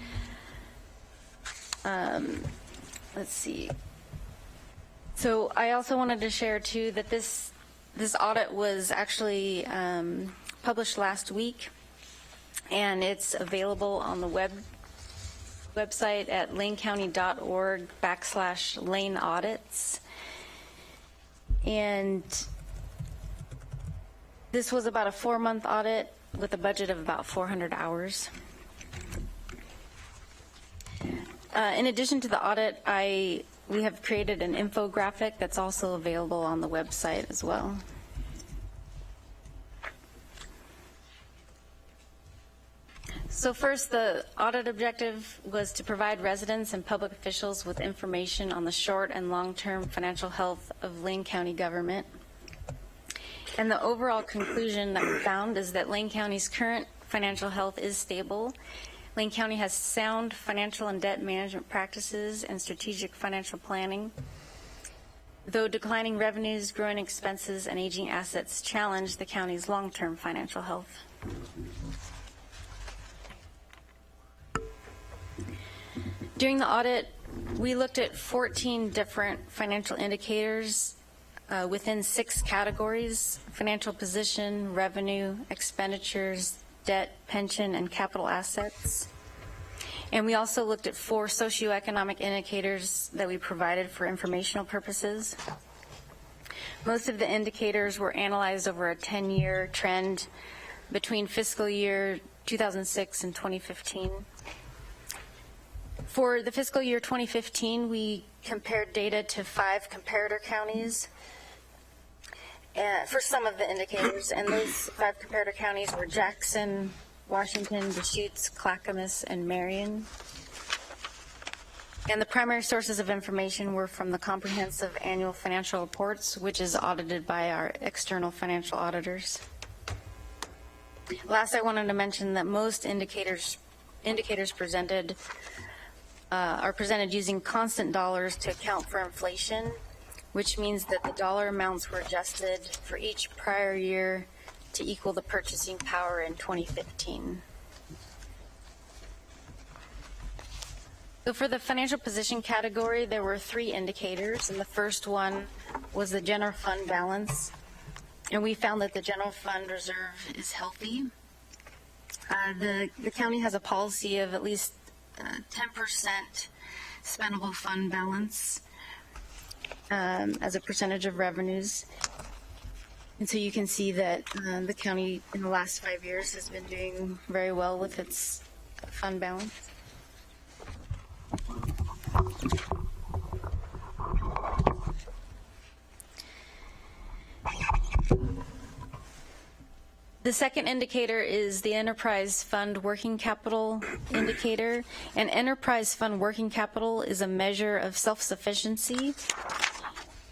Let's see. So I also wanted to share too that this audit was actually published last week, and it's available on the website at lanecounty.org/Lane audits. And this was about a 4-month audit with a budget of about 400 hours. In addition to the audit, we have created an infographic that's also available on the website as well. So first, the audit objective was to provide residents and public officials with information on the short and long-term financial health of Lane County government. And the overall conclusion that we found is that Lane County's current financial health is stable. Lane County has sound financial and debt management practices and strategic financial planning. Though declining revenues, growing expenses, and aging assets challenge the county's long-term financial health. During the audit, we looked at 14 different financial indicators within 6 categories: financial position, revenue, expenditures, debt, pension, and capital assets. And we also looked at 4 socioeconomic indicators that we provided for informational purposes. Most of the indicators were analyzed over a 10-year trend between fiscal year 2006 and 2015. For the fiscal year 2015, we compared data to 5 comparator counties for some of the indicators, and those 5 comparator counties were Jackson, Washington, Deschutes, Clackamas, and Marion. And the primary sources of information were from the Comprehensive Annual Financial Reports, which is audited by our external financial auditors. Last, I wanted to mention that most indicators presented are presented using constant dollars to account for inflation, which means that the dollar amounts were adjusted for each prior year to equal the purchasing power in 2015. So for the financial position category, there were 3 indicators, and the first one was the general fund balance, and we found that the general fund reserve is healthy. The county has a policy of at least 10% spendable fund balance as a percentage of revenues. And so you can see that the county in the last 5 years has been doing very well with its fund balance. The second indicator is the enterprise fund working capital indicator. And enterprise fund working capital is a measure of self-sufficiency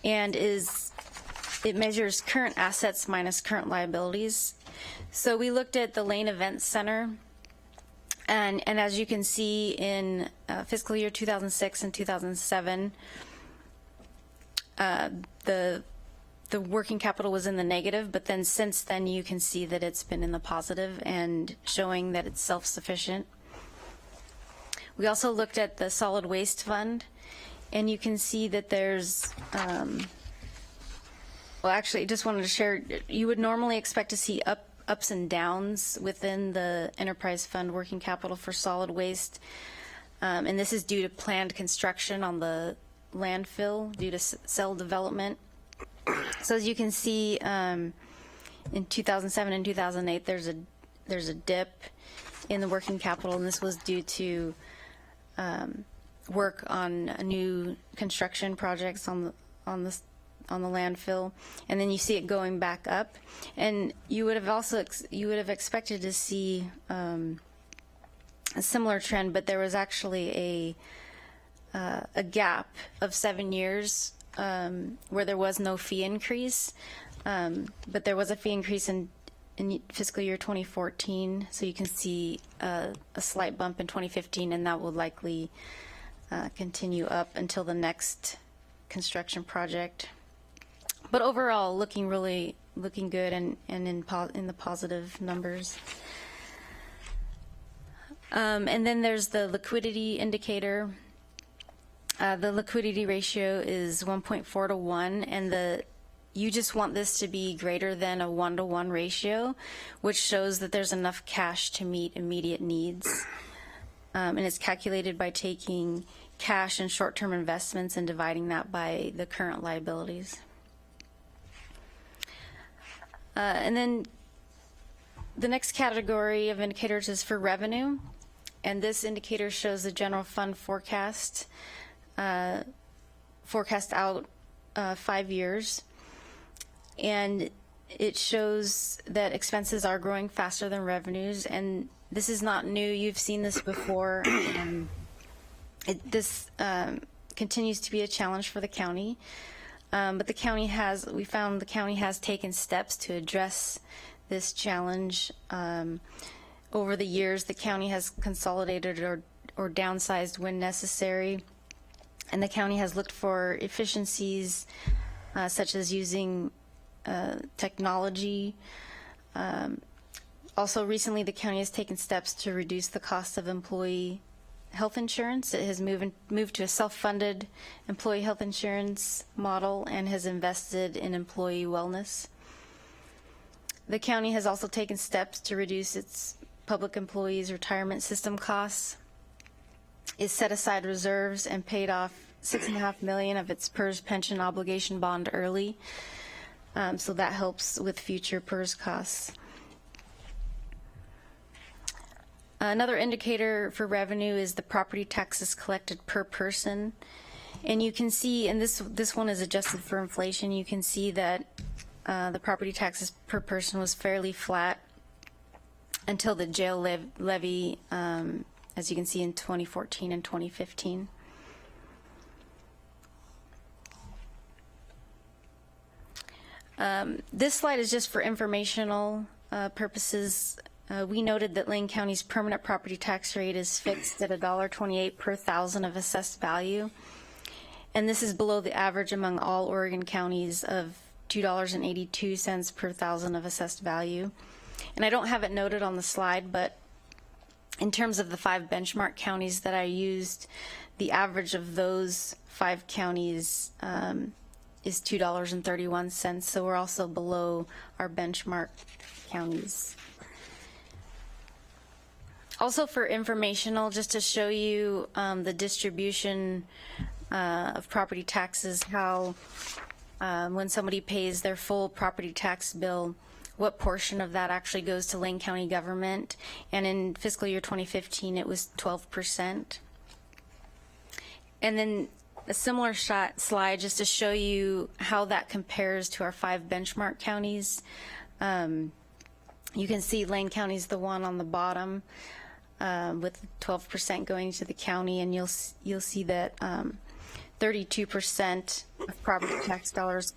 and it measures current assets minus current liabilities. So we looked at the Lane Event Center, and as you can see in fiscal year 2006 and 2007, the working capital was in the negative, but then since then you can see that it's been in the positive and showing that it's self-sufficient. We also looked at the solid waste fund, and you can see that there's, well, actually, I just wanted to share, you would normally expect to see ups and downs within the enterprise fund working capital for solid waste, and this is due to planned construction on the landfill due to cell development. So as you can see, in 2007 and 2008, there's a dip in the working capital, and this was due to work on new construction projects on the landfill, and then you see it going back up. And you would have expected to see a similar trend, but there was actually a gap of 7 years where there was no fee increase, but there was a fee increase in fiscal year 2014, so you can see a slight bump in 2015, and that will likely continue up until the next construction project. But overall, looking good and in the positive numbers. And then there's the liquidity indicator. The liquidity ratio is 1.4 to 1, and you just want this to be greater than a 1-to-1 ratio, which shows that there's enough cash to meet immediate needs. And it's calculated by taking cash and short-term investments and dividing that by the current liabilities. And then the next category of indicators is for revenue, and this indicator shows the general fund forecast out 5 years, and it shows that expenses are growing faster than revenues, and this is not new. You've seen this before. This continues to be a challenge for the county, but we found the county has taken steps to address this challenge. Over the years, the county has consolidated or downsized when necessary, and the county has looked for efficiencies such as using technology. Also, recently, the county has taken steps to reduce the cost of employee health insurance. It has moved to a self-funded employee health insurance model and has invested in employee wellness. The county has also taken steps to reduce its public employees' retirement system costs. It set aside reserves and paid off $6.5 million of its PERS pension obligation bond early. So that helps with future PERS costs. Another indicator for revenue is the property taxes collected per person. And you can see, and this one is adjusted for inflation, you can see that the property taxes per person was fairly flat until the jail levy, as you can see in 2014 and 2015. This slide is just for informational purposes. We noted that Lane County's permanent property tax rate is fixed at $1.28 per thousand of assessed value, and this is below the average among all Oregon counties of $2.82 per thousand of assessed value. And I don't have it noted on the slide, but in terms of the 5 benchmark counties that I used, the average of those 5 counties is $2.31, so we're also below our benchmark counties. Also for informational, just to show you the distribution of property taxes, how when somebody pays their full property tax bill, what portion of that actually goes to Lane County government. And in fiscal year 2015, it was 12%. And then a similar slide just to show you how that compares to our 5 benchmark counties. You can see Lane County is the one on the bottom with 12% going to the county, and you'll see that 32% of property tax dollars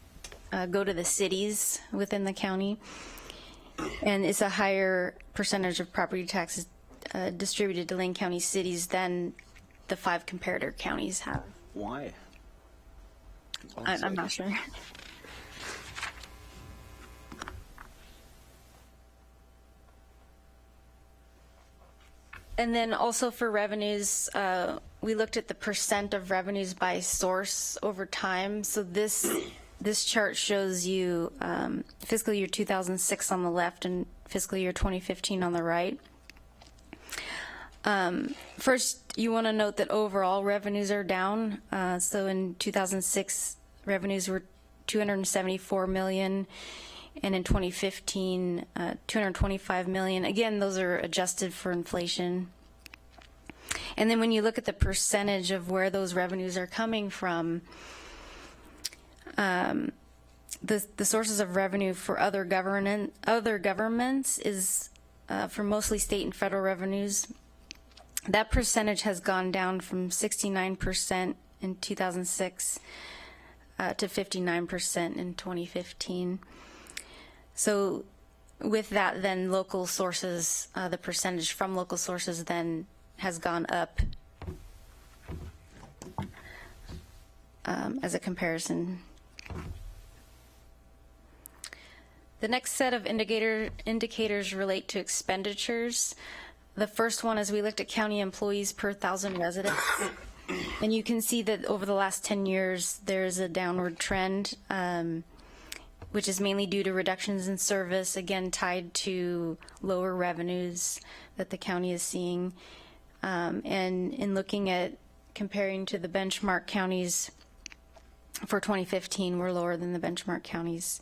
go to the cities within the county, and it's a higher percentage of property taxes distributed to Lane County cities than the 5 comparator counties have. Why? I'm not sure. And then also for revenues, we looked at the percent of revenues by source over time. So this chart shows you fiscal year 2006 on the left and fiscal year 2015 on the right. First, you want to note that overall revenues are down. So in 2006, revenues were $274 million, and in 2015, $225 million. Again, those are adjusted for inflation. And then when you look at the percentage of where those revenues are coming from, the sources of revenue for other governments is for mostly state and federal revenues. That percentage has gone down from 69% in 2006 to 59% in 2015. So with that, then local sources, the percentage from local sources then has gone up as a comparison. The next set of indicators relate to expenditures. The first one is we looked at county employees per 1,000 residents. And you can see that over the last 10 years, there's a downward trend, which is mainly due to reductions in service, again, tied to lower revenues that the county is seeing. And in looking at comparing to the benchmark counties for 2015, we're lower than the benchmark counties.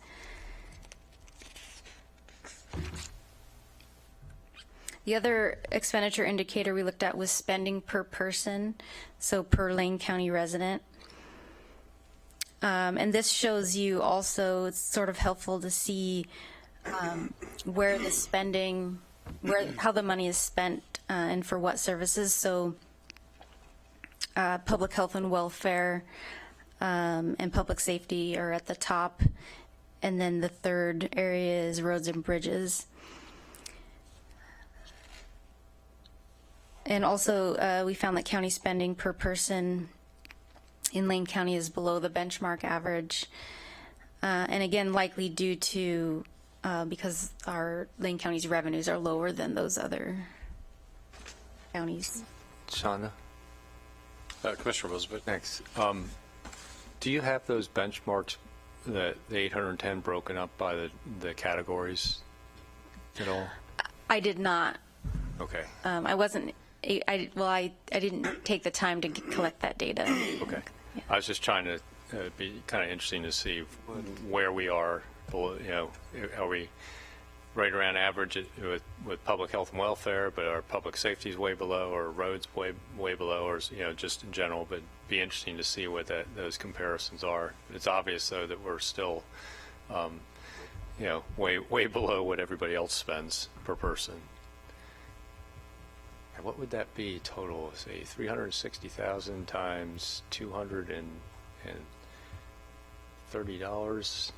The other expenditure indicator we looked at was spending per person, so per Lane County resident. And this shows you also, it's sort of helpful to see where the spending, how the money is spent and for what services. So public health and welfare and public safety are at the top. And then the third area is roads and bridges. And also, we found that county spending per person in Lane County is below the benchmark average. And again, likely due to, because our Lane County's revenues are lower than those other counties. Shonda? Commissioner Elizabeth. Thanks. Do you have those benchmarks, the 810 broken up by the categories at all? I did not. Okay. I wasn't, I didn't take the time to collect that data. Okay. Yeah. I was just trying to be kind of interesting to see where we are, are we right around average with public health and welfare, but our public safety is way below, or roads way below, or just in general. But be interesting to see what those comparisons are. It's obvious though that we're still, way below what everybody else spends per person. And what would that be total? Say 360,000 times $230.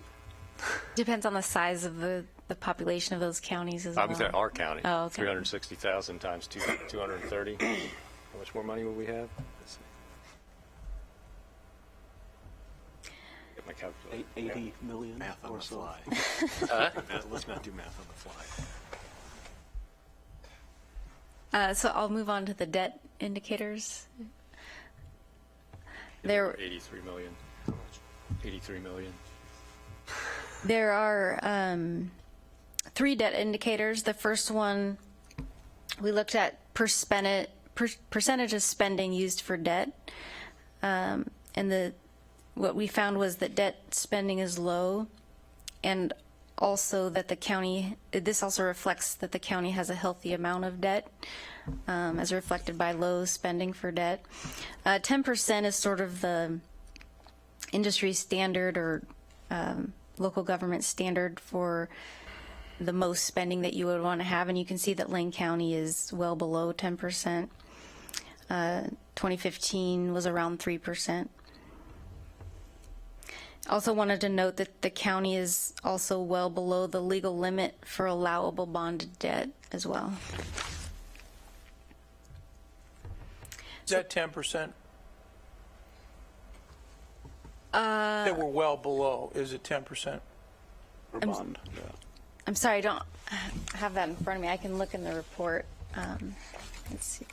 Depends on the size of the population of those counties as well. I'm saying our county. Oh, okay. 360,000 times 230. How much more money would we have? Get my calculator. 80 million Math on or the so. fly. Let's not do math on the fly. So I'll move on to the debt indicators. There 83 million. How much? 83 million. There are 3 debt indicators. The first one, we looked at percentage of spending used for debt. And what we found was that debt spending is low, and also that the county, this also reflects that the county has a healthy amount of debt, as reflected by low spending for debt. 10% is sort of the industry standard or local government standard for the most spending that you would want to have, and you can see that Lane County is well below 10%. 2015 was around 3%. Also wanted to note that the county is also well below the legal limit for allowable bonded debt as well. Is that 10%? That we're well below. Is it 10%? For bond, yeah. I'm sorry, I don't have that in front of me. I can look in the report. Let's see.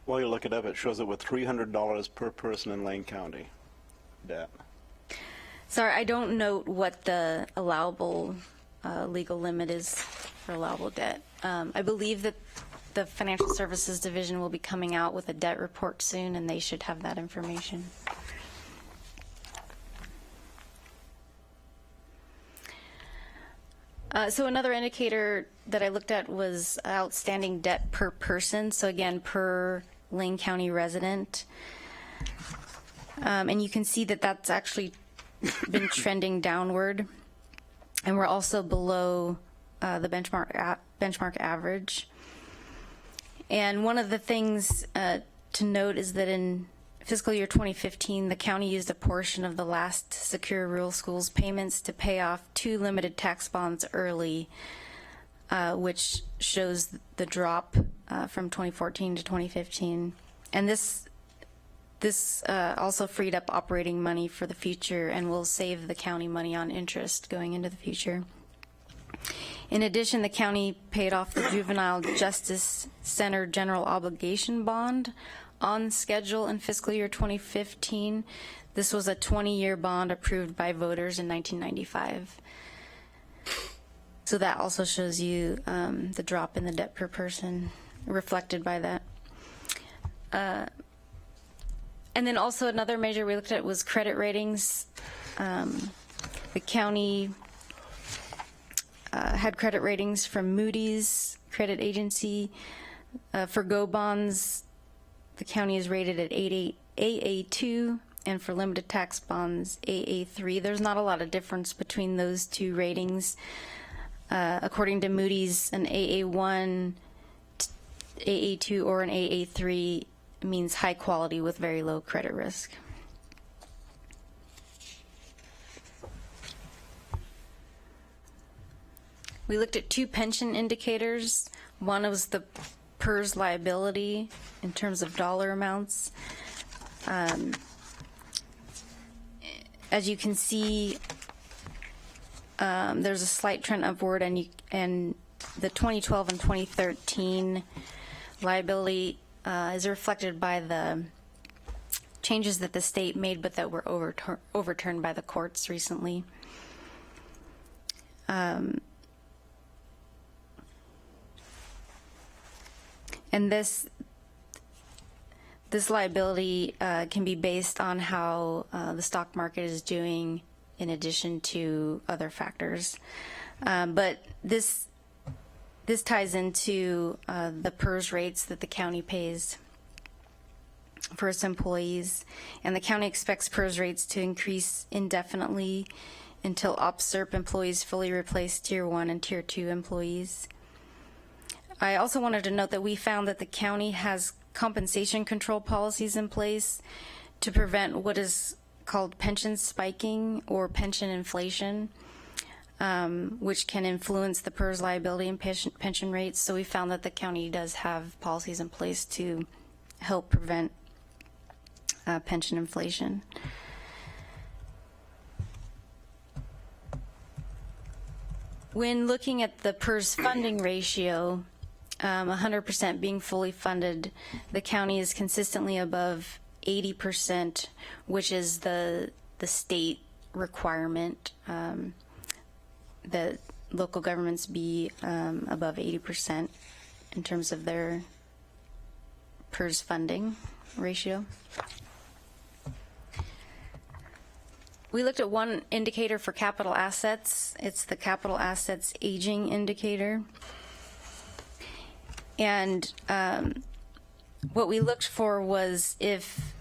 While you look it up, it shows that with $300 per person in Lane County debt. Sorry, I don't note what the allowable legal limit is for allowable debt. I believe that the Financial Services Division will be coming out with a debt report soon, and they should have that information. So another indicator that I looked at was outstanding debt per person. So again, per Lane County resident. And you can see that that's actually been trending downward. And we're also below the benchmark average. And one of the things to note is that in fiscal year 2015, the county used a portion of the last Secure Rural Schools payments to pay off 2 limited tax bonds early, which shows the drop from 2014 to 2015. And this also freed up operating money for the future and will save the county money on interest going into the future. In addition, the county paid off the Juvenile Justice Center General Obligation Bond on schedule in fiscal year 2015. This was a 20-year bond approved by voters in 1995. So that also shows you the drop in the debt per person reflected by that. And then also another measure we looked at was credit ratings. The county had credit ratings from Moody's credit agency. For GO bonds, the county is rated at AA2, and for limited tax bonds, AA3. There's not a lot of difference between those two ratings. According to Moody's, an AA1, AA2, or an AA3 means high quality with very low credit risk. We looked at 2 pension indicators. One was the PERS liability in terms of dollar amounts. As you can see, there's a slight trend upward, and the 2012 and 2013 liability is reflected by the changes that the state made, but that were overturned by the courts recently. And this liability can be based on how the stock market is doing in addition to other factors. But this ties into the PERS rates that the county pays for its employees. And the county expects PERS rates to increase indefinitely until OPSERP employees fully replace Tier 1 and Tier 2 employees. I also wanted to note that we found that the county has compensation control policies in place to prevent what is called pension spiking or pension inflation, which can influence the PERS liability and pension rates. So we found that the county does have policies in place to help prevent pension inflation. When looking at the PERS funding ratio, 100% being fully funded, the county is consistently above 80%, which is the state requirement that local governments be above 80% in terms of their PERS funding ratio. We looked at one indicator for capital assets. It's the capital assets aging indicator. And what we looked for was if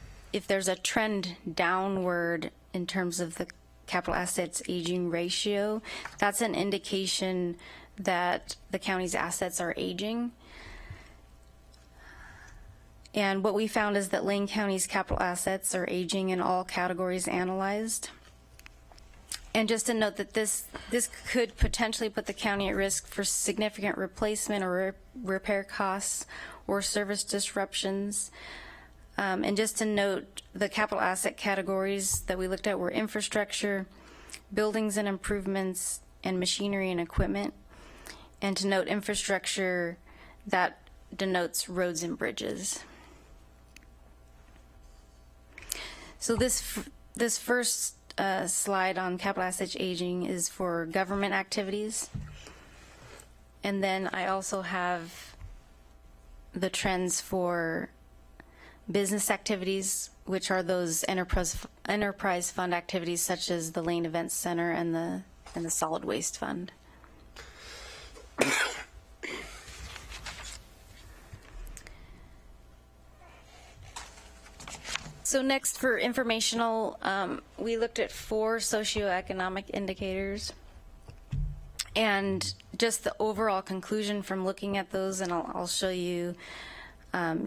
there's a trend downward in terms of the capital assets aging ratio, that's an indication that the county's assets are aging. And what we found is that Lane County's capital assets are aging in all categories analyzed. And just to note that this could potentially put the county at risk for significant replacement or repair costs or service disruptions. And just to note, the capital asset categories that we looked at were infrastructure, buildings and improvements, and machinery and equipment. And to note, infrastructure, that denotes roads and bridges. So this first slide on capital assets aging is for government activities. And then I also have the trends for business activities, which are those enterprise fund activities such as the Lane Events Center and the Solid Waste Fund. So next, for informational, we looked at 4 socioeconomic indicators. And just the overall conclusion from looking at those, and I'll show you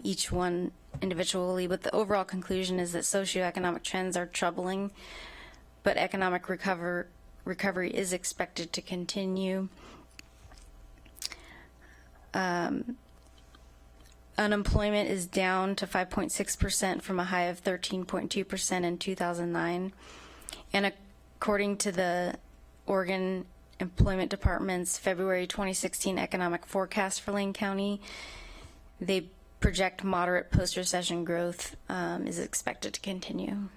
each one individually, but the overall conclusion is that socioeconomic trends are troubling, but economic recovery is expected to continue. Unemployment is down to 5.6% from a high of 13.2% in 2009. And according to the Oregon Employment Department's February 2016 economic forecast for Lane County, they project moderate post-recession growth is expected to continue.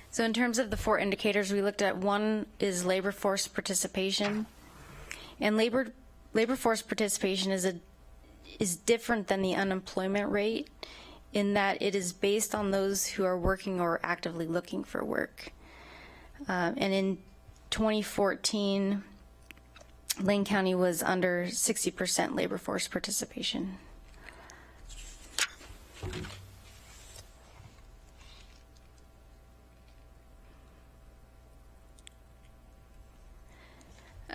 So in terms of the 4 indicators we looked at, one is labor force participation. And labor force participation is different than the unemployment rate in that it is based on those who are working or actively looking for work. And in 2014, Lane County was under 60% labor force participation.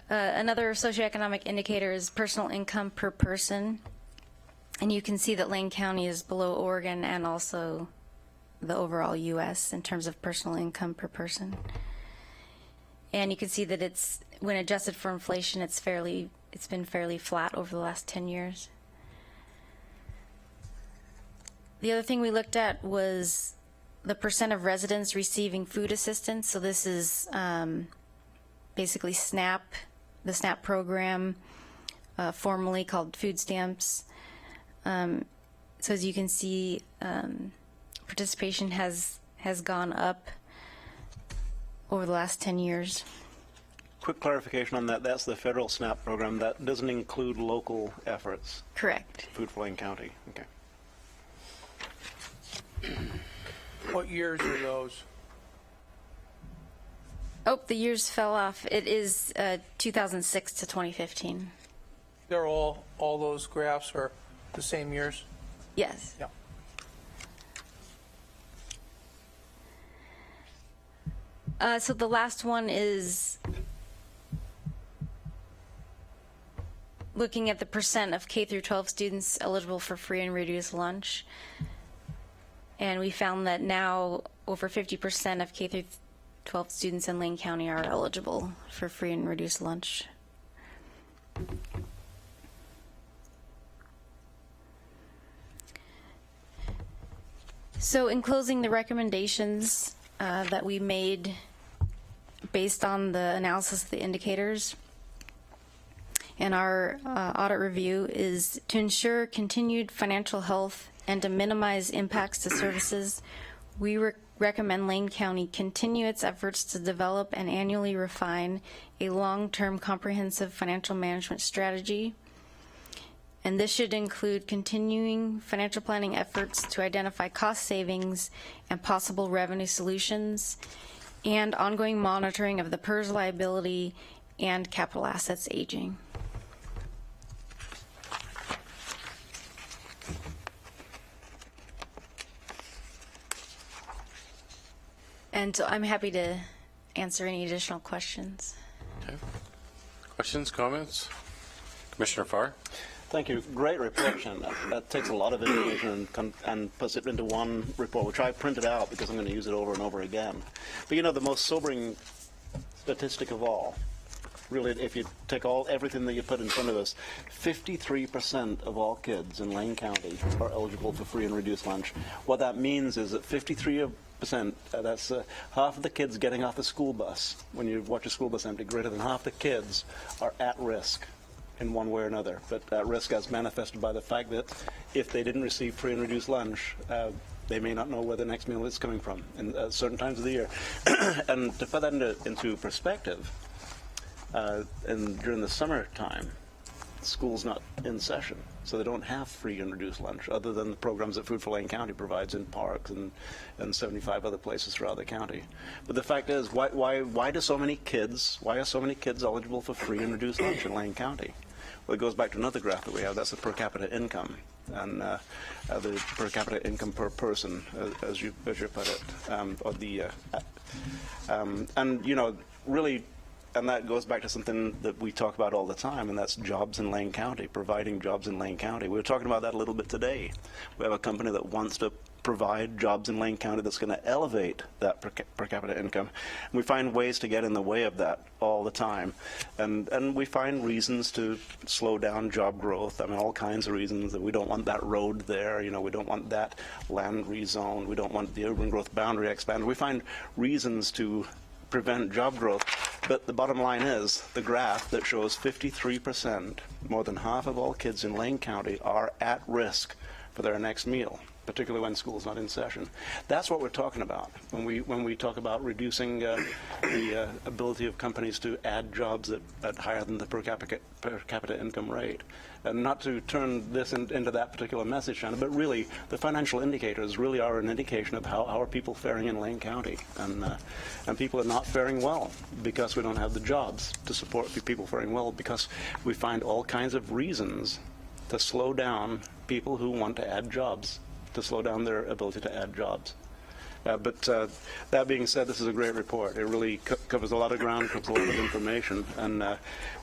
Another socioeconomic indicator is personal income per person. And you can see that Lane County is below Oregon and also the overall U.S. in terms of personal income per person. And you can see that it's, when adjusted for inflation, it's been fairly flat over the last 10 years. The other thing we looked at was the percent of residents receiving food assistance. So this is basically SNAP, the SNAP program, formerly called food stamps. So as you can see, participation has gone up over the last 10 years. Quick clarification on that. That's the federal SNAP program. That doesn't include local efforts. Correct. Food for Lane County. Okay. What years are those? Oh, the years fell off. It is 2006 to 2015. They're all those graphs are the same years? Yes. Yeah. So the last one is looking at the percent of K through 12 students eligible for free and reduced lunch. And we found that now over 50% of K through 12 students in Lane County are eligible for free and reduced lunch. So in closing, the recommendations that we made based on the analysis of the indicators and our audit review is to ensure continued financial health and to minimize impacts to services. We recommend Lane County continue its efforts to develop and annually refine a long-term comprehensive financial management strategy. And this should include continuing financial planning efforts to identify cost savings and possible revenue solutions, and ongoing monitoring of the PERS liability and capital assets aging. And so I'm happy to answer any additional questions. Okay. Questions, comments? Commissioner Farr? Thank you. Great reflection. That takes a lot of information and puts it into one report, which I printed out because I'm going to use it over and over again. But you know, the most sobering statistic of all, really, if you take everything that you put in front of us, 53% of all kids in Lane County are eligible for free and reduced lunch. What that means is that 53%, that's half of the kids getting off the school bus. When you watch a school bus empty, greater than half the kids are at risk in one way or another, but at risk as manifested by the fact that if they didn't receive free and reduced lunch, They may not know where the next meal is coming from in certain times of the year. And to put that into perspective, and during the summertime, school's not in session, so they don't have free and reduced lunch other than the programs that Food for Lane County provides in parks and 75 other places throughout the county. But the fact is, why are so many kids eligible for free and reduced lunch in Lane County? Well, it goes back to another graph that we have. That's the per capita income, and the per capita income per person, as you put it, and you know, really. And that goes back to something that we talk about all the time, and that's jobs in Lane County, providing jobs in Lane County. We were talking about that a little bit today. We have a company that wants to provide jobs in Lane County that's going to elevate that per capita income. And we find ways to get in the way of that all the time. And we find reasons to slow down job growth. I mean, all kinds of reasons. That we don't want that road there. You know, we don't want that land rezoned. We don't want the urban growth boundary expanded. We find reasons to prevent job growth. But the bottom line is the graph that shows 53%, more than half of all kids in Lane County, are at risk for their next meal, particularly when school's not in session. That's what we're talking about when we talk about reducing the ability of companies to add jobs at higher than the per capita income rate. And not to turn this into that particular message, Shannon, but really the financial indicators really are an indication of how are people faring in Lane County. And people are not faring well because we don't have the jobs to support people faring well, because we find all kinds of reasons to slow down people who want to add jobs, to slow down their ability to add jobs. But that being said, this is a great report. It really covers a lot of ground, covers a lot of information. And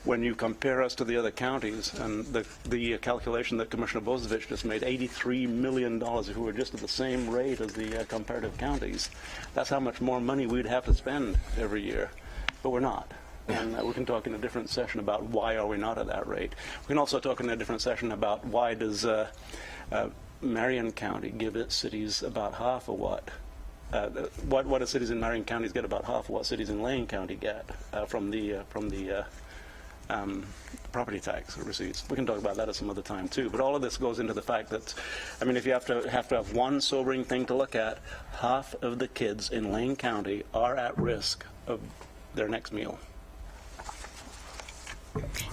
when you compare us to the other counties, and the calculation that Commissioner Bozovich just made, $83 million if we were just at the same rate as the comparative counties, that's how much more money we'd have to spend every year. But we're not. And we can talk in a different session about why are we not at that rate. We can also talk in a different session about why does Marion County give its cities about half of what do cities in Marion County get about half of what cities in Lane County get from the property tax receipts. We can talk about that at some other time too. But all of this goes into the fact that, I mean, if you have to have one sobering thing to look at, half of the kids in Lane County are at risk of their next meal.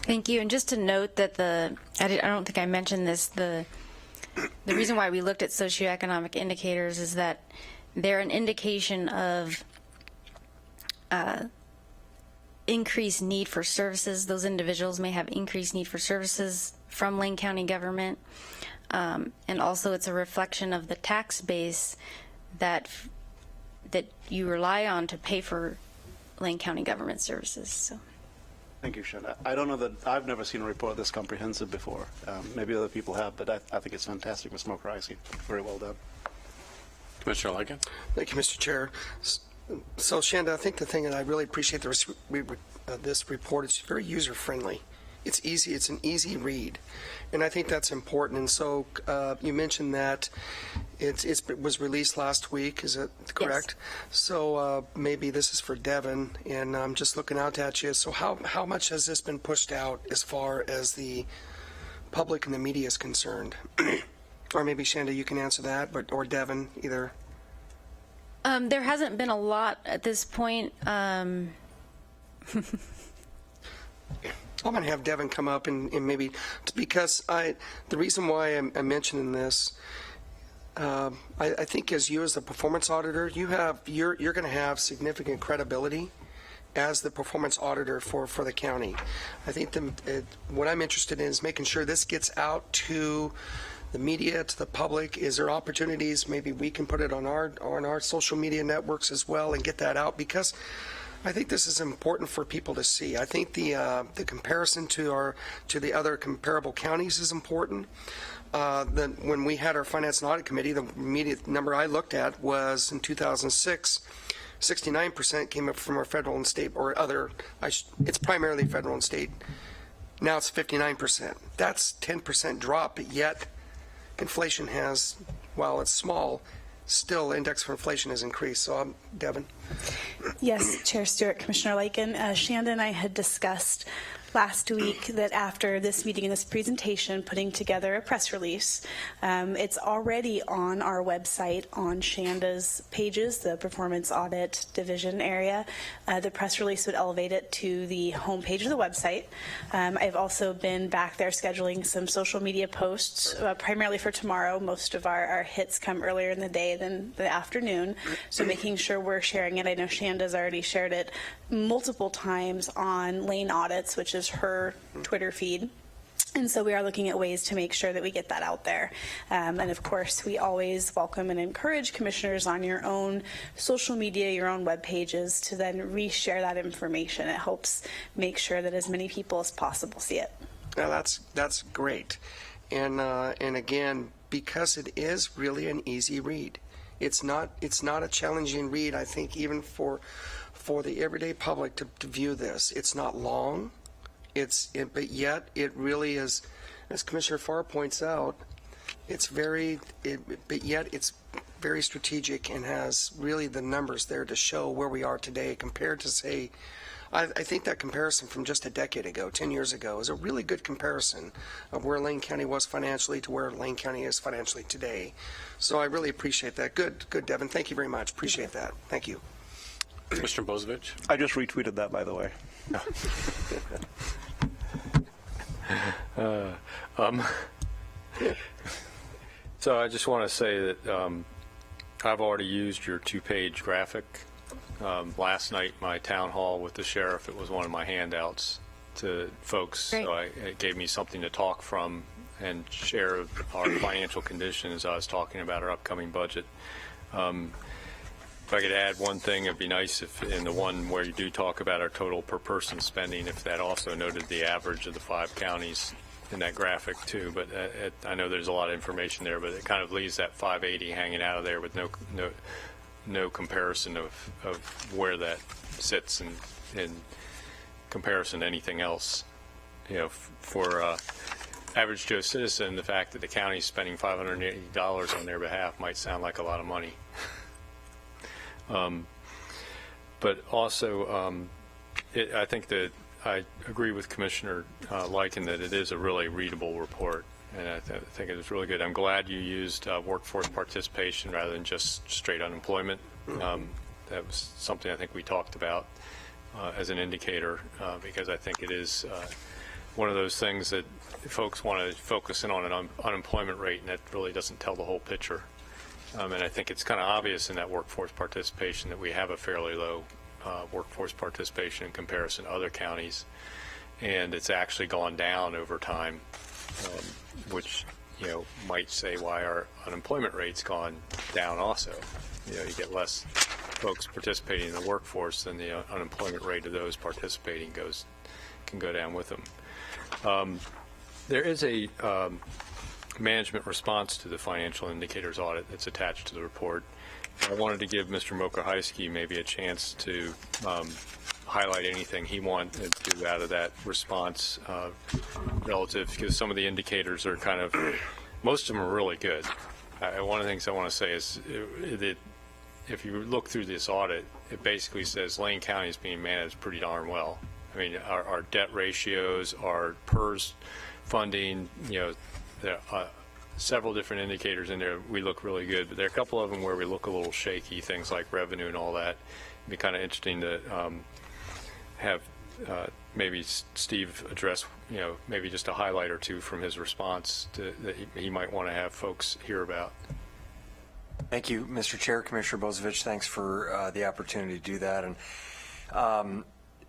Thank you. And just to note that I don't think I mentioned this, the reason why we looked at socioeconomic indicators is that they're an indication of increased need for services. Those individuals may have increased need for services from Lane County government. And also it's a reflection of the tax base that you rely on to pay for Lane County government services. So. Thank you, Shannon. I don't know that I've never seen a report this comprehensive before. Maybe other people have, but I think it's fantastic, Ms. Mulcahy. Very well done. Commissioner Liken? Thank you, Mr. Chair. So, Shanda, I think the thing that I really appreciate this report is very user-friendly. It's easy. It's an easy read, and I think that's important. And so, you mentioned that it was released last week. Is it correct? Yes. So maybe this is for Devin, and I'm just looking out at you. So, how much has this been pushed out as far as the public and the media is concerned? Or maybe, Shanda, you can answer that, or Devin, either. There hasn't been a lot at this point. I'm going to have Devin come up and maybe, because the reason why I'm mentioning this, I think as you as the performance auditor, you're going to have significant credibility as the performance auditor for the county. I think what I'm interested in is making sure this gets out to the media, to the public. Is there opportunities? Maybe we can put it on our social media networks as well and get that out, because I think this is important for people to see. I think the comparison to the other comparable counties is important. When we had our Finance and Audit Committee, the immediate number I looked at was in 2006, 69% came up from our federal and state or other. It's primarily federal and state. Now it's 59%. That's 10% drop, but yet inflation has, while it's small, still index for inflation has increased. So, Devin. Yes, Chair Stewart, Commissioner Liken. Shanda and I had discussed last week that after this meeting and this presentation, putting together a press release. It's already on our website on Shanda's pages, the Performance Audit Division area. The press release would elevate it to the homepage of the website. I've also been back there scheduling some social media posts, primarily for tomorrow. Most of our hits come earlier in the day than the afternoon, so making sure we're sharing it. I know Shanda's already shared it multiple times on Lane Audits, which is her Twitter feed. And so we are looking at ways to make sure that we get that out there. And of course, we always welcome and encourage commissioners on your own social media, your own web pages, to then reshare that information. It helps make sure that as many people as possible see it. Now that's great. And again, because it is really an easy read. It's not a challenging read, I think, even for the everyday public to view this. It's not long. But yet it really is, as Commissioner Farr points out, but yet it's very strategic and has really the numbers there to show where we are today compared to, say, I think that comparison from just a decade ago, 10 years ago, is a really good comparison of where Lane County was financially to where Lane County is financially today. So I really appreciate that. Good, Devin. Thank you very much. Appreciate that. Thank you. Commissioner Bozevich? I just retweeted that, by the way. So I just want to say that I've already used your 2-page graphic. Last night, my town hall with the sheriff, it was one of my handouts to folks. Great. So it gave me something to talk from and share our financial condition as I was talking about our upcoming budget. If I could add one thing, it'd be nice if in the one where you do talk about our total per person spending, if that also noted the average of the 5 counties in that graphic too. But I know there's a lot of information there, but it kind of leaves that 580 hanging out of there with no comparison of where that sits in comparison to anything else. You know, for average Joe citizen, the fact that the county's spending $580 on their behalf might sound like a lot of money. But also, I think that I agree with Commissioner Lyken that it is a really readable report, and I think it is really good. I'm glad you used workforce participation rather than just straight unemployment. That was something I think we talked about as an indicator, because I think it is one of those things that folks want to focus in on an unemployment rate, and that really doesn't tell the whole picture. And I think it's kind of obvious in that workforce participation that we have a fairly low workforce participation in comparison to other counties, and it's actually gone down over time, which might say why our unemployment rate's gone down also. You get less folks participating in the workforce, then the unemployment rate of those participating can go down with them. There is a management response to the financial indicators audit that's attached to the report. I wanted to give Mr. Mokohiski maybe a chance to highlight anything he wanted to out of that response relative, because some of the indicators are most of them are really good. One of the things I want to say is that if you look through this audit, it basically says Lane County is being managed pretty darn well. I mean, our debt ratios, our PERS funding, there are several different indicators in there. We look really good, but there are a couple of them where we look a little shaky, things like revenue and all that. It'd be kind of interesting to have maybe Steve address, maybe just a highlight or two from his response that he might want to have folks hear about. Thank you, Mr. Chair. Commissioner Bozevich, thanks for the opportunity to do that. And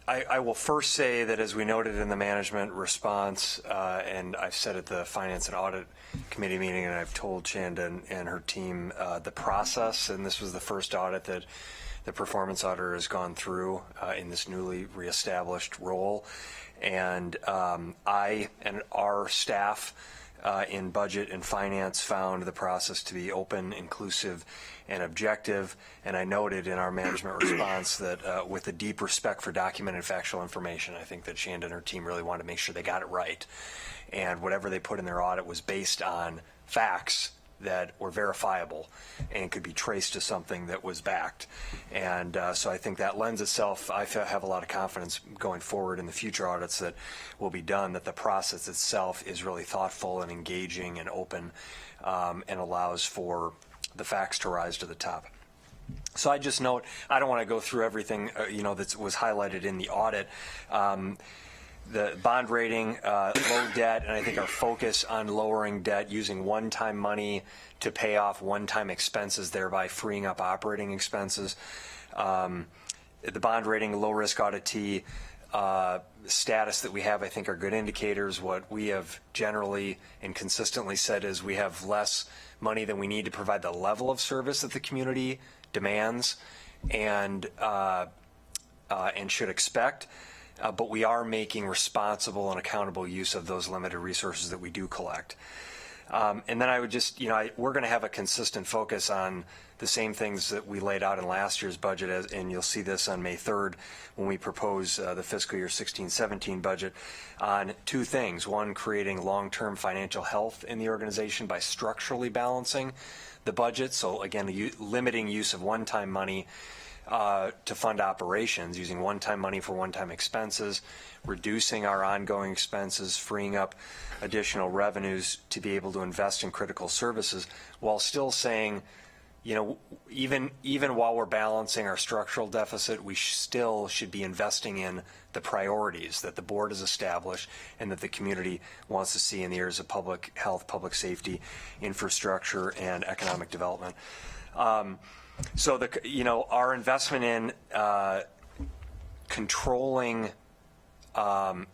I will first say that, as we noted in the management response, and I've said at the Finance and Audit Committee meeting, and I've told Shanda and her team the process, and this was the first audit that the performance auditor has gone through in this newly reestablished role. And I and our staff in budget and finance found the process to be open, inclusive, and objective. And I noted in our management response that with a deep respect for documented factual information, I think that Shanda and her team really wanted to make sure they got it right. And whatever they put in their audit was based on facts that were verifiable and could be traced to something that was backed. And so I think that lends itself, I have a lot of confidence going forward in the future audits that will be done, that the process itself is really thoughtful and engaging and open, and allows for the facts to rise to the top. So I just note, I don't want to go through everything, that was highlighted in the audit. The bond rating, low debt, and I think our focus on lowering debt using one-time money to pay off one-time expenses, thereby freeing up operating expenses. The bond rating, low-risk auditee status that we have, I think, are good indicators. What we have generally and consistently said is we have less money than we need to provide the level of service that the community demands and should expect. But we are making responsible and accountable use of those limited resources that we do collect. And then I would just, we're going to have a consistent focus on the same things that we laid out in last year's budget, and you'll see this on May 3rd when we propose the fiscal year 16-17 budget, on two things. One, creating long-term financial health in the organization by structurally balancing the budget. So again, limiting use of one-time money to fund operations, using one-time money for one-time expenses, reducing our ongoing expenses, freeing up additional revenues to be able to invest in critical services, while still saying, even while we're balancing our structural deficit, we still should be investing in the priorities that the board has established and that the community wants to see in the areas of public health, public safety, infrastructure, and economic development. So our investment in controlling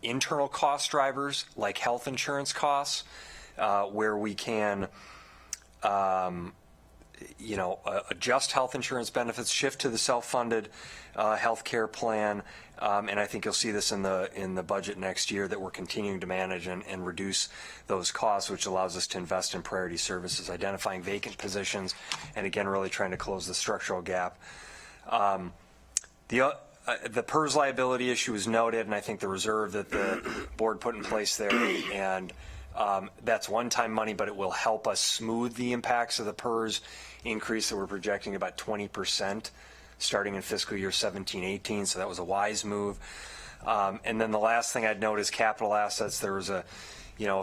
internal cost drivers like health insurance costs, where we can adjust health insurance benefits, shift to the self-funded health care plan, and I think you'll see this in the budget next year, that we're continuing to manage and reduce those costs, which allows us to invest in priority services, identifying vacant positions, and again, really trying to close the structural gap. The PERS liability issue was noted, and I think the reserve that the board put in place there, and that's one-time money, but it will help us smooth the impacts of the PERS increase that we're projecting, about 20% starting in fiscal year 17-18. So that was a wise move. And then the last thing I'd note is capital assets. There was a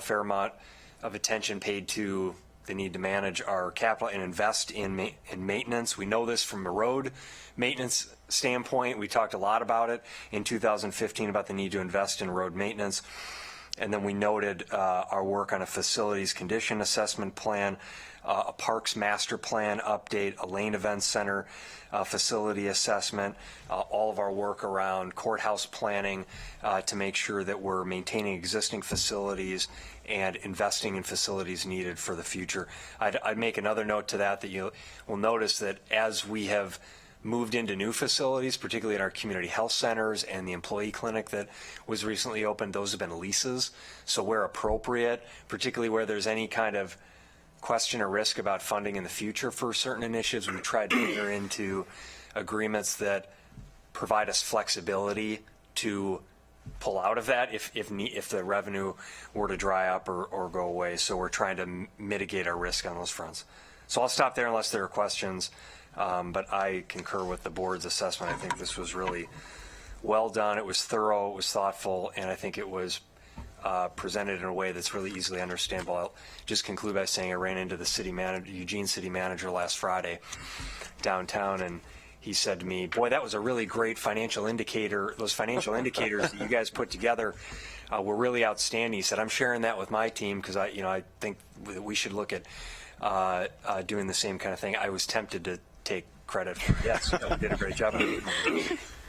fair amount of attention paid to the need to manage our capital and invest in maintenance. We know this from a road maintenance standpoint. We talked a lot about it in 2015 about the need to invest in road maintenance. And then we noted our work on a facilities condition assessment plan, a parks master plan update, a lane event center facility assessment, all of our work around courthouse planning to make sure that we're maintaining existing facilities and investing in facilities needed for the future. I'd make another note to that you will notice that as we have moved into new facilities, particularly in our community health centers and the employee clinic that was recently opened, those have been leases. So where appropriate, particularly where there's any kind of question or risk about funding in the future for certain initiatives, we tried to enter into agreements that provide us flexibility to pull out of that if the revenue were to dry up or go away. So we're trying to mitigate our risk on those fronts. So I'll stop there unless there are questions. But I concur with the board's assessment. I think this was really well done. It was thorough, it was thoughtful, and I think it was presented in a way that's really easily understandable. I'll just conclude by saying I ran into the Eugene city manager last Friday downtown, and he said to me, boy, that was a really great financial indicator. Those financial indicators that you guys put together were really outstanding. He said, I'm sharing that with my team because I think that we should look at doing the same kind of thing. I was tempted to take credit for yes, you did a great job.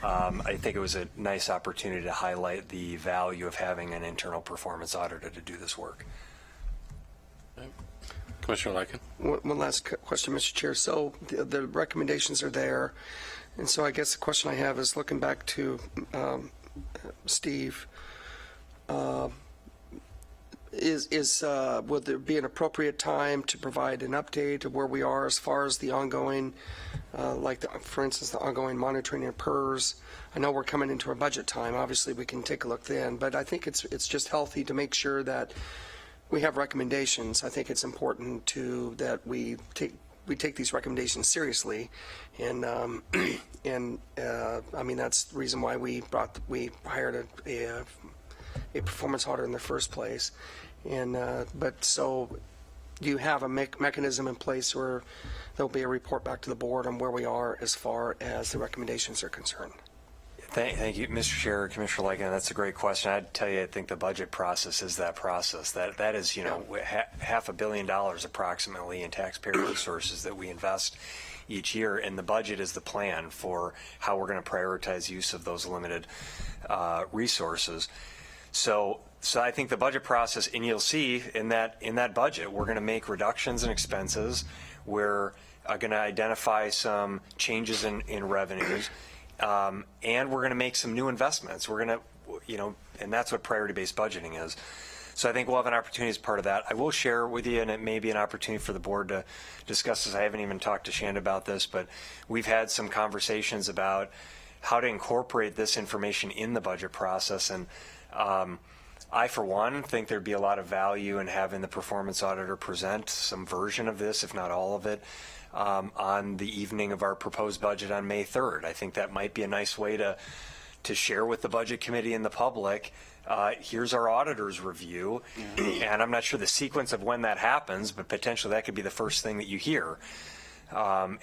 I think it was a nice opportunity to highlight the value of having an internal performance auditor to do this work. Commissioner Lycan. One last question, Mr. Chair. So the recommendations are there, and so I guess the question I have is looking back to Steve. Would there be an appropriate time to provide an update of where we are as far as the ongoing, for instance, the ongoing monitoring of PERS? I know we're coming into our budget time. Obviously, we can take a look then, but I think it's just healthy to make sure that we have recommendations, I think it's important that we take these recommendations seriously, and I mean that's the reason why we hired a performance auditor in the first place, and but so do you have a mechanism in place where there'll be a report back to the board on where we are as far as the recommendations are concerned? Thank you, Mr. Chair, Commissioner Lakin. That's a great question. I'd tell you, I think the budget process is that process. That is, $500 million approximately in taxpayer resources that we invest each year, and the budget is the plan for how we're going to prioritize use of those limited resources. So I think the budget process, and you'll see in that budget, we're going to make reductions in expenses. We're going to identify some changes in revenues. And we're going to make some new investments. We're going to, and that's what priority-based budgeting is. So I think we'll have an opportunity as part of that. I will share with you, and it may be an opportunity for the board to discuss this. I haven't even talked to Shanda about this, but we've had some conversations about how to incorporate this information in the budget process. And I, for one, think there'd be a lot of value in having the performance auditor present some version of this, if not all of it, on the evening of our proposed budget on May 3rd. I think that might be a nice way to share with the Budget Committee and the public, here's our auditor's review, and I'm not sure the sequence of when that happens, but potentially that could be the first thing that you hear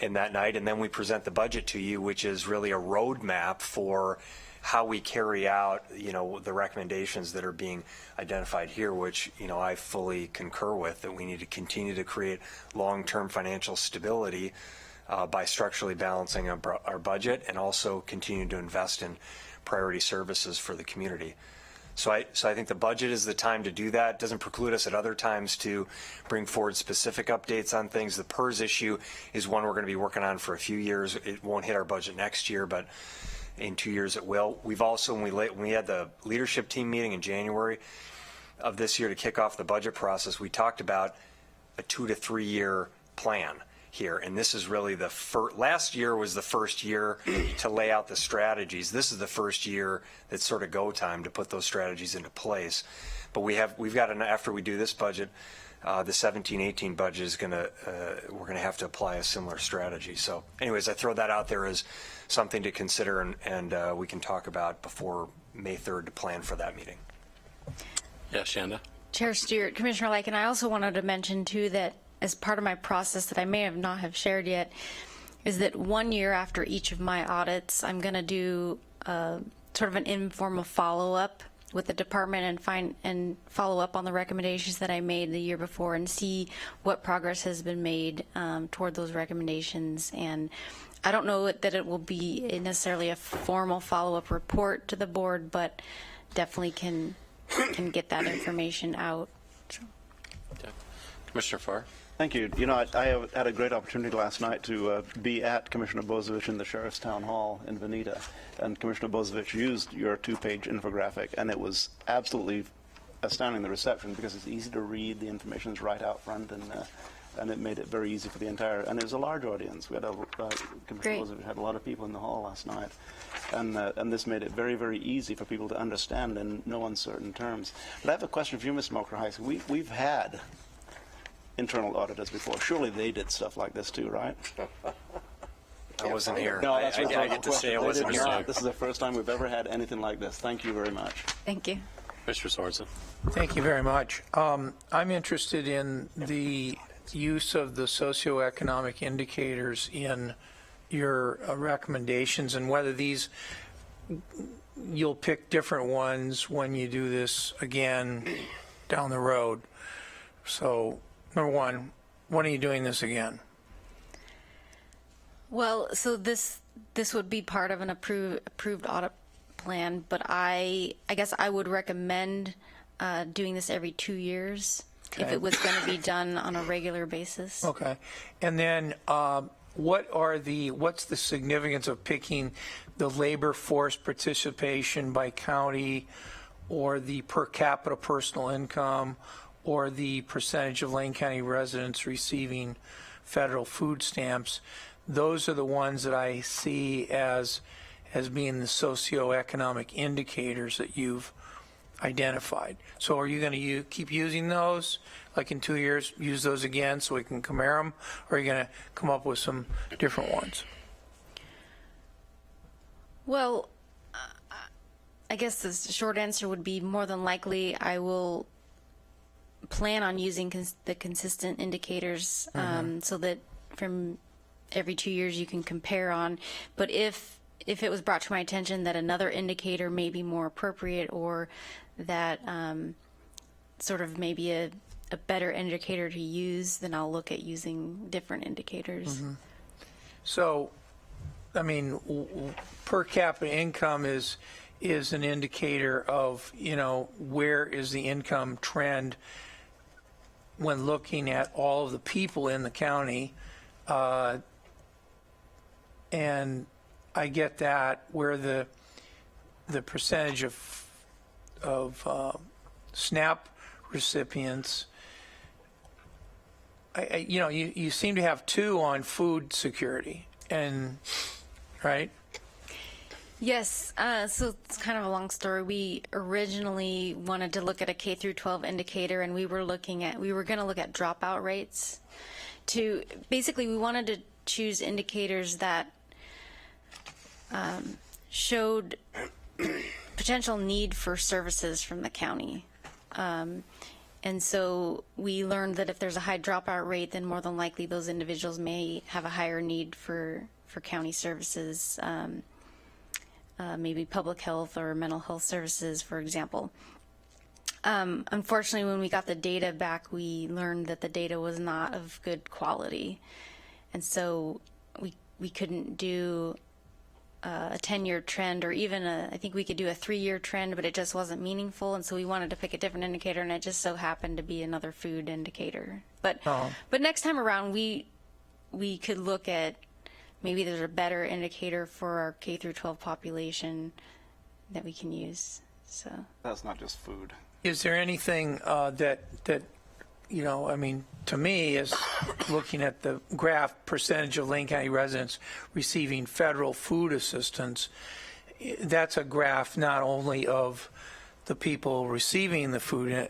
in that night, and then we present the budget to you, which is really a roadmap for how we carry out, the recommendations that are being identified here, which, I fully concur with, that we need to continue to create long-term financial stability by structurally balancing our budget and also continue to invest in priority services for the community. So I think the budget is the time to do that. It doesn't preclude us at other times to bring forward specific updates on things. The PERS issue is one we're going to be working on for a few years. It won't hit our budget next year, but in 2 years it will. We've also, when we had the leadership team meeting in January of this year to kick off the budget process, we talked about a 2 to 3 year plan here. And this is really last year was the first year to lay out the strategies. This is the first year that's sort of go time to put those strategies into place. But we've got after we do this budget, the 17-18 budget is we're going to have to apply a similar strategy. So anyways, I throw that out there as something to consider, and we can talk about before May 3rd to plan for that meeting. Yeah, Shanda? Chair Stewart, Commissioner Lakin, I also wanted to mention too that as part of my process that I may not have shared yet is that 1 year after each of my audits, I'm going to do sort of an informal follow-up with the department and follow up on the recommendations that I made the year before and see what progress has been made toward those recommendations. And I don't know that it will be necessarily a formal follow-up report to the board, but definitely can get that information out. So. Okay. Commissioner Farr? Thank you. I had a great opportunity last night to be at Commissioner Bozevich in the Sheriff's Town Hall in Veneta, and Commissioner Bozevich used your 2-page infographic, and it was absolutely astounding, the reception, because it's easy to read, the information is right out front, and it made it very easy for the entire, and it was a large audience. We had Commissioner Bozevich had a lot of people in the hall last night, and this made it very, very easy for people to understand in no uncertain terms. But I have a question for you, Mr. Mulcahy. We've had internal auditors before. Surely they did stuff like this too, right? I wasn't here. No, that's I get to say I wasn't here. This is the first time we've ever had anything like this. Thank you very much. Thank you. Mr. Sorensen? Thank you very much. I'm interested in the use of the socioeconomic indicators in your recommendations and whether you'll pick different ones when you do this again down the road. So, number one, when are you doing this again? Well, so this would be part of an approved audit plan, but I guess I would recommend doing this every 2 years if it was going to be done on a regular basis. Okay. And then what's the significance of picking the labor force participation by county or the per capita personal income or the percentage of Lane County residents receiving federal food stamps? Those are the ones that I see as being the socioeconomic indicators that you've identified. So are you going to keep using those? Like in 2 years, use those again so we can compare them? Or are you going to come up with some different ones? Well, I guess the short answer would be more than likely I will plan on using the consistent indicators so that from every 2 years you can compare on. But if it was brought to my attention that another indicator may be more appropriate, or that sort of maybe a better indicator to use, then I'll look at using different indicators. So, I mean, per capita income is an indicator of, where is the income trend when looking at all of the people in the county. And I get that, where the percentage of SNAP recipients, you seem to have 2 on food security, and right? Yes, so it's kind of a long story. We originally wanted to look at a K through 12 indicator, and we were going to look at dropout rates. Basically, we wanted to choose indicators that showed potential need for services from the county. And so we learned that if there's a high dropout rate, then more than likely those individuals may have a higher need for county services, maybe public health or mental health services, for example. Unfortunately, when we got the data back, we learned that the data was not of good quality. And so we couldn't do a 10-year trend, or even I think we could do a 3-year trend, but it just wasn't meaningful. And so we wanted to pick a different indicator, and it just so happened to be another food indicator. But next time around, we could look at maybe there's a better indicator for our K through 12 population that we can use. So that's not just food. Is there anything that to me, is looking at the graph, percentage of Lane County residents receiving federal food assistance, that's a graph not only of the people receiving the food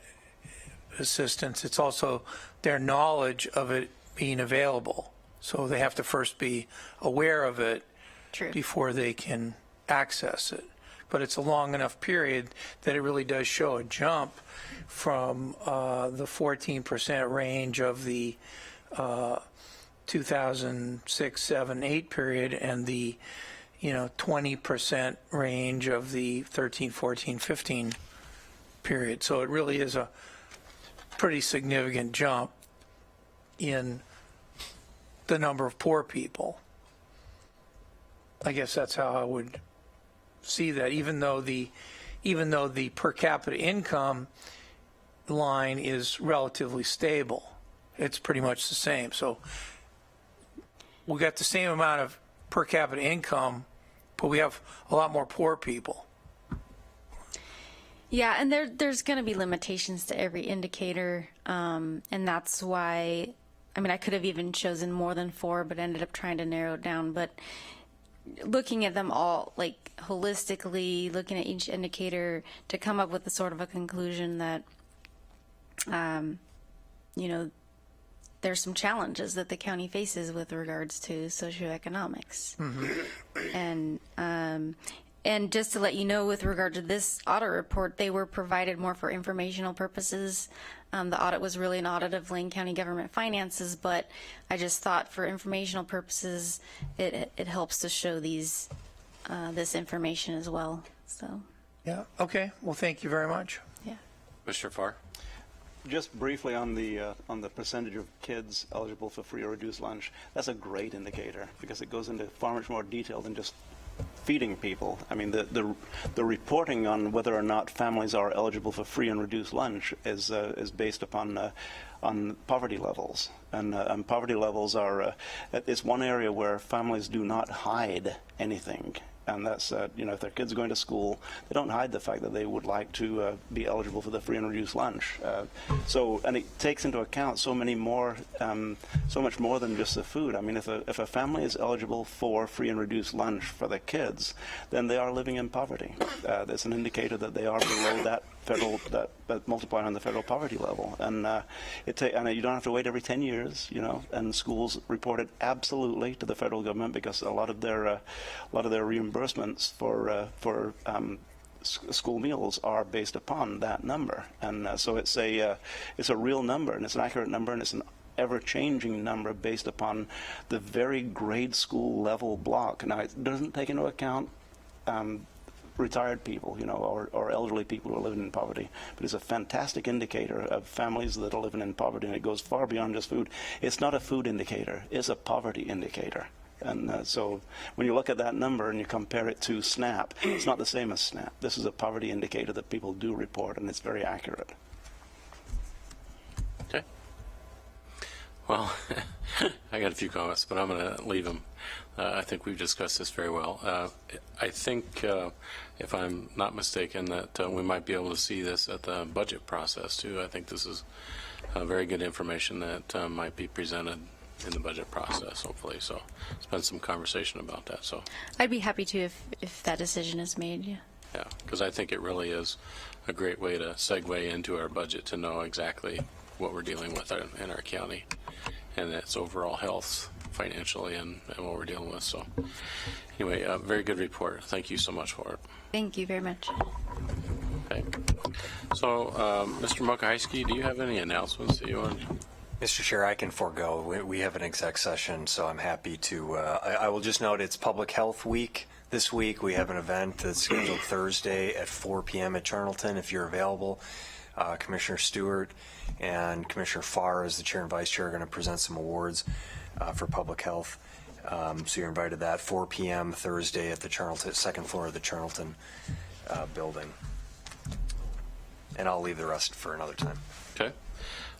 assistance, it's also their knowledge of it being available. So they have to first be aware of it before they can access it. But it's a long enough period that it really does show a jump from the 14% range of the 2006, 7, 8 period, and the 20% range of the 13, 14, 15 period. So it really is a pretty significant jump in the number of poor people. I guess that's how I would see that, even though the per capita income line is relatively stable. It's pretty much the same. So we got the same amount of per capita income, but we have a lot more poor people. Yeah, and there's going to be limitations to every indicator, and that's why, I could have even chosen more than 4, but ended up trying to narrow it down. But looking at them all, like holistically, looking at each indicator to come up with a sort of a conclusion that, there's some challenges that the county faces with regards to socioeconomics. And just to let you know, with regard to this audit report, they were provided more for informational purposes. The audit was really an audit of Lane County government finances, but I just thought for informational purposes, it helps to show this information as well. So. Yeah. Okay. Well, thank you very much. Yeah. Mr. Farr? Just briefly on the percentage of kids eligible for free or reduced lunch, that's a great indicator because it goes into far much more detail than just feeding people. The reporting on whether or not families are eligible for free and reduced lunch is based upon on poverty levels, and poverty levels are it's one area where families do not hide anything. And that's, if their kids are going to school, they don't hide the fact that they would like to be eligible for the free and reduced lunch. And it takes into account so much more than just the food. If a family is eligible for free and reduced lunch for their kids, then they are living in poverty. That's an indicator that they are below that federal that multiply on the federal poverty level, and and you don't have to wait every 10 years, and schools report it absolutely to the federal government because a lot of their reimbursements for school meals are based upon that number, and so it's a real number, and it's an accurate number, and it's an ever-changing number based upon the very grade school level block. Now, it doesn't take into account retired people, or elderly people who are living in poverty, but it's a fantastic indicator of families that are living in poverty, and it goes far beyond just food. It's not a food indicator, it's a poverty indicator. And so when you look at that number and you compare it to SNAP, it's not the same as SNAP. This is a poverty indicator that people do report, and it's very accurate. Okay. Well, I got a few comments, but I'm going to leave them. I think we've discussed this very well. I think, if I'm not mistaken, that we might be able to see this at the budget process, too. I think this is very good information that might be presented in the budget process, hopefully. So spend some conversation about that. So I'd be happy to if that decision is made, yeah. Yeah, because I think it really is a great way to segue into our budget to know exactly what we're dealing with in our county and its overall health financially and what we're dealing with. So anyway, very good report. Thank you so much for it. Thank you very much. Okay. So, Mr. Mokahaiski, do you have any announcements that you want? Mr. Chair, I can forego. We have an exec session, so I'm happy to. I will just note it's Public Health Week this week. We have an event that's scheduled Thursday at 4 p.m. at Charnelton. If you're available, Commissioner Stewart and Commissioner Farr, as the chair and vice chair, are going to present some awards for public health. So you're invited that 4 p.m. Thursday at the Charnelton, second floor of the Charnelton building. And I'll leave the rest for another time. Okay.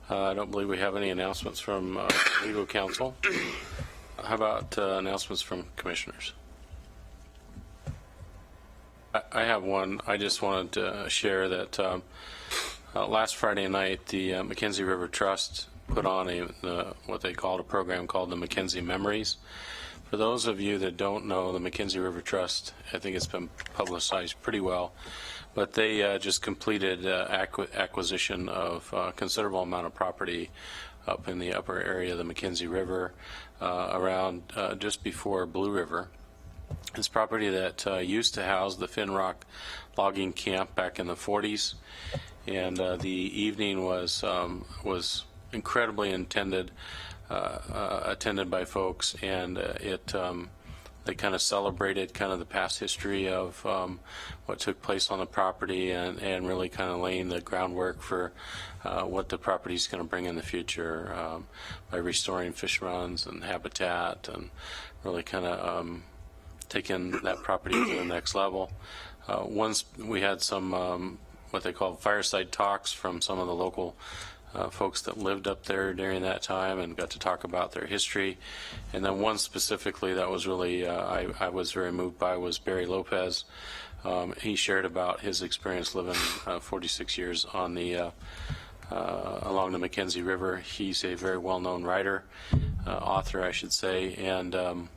I don't believe we have any announcements from legal counsel. How about announcements from commissioners? I have one. I just wanted to share that last Friday night, the McKenzie River Trust put on what they called a program called the McKenzie Memories. For those of you that don't know the McKenzie River Trust, I think it's been publicized pretty well, but they just completed acquisition of a considerable amount of property up in the upper area of the McKenzie River, around just before Blue River. It's property that used to house the Finrock logging camp back in the 40s, and the evening was incredibly attended by folks, and they kind of celebrated kind of the past history of what took place on the property, and really kind of laying the groundwork for what the property is going to bring in the future by restoring fish runs and habitat, and really kind of taking that property to the next level. Once we had some what they call fireside talks from some of the local folks that lived up there during that time, and got to talk about their history. And then one specifically that was really I was very moved by was Barry Lopez. He shared about his experience living 46 years on the along the McKenzie River. He's a very well-known writer, author, I should say, and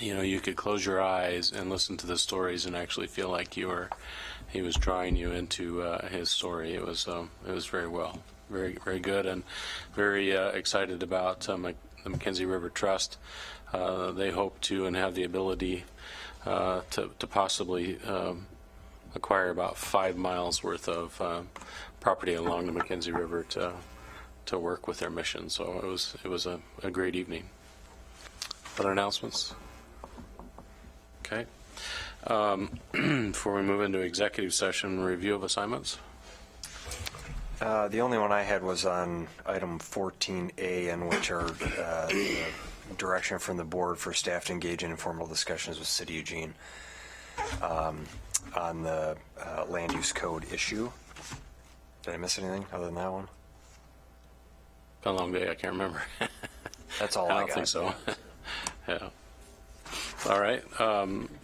you could close your eyes and listen to the stories and actually feel like he was drawing you into his story. It was very, very good, and very excited about the McKenzie River Trust. They hope to and have the ability to possibly acquire about 5 miles worth of property along the McKenzie River to work with their mission. So it was a great evening. Other announcements? Okay. Before we move into executive session, review of assignments. The only one I had was on item 14A, in which are the direction from the board for staff to engage in informal discussions with City Eugene on the land use code issue. Did I miss anything other than that one? Been a long day. I can't remember. That's all I don't got. think so. Yeah. All right.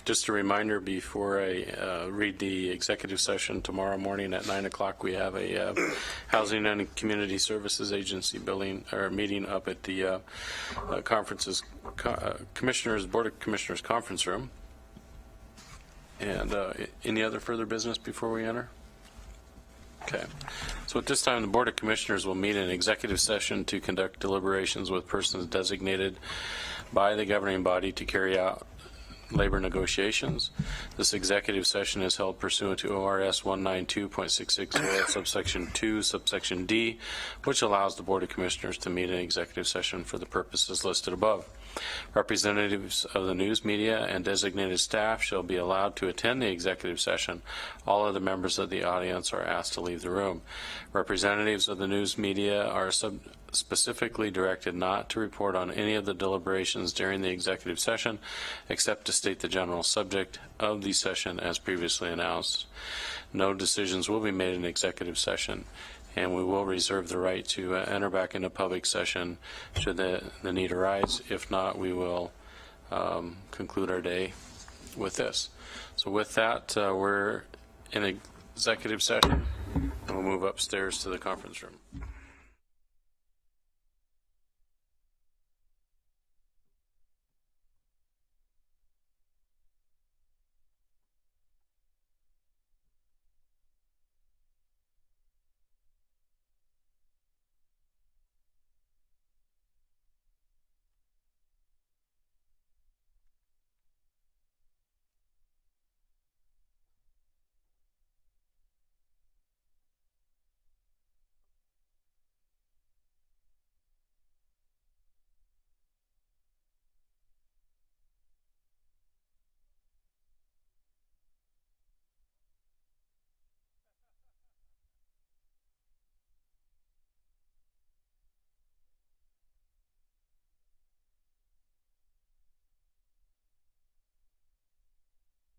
Just a reminder before I read the executive session, tomorrow morning at 9 o'clock we have a Housing and Community Services Agency meeting up at the Board of Commissioners conference room. And any other further business before we enter? Okay. So at this time, the Board of Commissioners will meet in executive session to conduct deliberations with persons designated by the governing body to carry out labor negotiations. This executive session is held pursuant to ORS 192.660 subsection 2 subsection D, which allows the Board of Commissioners to meet in executive session for the purposes listed above. Representatives of the news media and designated staff shall be allowed to attend the executive session. All other members of the audience are asked to leave the room. Representatives of the news media are specifically directed not to report on any of the deliberations during the executive session, except to state the general subject of the session as previously announced. No decisions will be made in executive session, and we will reserve the right to enter back into public session should the need arise. If not, we will conclude our day with this. So with that, we're in executive session, and we'll move upstairs to the conference room.